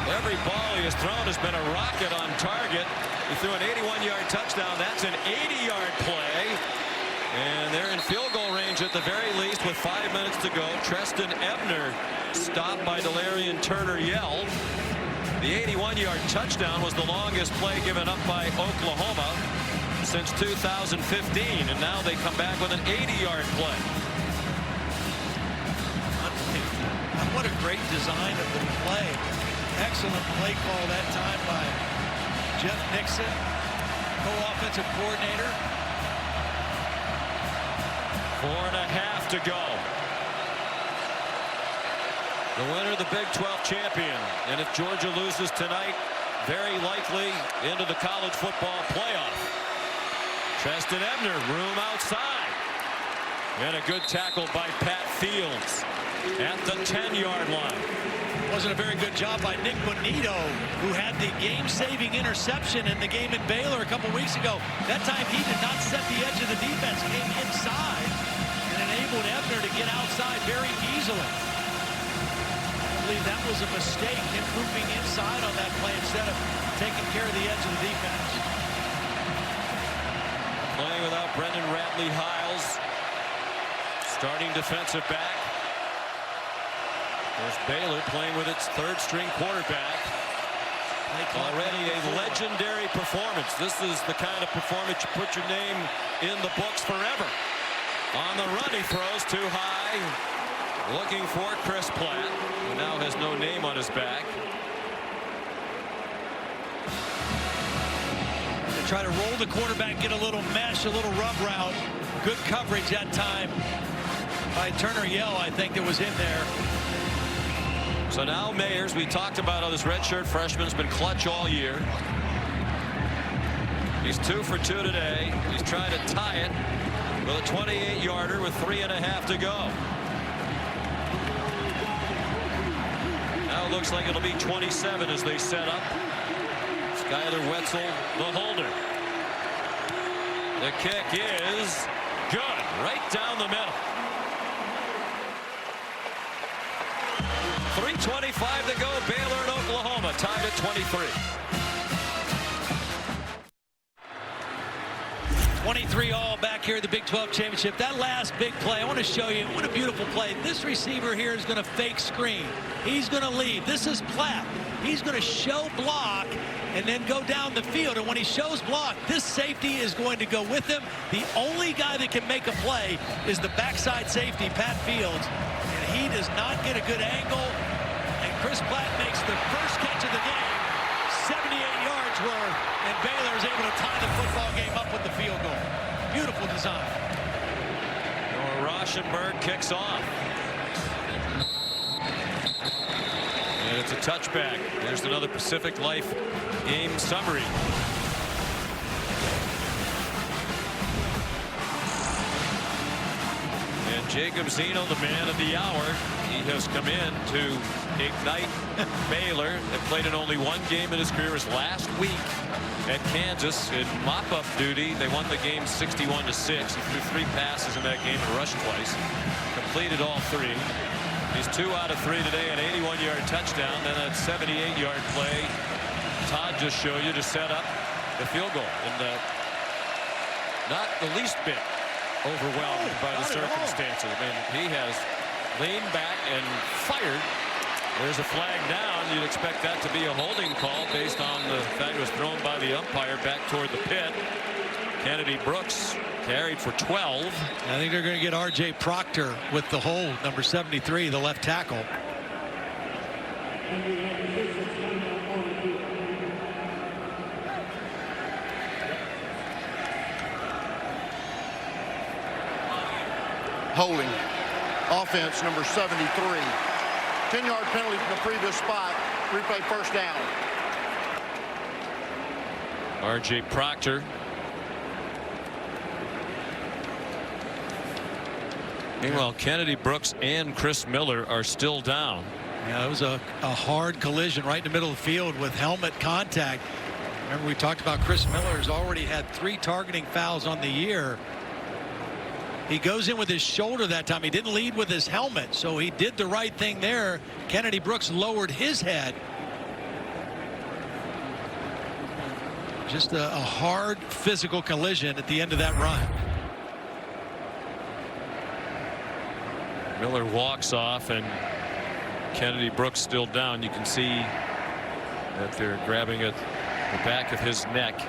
Every ball he has thrown has been a rocket on target. He threw an 81-yard touchdown. That's an 80-yard play. And they're in field goal range at the very least with 5 minutes to go. Treston Ebner stopped by Delarian Turner-Yell. The 81-yard touchdown was the longest play given up by Oklahoma since 2015, and now they come back with an 80-yard play. What a great design of the play. Excellent play call that time by Jeff Nixon, co-offensive coordinator. 4.5 to go. The winner, the Big 12 champion, and if Georgia loses tonight, very likely into the college football playoff. Treston Ebner, room outside. And a good tackle by Pat Fields at the 10-yard line. Wasn't a very good job by Nick Bonito, who had the game-saving interception in the game in Baylor a couple weeks ago. That time he did not set the edge of the defense, came inside and enabled Ebner to get outside very easily. I believe that was a mistake, him moving inside on that play instead of taking care of the edge of the defense. Playing without Brendan Radley-Hiles, starting defensive back. There's Baylor playing with its third-string quarterback. Already a legendary performance. This is the kind of performance you put your name in the books forever. On the run, he throws too high. Looking for Chris Platt, who now has no name on his back. They try to roll the quarterback, get a little mesh, a little rub route. Good coverage that time by Turner Yell, I think, that was in there. So now Mayers, we talked about how this redshirt freshman's been clutch all year. He's 2 for 2 today. He's trying to tie it with a 28-yarder with 3.5 to go. Now it looks like it'll be 27 as they set up. Skyler Wetzel, the holder. The kick is good, right down the middle. 3:25 to go. Baylor and Oklahoma tied at 23. 23-all back here at the Big 12 Championship. That last big play, I want to show you what a beautiful play. This receiver here is going to fake screen. He's going to lead. This is Platt. He's going to show block and then go down the field. And when he shows block, this safety is going to go with him. The only guy that can make a play is the backside safety, Pat Fields. And he does not get a good angle. And Chris Platt makes the first catch of the game. 78 yards worth, and Baylor is able to tie the football game up with the field goal. Beautiful design. Noah Rauschenberg kicks off. And it's a touchback. There's another Pacific Life game summary. And Jacob Zeno, the man of the hour, he has come in to ignite Baylor. They played in only one game in his career. His last week at Kansas in mop-up duty. They won the game 61-6. He threw 3 passes in that game and rushed twice. Completed all 3. He's 2 out of 3 today, an 81-yard touchdown. Then that 78-yard play Todd just showed you to set up the field goal. And not the least bit overwhelmed by the circumstances. I mean, he has leaned back and fired. There's a flag down. You'd expect that to be a holding call based on the fact it was thrown by the umpire back toward the pit. Kennedy Brooks carried for 12. I think they're going to get R.J. Proctor with the hold, number 73, the left tackle. Holding. Offense number 73. 10-yard penalty from the previous spot. Replay first down. R.J. Proctor. Meanwhile, Kennedy Brooks and Chris Miller are still down. Yeah, it was a hard collision right in the middle of the field with helmet contact. Remember, we talked about Chris Miller has already had 3 targeting fouls on the year. He goes in with his shoulder that time. He didn't lead with his helmet, so he did the right thing there. Kennedy Brooks lowered his head. Just a hard physical collision at the end of that run. Miller walks off, and Kennedy Brooks still down. You can see that they're grabbing at the back of his neck.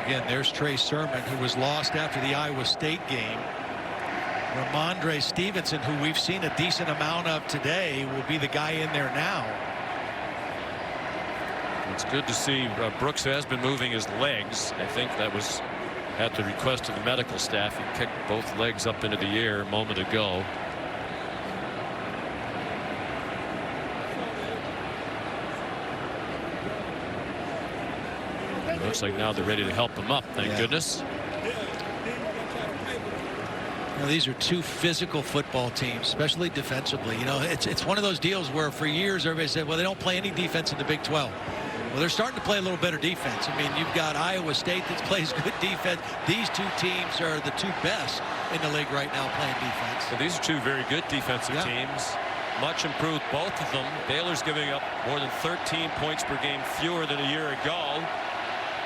Again, there's Trey Sermon, who was lost after the Iowa State game. Ramondre Stevenson, who we've seen a decent amount of today, will be the guy in there now. It's good to see Brooks has been moving his legs. I think that was at the request of the medical staff. He kicked both legs up into the air a moment ago. Looks like now they're ready to help him up. Thank goodness. You know, these are 2 physical football teams, especially defensively. You know, it's one of those deals where for years everybody said, well, they don't play any defense in the Big 12. Well, they're starting to play a little better defense. I mean, you've got Iowa State that plays good defense. These 2 teams are the 2 best in the league right now playing defense. So these are 2 very good defensive teams. Much improved, both of them. Baylor's giving up more than 13 points per game fewer than a year ago.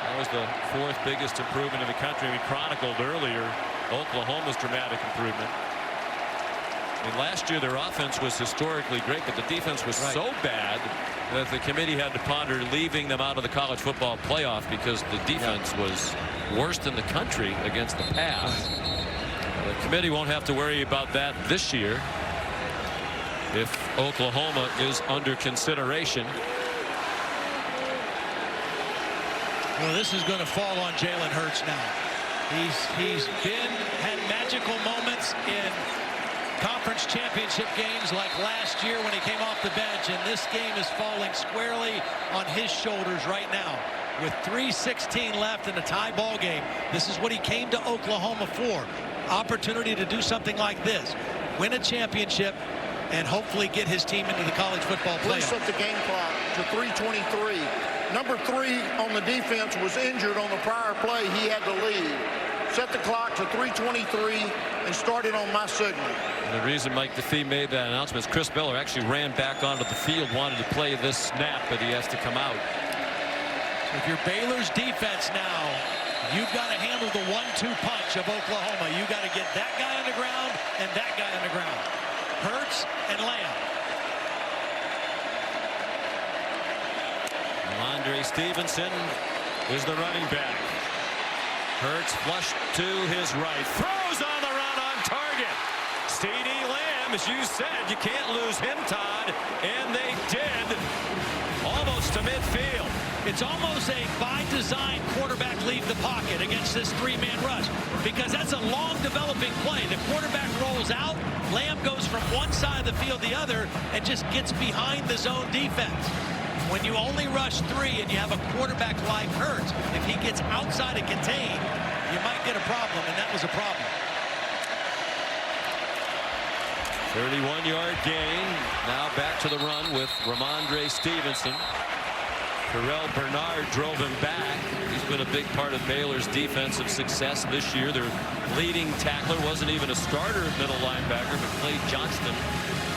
That was the 4th biggest improvement in the country. We chronicled earlier Oklahoma's dramatic improvement. I mean, last year their offense was historically great, but the defense was so bad that the committee had to ponder leaving them out of the college football playoff because the defense was worst in the country against the pass. The committee won't have to worry about that this year if Oklahoma is under consideration. Well, this is going to fall on Jalen Hurts now. He's had magical moments in conference championship games like last year when he came off the bench, and this game is falling squarely on his shoulders right now. With 3:16 left in a tie ball game, this is what he came to Oklahoma for. Opportunity to do something like this, win a championship, and hopefully get his team into the college football playoff. Reset the game clock to 3:23. Number 3 on the defense was injured on the prior play. He had to leave. Set the clock to 3:23 and started on my signal. And the reason Mike DeFee made that announcement is Chris Miller actually ran back onto the field, wanted to play this snap, but he has to come out. If you're Baylor's defense now, you've got to handle the 1-2 punch of Oklahoma. You've got to get that guy on the ground and that guy on the ground. Hurts and Lamb. Andre Stevenson is the running back. Hurts flushed to his right. Throws on the run on target. CeeDee Lamb, as you said, you can't lose him, Todd. And they did. Almost to midfield. It's almost a by design quarterback leave the pocket against this 3-man rush, because that's a long developing play. The quarterback rolls out, Lamb goes from one side of the field to the other and just gets behind the zone defense. When you only rush 3 and you have a quarterback like Hurts, if he gets outside and contained, you might get a problem, and that was a problem. 31-yard gain. Now back to the run with Ramondre Stevenson. Terrell Bernard drove him back. He's been a big part of Baylor's defensive success this year. Their leading tackler wasn't even a starter middle linebacker, but Clay Johnston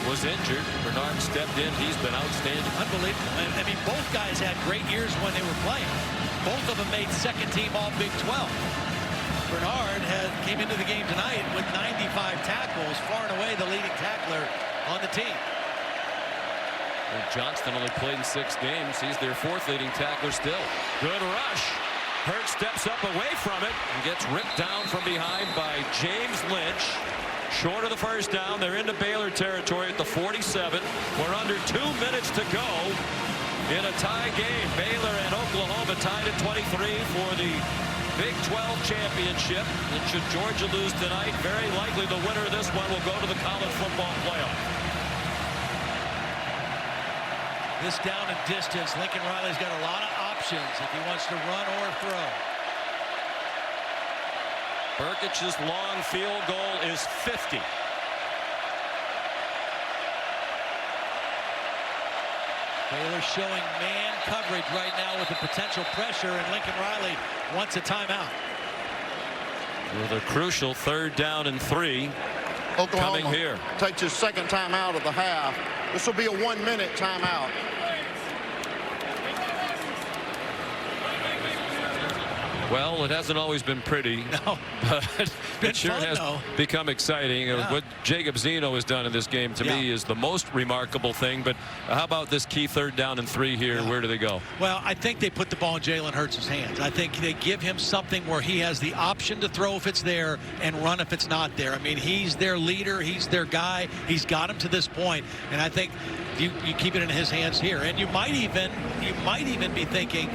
was injured. Bernard stepped in. He's been outstanding. Unbelievable. I mean, both guys had great years when they were playing. Both of them made second team all Big 12. Bernard came into the game tonight with 95 tackles, far and away the leading tackler on the team. Well, Johnston only played in 6 games. He's their 4th leading tackler still. Good rush. Hurts steps up away from it and gets ripped down from behind by James Lynch. Short of the first down. They're into Baylor territory at the 47. We're under 2 minutes to go in a tie game. Baylor and Oklahoma tied at 23 for the Big 12 championship. And should Georgia lose tonight, very likely the winner of this one will go to the college football playoff. This down and distance, Lincoln Riley's got a lot of options if he wants to run or throw. Burkich's long field goal is 50. Baylor showing man coverage right now with the potential pressure, and Lincoln Riley wants a timeout. With a crucial 3rd down and 3 Oklahoma coming here. Takes his 2nd timeout of the half. This will be a 1-minute timeout. Well, it hasn't always been pretty. No. But it sure has become exciting. Yeah. What Jacob Zeno has done in this game, to me, is the most remarkable thing. But how about this key 3rd down and 3 here? Where do they go? Well, I think they put the ball in Jalen Hurts' hands. I think they give him something where he has the option to throw if it's there and run if it's not there. I mean, he's their leader. He's their guy. He's got him to this point. And I think you keep it in his hands here. And you might even be thinking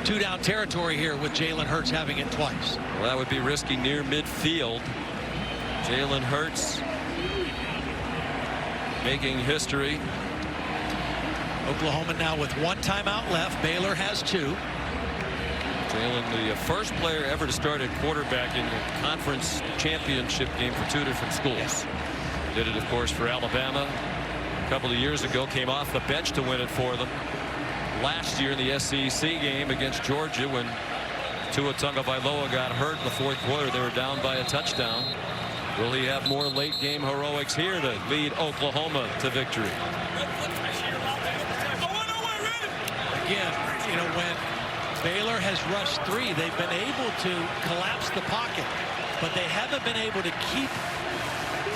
2-down territory here with Jalen Hurts having it twice. Well, that would be risky near midfield. Jalen Hurts making history. Oklahoma now with 1 timeout left. Baylor has 2. Jalen, the first player ever to start at quarterback in a conference championship game for 2 different schools. Yes. Did it, of course, for Alabama. A couple of years ago, came off the bench to win it for them. Last year in the SEC game against Georgia, when Tua Tagovailoa got hurt in the 4th quarter, they were down by a touchdown. Will he have more late game heroics here to lead Oklahoma to victory? Again, you know, when Baylor has rushed 3. They've been able to collapse the pocket, but they haven't been able to keep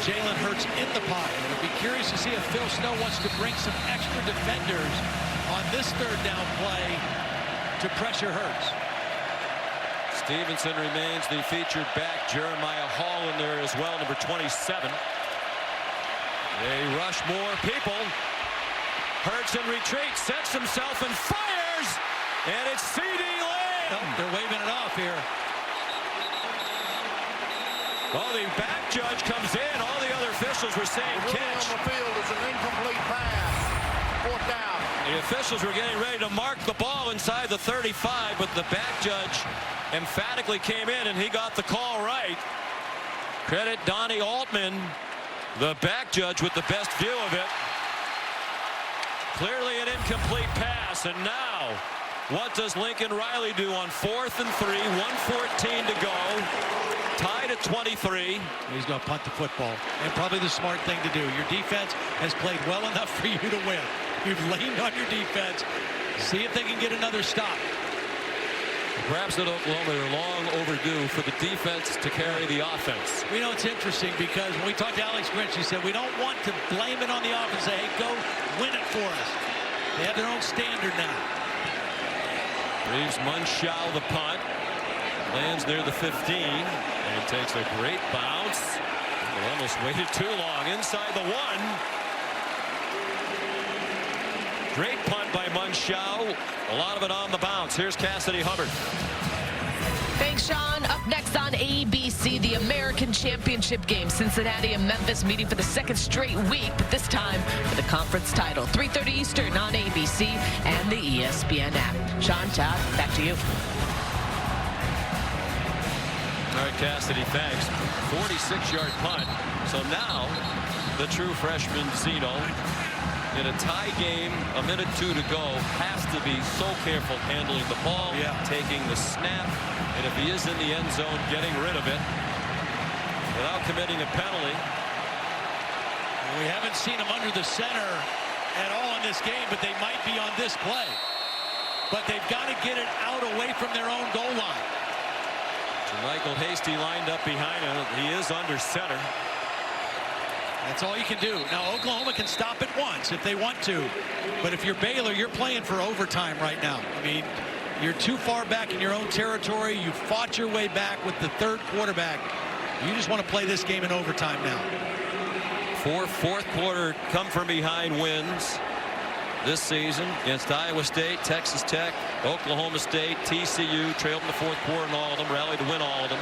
Jalen Hurts in the pocket. I'd be curious to see if Phil Snow wants to bring some extra defenders on this third down play to pressure Hurts. Stevenson remains the featured back. Jeremiah Hall in there as well, number 27. They rush more people. Hurts in retreat, sets himself and fires, and it's C.D. Lamb. Oh, they're waving it off here. Well, the back judge comes in. All the other officials were saying catch. On the field is an incomplete pass. 4th down. The officials were getting ready to mark the ball inside the 35, but the back judge emphatically came in, and he got the call right. Credit Donnie Altman, the back judge, with the best view of it. Clearly an incomplete pass, and now what does Lincoln Riley do on 4th and 3, 1:14 to go, tied at 23. He's going to punt the football, and probably the smart thing to do. Your defense has played well enough for you to win. You've leaned on your defense. See if they can get another stop. Perhaps at Oklahoma, they're long overdue for the defense to carry the offense. You know, it's interesting because when we talked to Alex Grinch, he said we don't want to blame it on the offense. Say, hey, go win it for us. They have their own standard now. Reeves Munshaw the punt. Lands near the 15 and takes a great bounce. It almost waited too long. Inside the 1. Great punt by Munshaw. A lot of it on the bounce. Here's Cassidy Hubbard. Thanks, Sean. Up next on ABC, the American Championship game. Cincinnati and Memphis meeting for the 2nd straight week, but this time for the conference title. 3:30 Eastern on ABC and the ESPN app. Sean, Todd, back to you. All right, Cassidy, thanks. 46-yard punt. So now the true freshman Zeno, in a tie game, 1:02 to go, has to be so careful handling the ball, taking the snap, and if he is in the end zone, getting rid of it without committing a penalty. We haven't seen him under the center at all in this game, but they might be on this play. But they've got to get it out away from their own goal line. So Michael Hasty lined up behind him. He is under center. That's all you can do. Now, Oklahoma can stop it once if they want to. But if you're Baylor, you're playing for overtime right now. I mean, you're too far back in your own territory. You fought your way back with the 3rd quarterback. You just want to play this game in overtime now. 4 fourth quarter come from behind wins this season against Iowa State, Texas Tech, Oklahoma State, TCU, trailed in the 4th quarter in all of them, rallied to win all of them.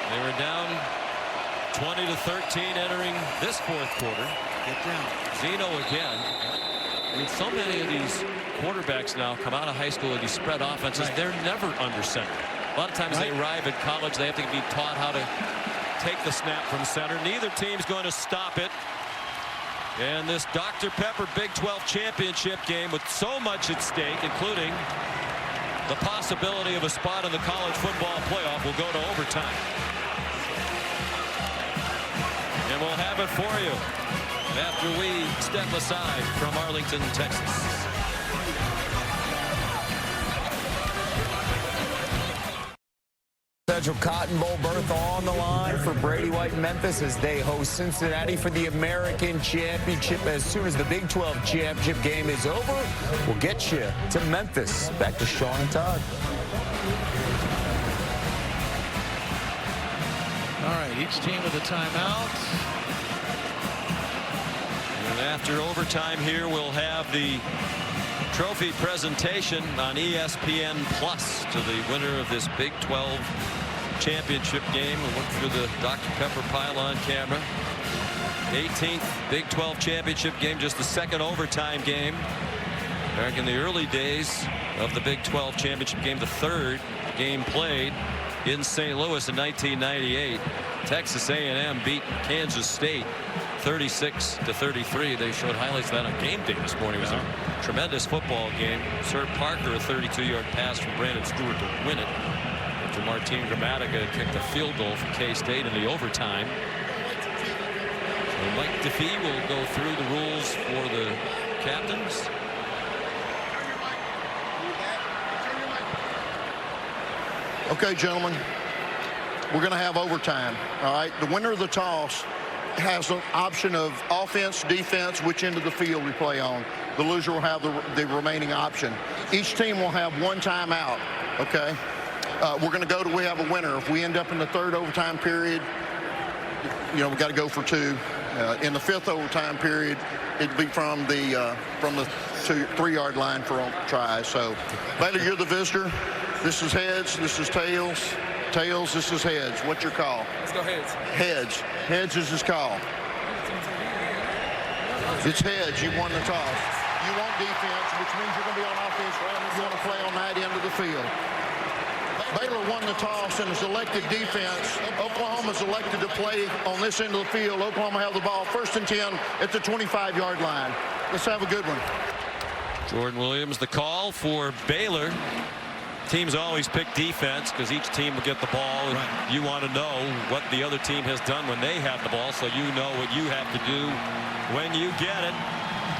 They were down 20-13 entering this 4th quarter. Get down. Zeno again. I mean, so many of these quarterbacks now come out of high school with these spread offenses. Right. They're never under center. A lot of times they arrive at college, they have to be taught how to take the snap from center. Neither team's going to stop it. And this Dr. Pepper Big 12 championship game with so much at stake, including the possibility of a spot in the college football playoff, will go to overtime. And we'll have it for you after we step aside from Arlington, Texas. Central Cotton Bowl berth on the line for Brady White and Memphis as they host Cincinnati for the American Championship. As soon as the Big 12 championship game is over, we'll get you to Memphis. Back to Sean and Todd. All right, each team with a timeout. And after overtime here, we'll have the trophy presentation on ESPN Plus to the winner of this Big 12 championship game. We'll look through the Dr. Pepper pylon camera. 18th Big 12 championship game, just the 2nd overtime game. Back in the early days of the Big 12 championship game, the 3rd game played in St. Louis in 1998. Texas A&M beat Kansas State 36-33. They showed highlights of that on game day this morning. It was a tremendous football game. Sir Parker, a 32-yard pass from Brandon Stewart to win it after Martin Gramatica kicked a field goal for K-State in the overtime. So Mike DeFee will go through the rules for the captains. Okay, gentlemen, we're going to have overtime. All right, the winner of the toss has an option of offense, defense, which end of the field we play on. The loser will have the remaining option. Each team will have one timeout. Okay, we're going to go to we have a winner. If we end up in the third overtime period, we got to go for two. In the fifth overtime period, it'd be from the 3-yard line for tries. So, Baylor, you're the visitor. This is heads. This is tails. Tails. This is heads. What's your call? Let's go heads. Heads. Heads is his call. It's heads. You won the toss. You want defense, which means you're going to be on offense. You want to play on that end of the field. Baylor won the toss and has elected defense. Oklahoma's elected to play on this end of the field. Oklahoma have the ball 1st and 10 at the 25-yard line. Let's have a good one. Jordan Williams, the call for Baylor. Teams always pick defense because each team will get the ball. And you want to know what the other team has done when they have the ball, so you know what you have to do when you get it.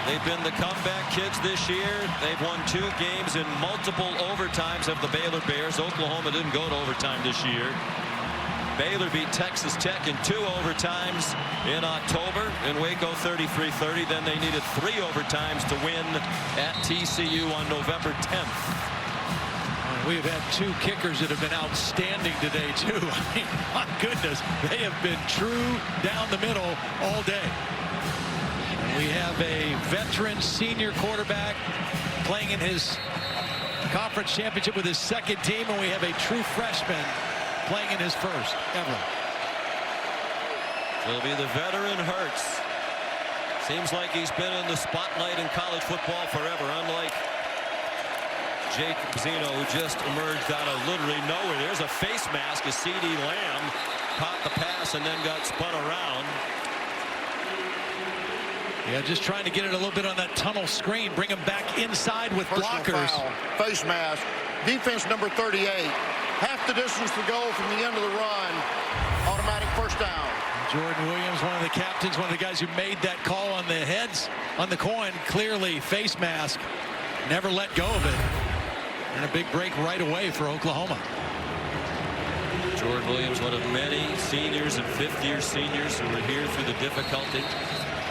They've been the comeback kids this year. They've won 2 games in multiple overtimes of the Baylor Bears. Oklahoma didn't go to overtime this year. Baylor beat Texas Tech in 2 overtimes in October in Waco 33-30. Then they needed 3 overtimes to win at TCU on November 10th. We have had 2 kickers that have been outstanding today, too. I mean, my goodness, they have been true down the middle all day. And we have a veteran senior quarterback playing in his conference championship with his 2nd team, and we have a true freshman playing in his 1st ever. It'll be the veteran Hurts. Seems like he's been in the spotlight in college football forever, unlike Jake Zeno, who just emerged out of literally nowhere. There's a face mask as C.D. Lamb caught the pass and then got spun around. Yeah, just trying to get it a little bit on that tunnel screen, bring him back inside with blockers. Foul. Face mask. Defense number 38. Half the distance to go from the end of the run. Automatic first down. Jordan Williams, one of the captains, one of the guys who made that call on the heads, on the coin, clearly face mask. Never let go of it. And a big break right away for Oklahoma. Jordan Williams, one of many seniors and 5th-year seniors who were here through the difficulty.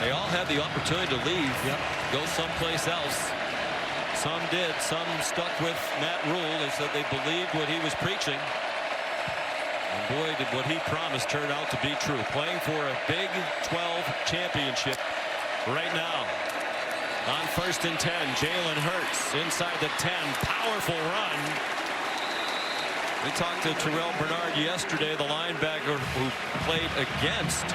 They all had the opportunity to leave, go someplace else. Some did. Some stuck with Matt Rule. They said they believed what he was preaching. And boy, did what he promised turn out to be true. Playing for a Big 12 championship right now. On 1st and 10, Jalen Hurts inside the 10. Powerful run. We talked to Terrell Bernard yesterday, the linebacker who played against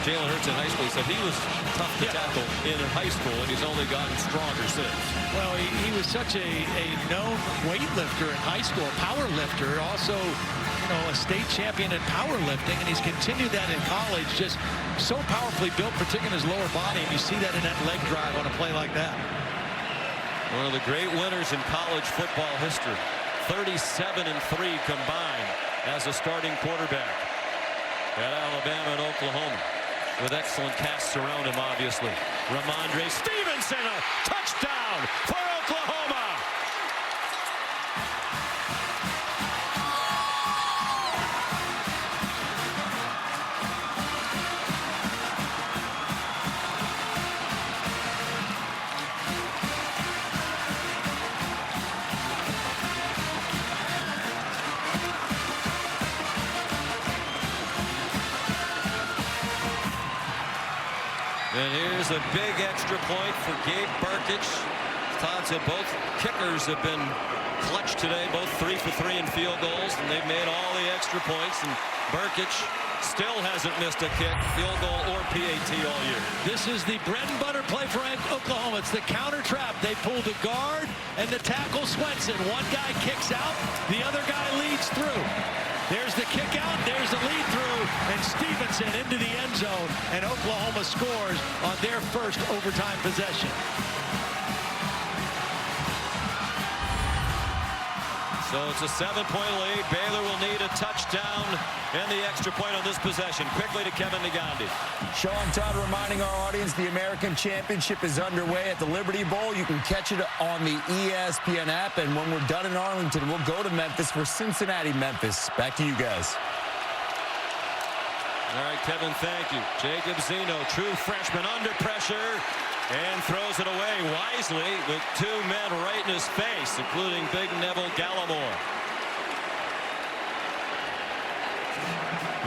Jalen Hurts in high school. He said he was tough to tackle in high school, and he's only gotten stronger since. Well, he was such a known weightlifter in high school, power lifter, also a state champion in powerlifting, and he's continued that in college. Just so powerfully built, particularly in his lower body, and you see that in that leg drive on a play like that. One of the great winners in college football history. 37-3 combined as a starting quarterback at Alabama and Oklahoma, with excellent casts around him, obviously. Ramondre Stevenson, a touchdown for Oklahoma. And here's a big extra point for Gabe Burkich. Todd said both kickers have been clutch today, both 3 for 3 in field goals, and they've made all the extra points. And Burkich still hasn't missed a kick, field goal or PAT all year. This is the bread and butter play for Oklahoma. It's the counter trap. They pull the guard and the tackle Swenson. One guy kicks out, the other guy leads through. There's the kick out, there's the lead through, and Stevenson into the end zone, and Oklahoma scores on their first overtime possession. So it's a 7-point lead. Baylor will need a touchdown and the extra point on this possession. Quickly to Kevin Negandhi. Sean Todd reminding our audience the American Championship is underway at the Liberty Bowl. You can catch it on the ESPN app. And when we're done in Arlington, we'll go to Memphis for Cincinnati-Memphis. Back to you guys. All right, Kevin, thank you. Jacob Zeno, true freshman, under pressure, and throws it away wisely with 2 men right in his face, including big Neville Gallimore.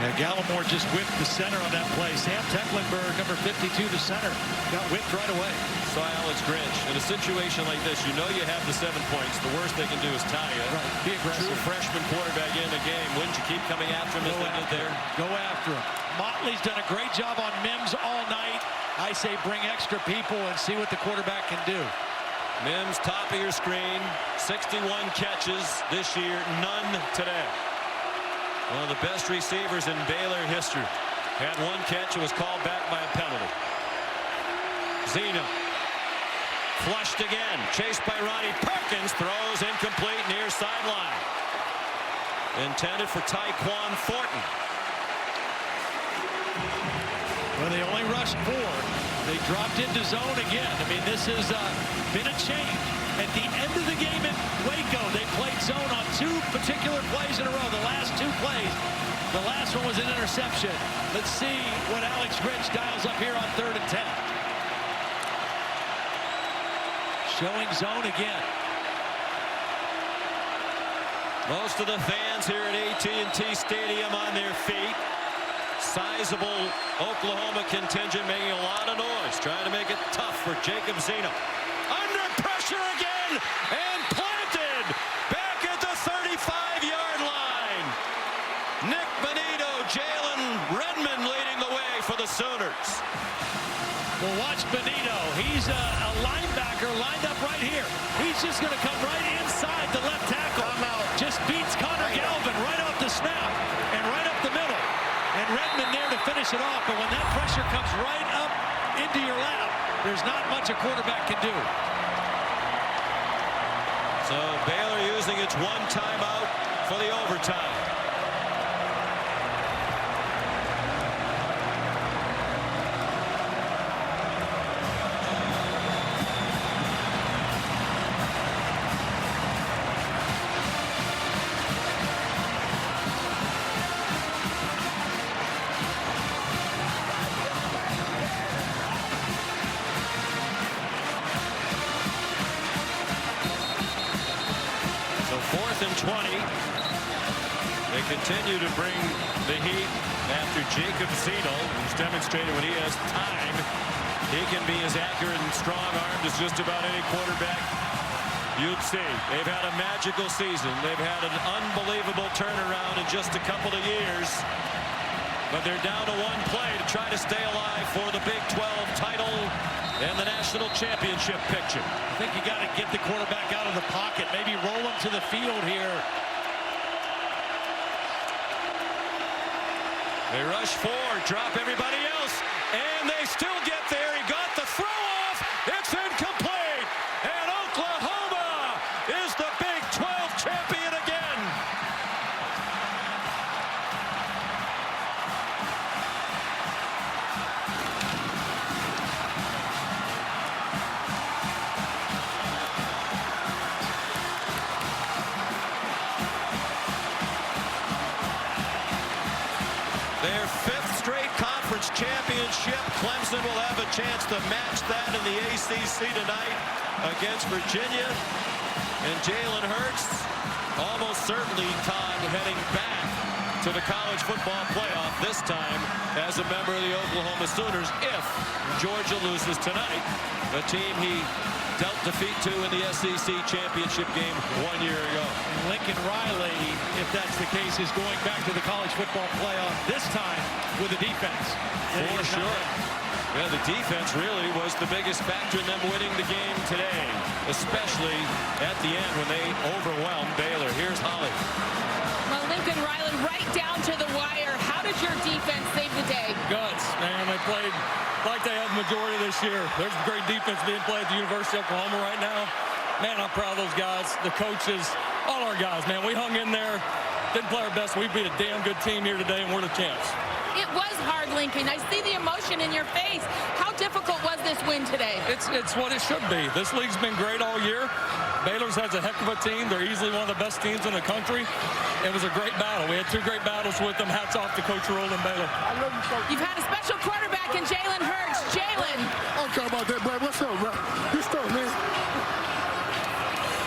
Yeah, Gallimore just whipped the center on that play. Sam Tecklenburg, number 52, the center, got whipped right away. So Alex Grinch, in a situation like this, you know you have the 7 points. The worst they can do is tie you. Right, be aggressive. True freshman quarterback in the game. Wouldn't you keep coming after him as they did there? Go after him. Motley's done a great job on Mims all night. I say bring extra people and see what the quarterback can do. Mims, top of your screen, 61 catches this year, none today. One of the best receivers in Baylor history. Had 1 catch, it was called back by a penalty. Zeno, flushed again, chased by Ronnie Perkins, throws incomplete near sideline. Intended for Tyquan Thornton. Well, they only rushed 4. They dropped into zone again. I mean, this has been a change. At the end of the game in Waco, they played zone on 2 particular plays in a row. The last 2 plays. The last one was an interception. Let's see what Alex Grinch dials up here on 3rd and 10. Showing zone again. Most of the fans here at AT&T Stadium on their feet. Sizable Oklahoma contingent making a lot of noise, trying to make it tough for Jacob Zeno. Under pressure again and planted back at the 35-yard line. Nick Benito, Jalen Redmond leading the way for the Sooners. Well, watch Benito. He's a linebacker lined up right here. He's just going to come right inside the left tackle. Just beats Connor Galvin right off the snap and right up the middle. And Redmond there to finish it off. But when that pressure comes right up into your lap, there's not much a quarterback can do. So Baylor using its 1 timeout for the overtime. So 4th and 20. They continue to bring the heat after Jacob Zeno, who's demonstrated when he has time, he can be as accurate and strong-armed as just about any quarterback you'd see. They've had a magical season. They've had an unbelievable turnaround in just a couple of years. But they're down to 1 play to try to stay alive for the Big 12 title and the national championship picture. I think you got to get the quarterback out of the pocket, maybe roll him to the field here. They rush 4, drop everybody else, and they still get there. He got the throw off. It's incomplete, and Oklahoma is the Big 12 champion again. Their 5th straight conference championship. Clemson will have a chance to match that in the ACC tonight against Virginia. And Jalen Hurts almost certainly, Todd, heading back to the college football playoff, this time as a member of the Oklahoma Sooners if Georgia loses tonight, a team he dealt defeat to in the SEC championship game 1 year ago. Lincoln Riley, if that's the case, is going back to the college football playoff, this time with a defense. For sure. Yeah, the defense really was the biggest factor in them winning the game today, especially at the end when they overwhelmed Baylor. Here's Holly. Well, Lincoln Riley right down to the wire. How did your defense save the day? Guts, man. They played like they have the majority of this year. There's great defense being played at the University of Oklahoma right now. Man, I'm proud of those guys. The coaches, all our guys, man. We hung in there, didn't play our best. We beat a damn good team here today, and we're the champs. It was hard, Lincoln. I see the emotion in your face. How difficult was this win today? It's what it should be. This league's been great all year. Baylor's has a heck of a team. They're easily one of the best teams in the country. It was a great battle. We had 2 great battles with them. Hats off to Coach Roland Baylor. You've had a special quarterback in Jalen Hurts. Jalen. I don't care about that, bro. What's up, bro? You start, man.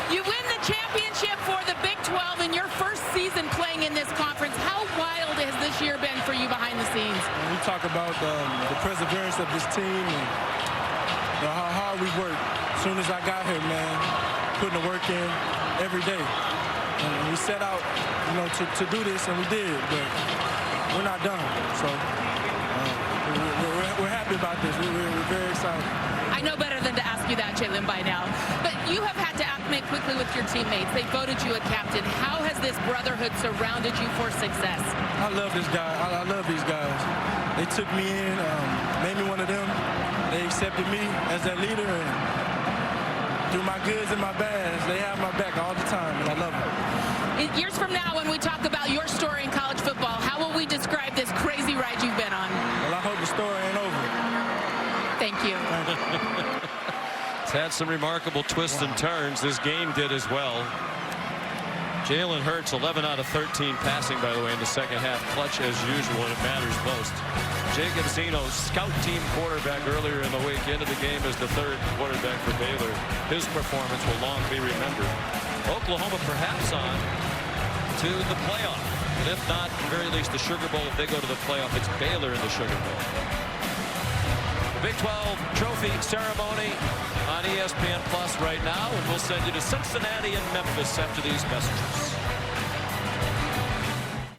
You win the championship for the Big 12 in your first season playing in this conference. How wild has this year been for you behind the scenes? We talk about the perseverance of this team and how hard we worked. As soon as I got here, man, putting the work in every day. And we set out, to do this, and we did, but we're not done. So we're happy about this. We're very excited. I know better than to ask you that, Jalen, by now. But you have had to acclimate quickly with your teammates. They voted you a captain. How has this brotherhood surrounded you for success? I love this guy. I love these guys. They took me in, made me one of them. They accepted me as their leader, and through my goods and my bads, they have my back all the time, and I love them. Years from now, when we talk about your story in college football, how will we describe this crazy ride you've been on? Well, I hope the story ain't over. Thank you. It's had some remarkable twists and turns. This game did as well. Jalen Hurts, 11 out of 13 passing, by the way, in the second half. Clutch as usual, and it matters most. Jacob Zeno, scout team quarterback earlier in the week, into the game as the 3rd quarterback for Baylor. His performance will long be remembered. Oklahoma perhaps on to the playoff. And if not, at the very least, the Sugar Bowl. If they go to the playoff, it's Baylor in the Sugar Bowl. The Big 12 trophy ceremony on ESPN Plus right now, and we'll send you to Cincinnati and Memphis after these messages.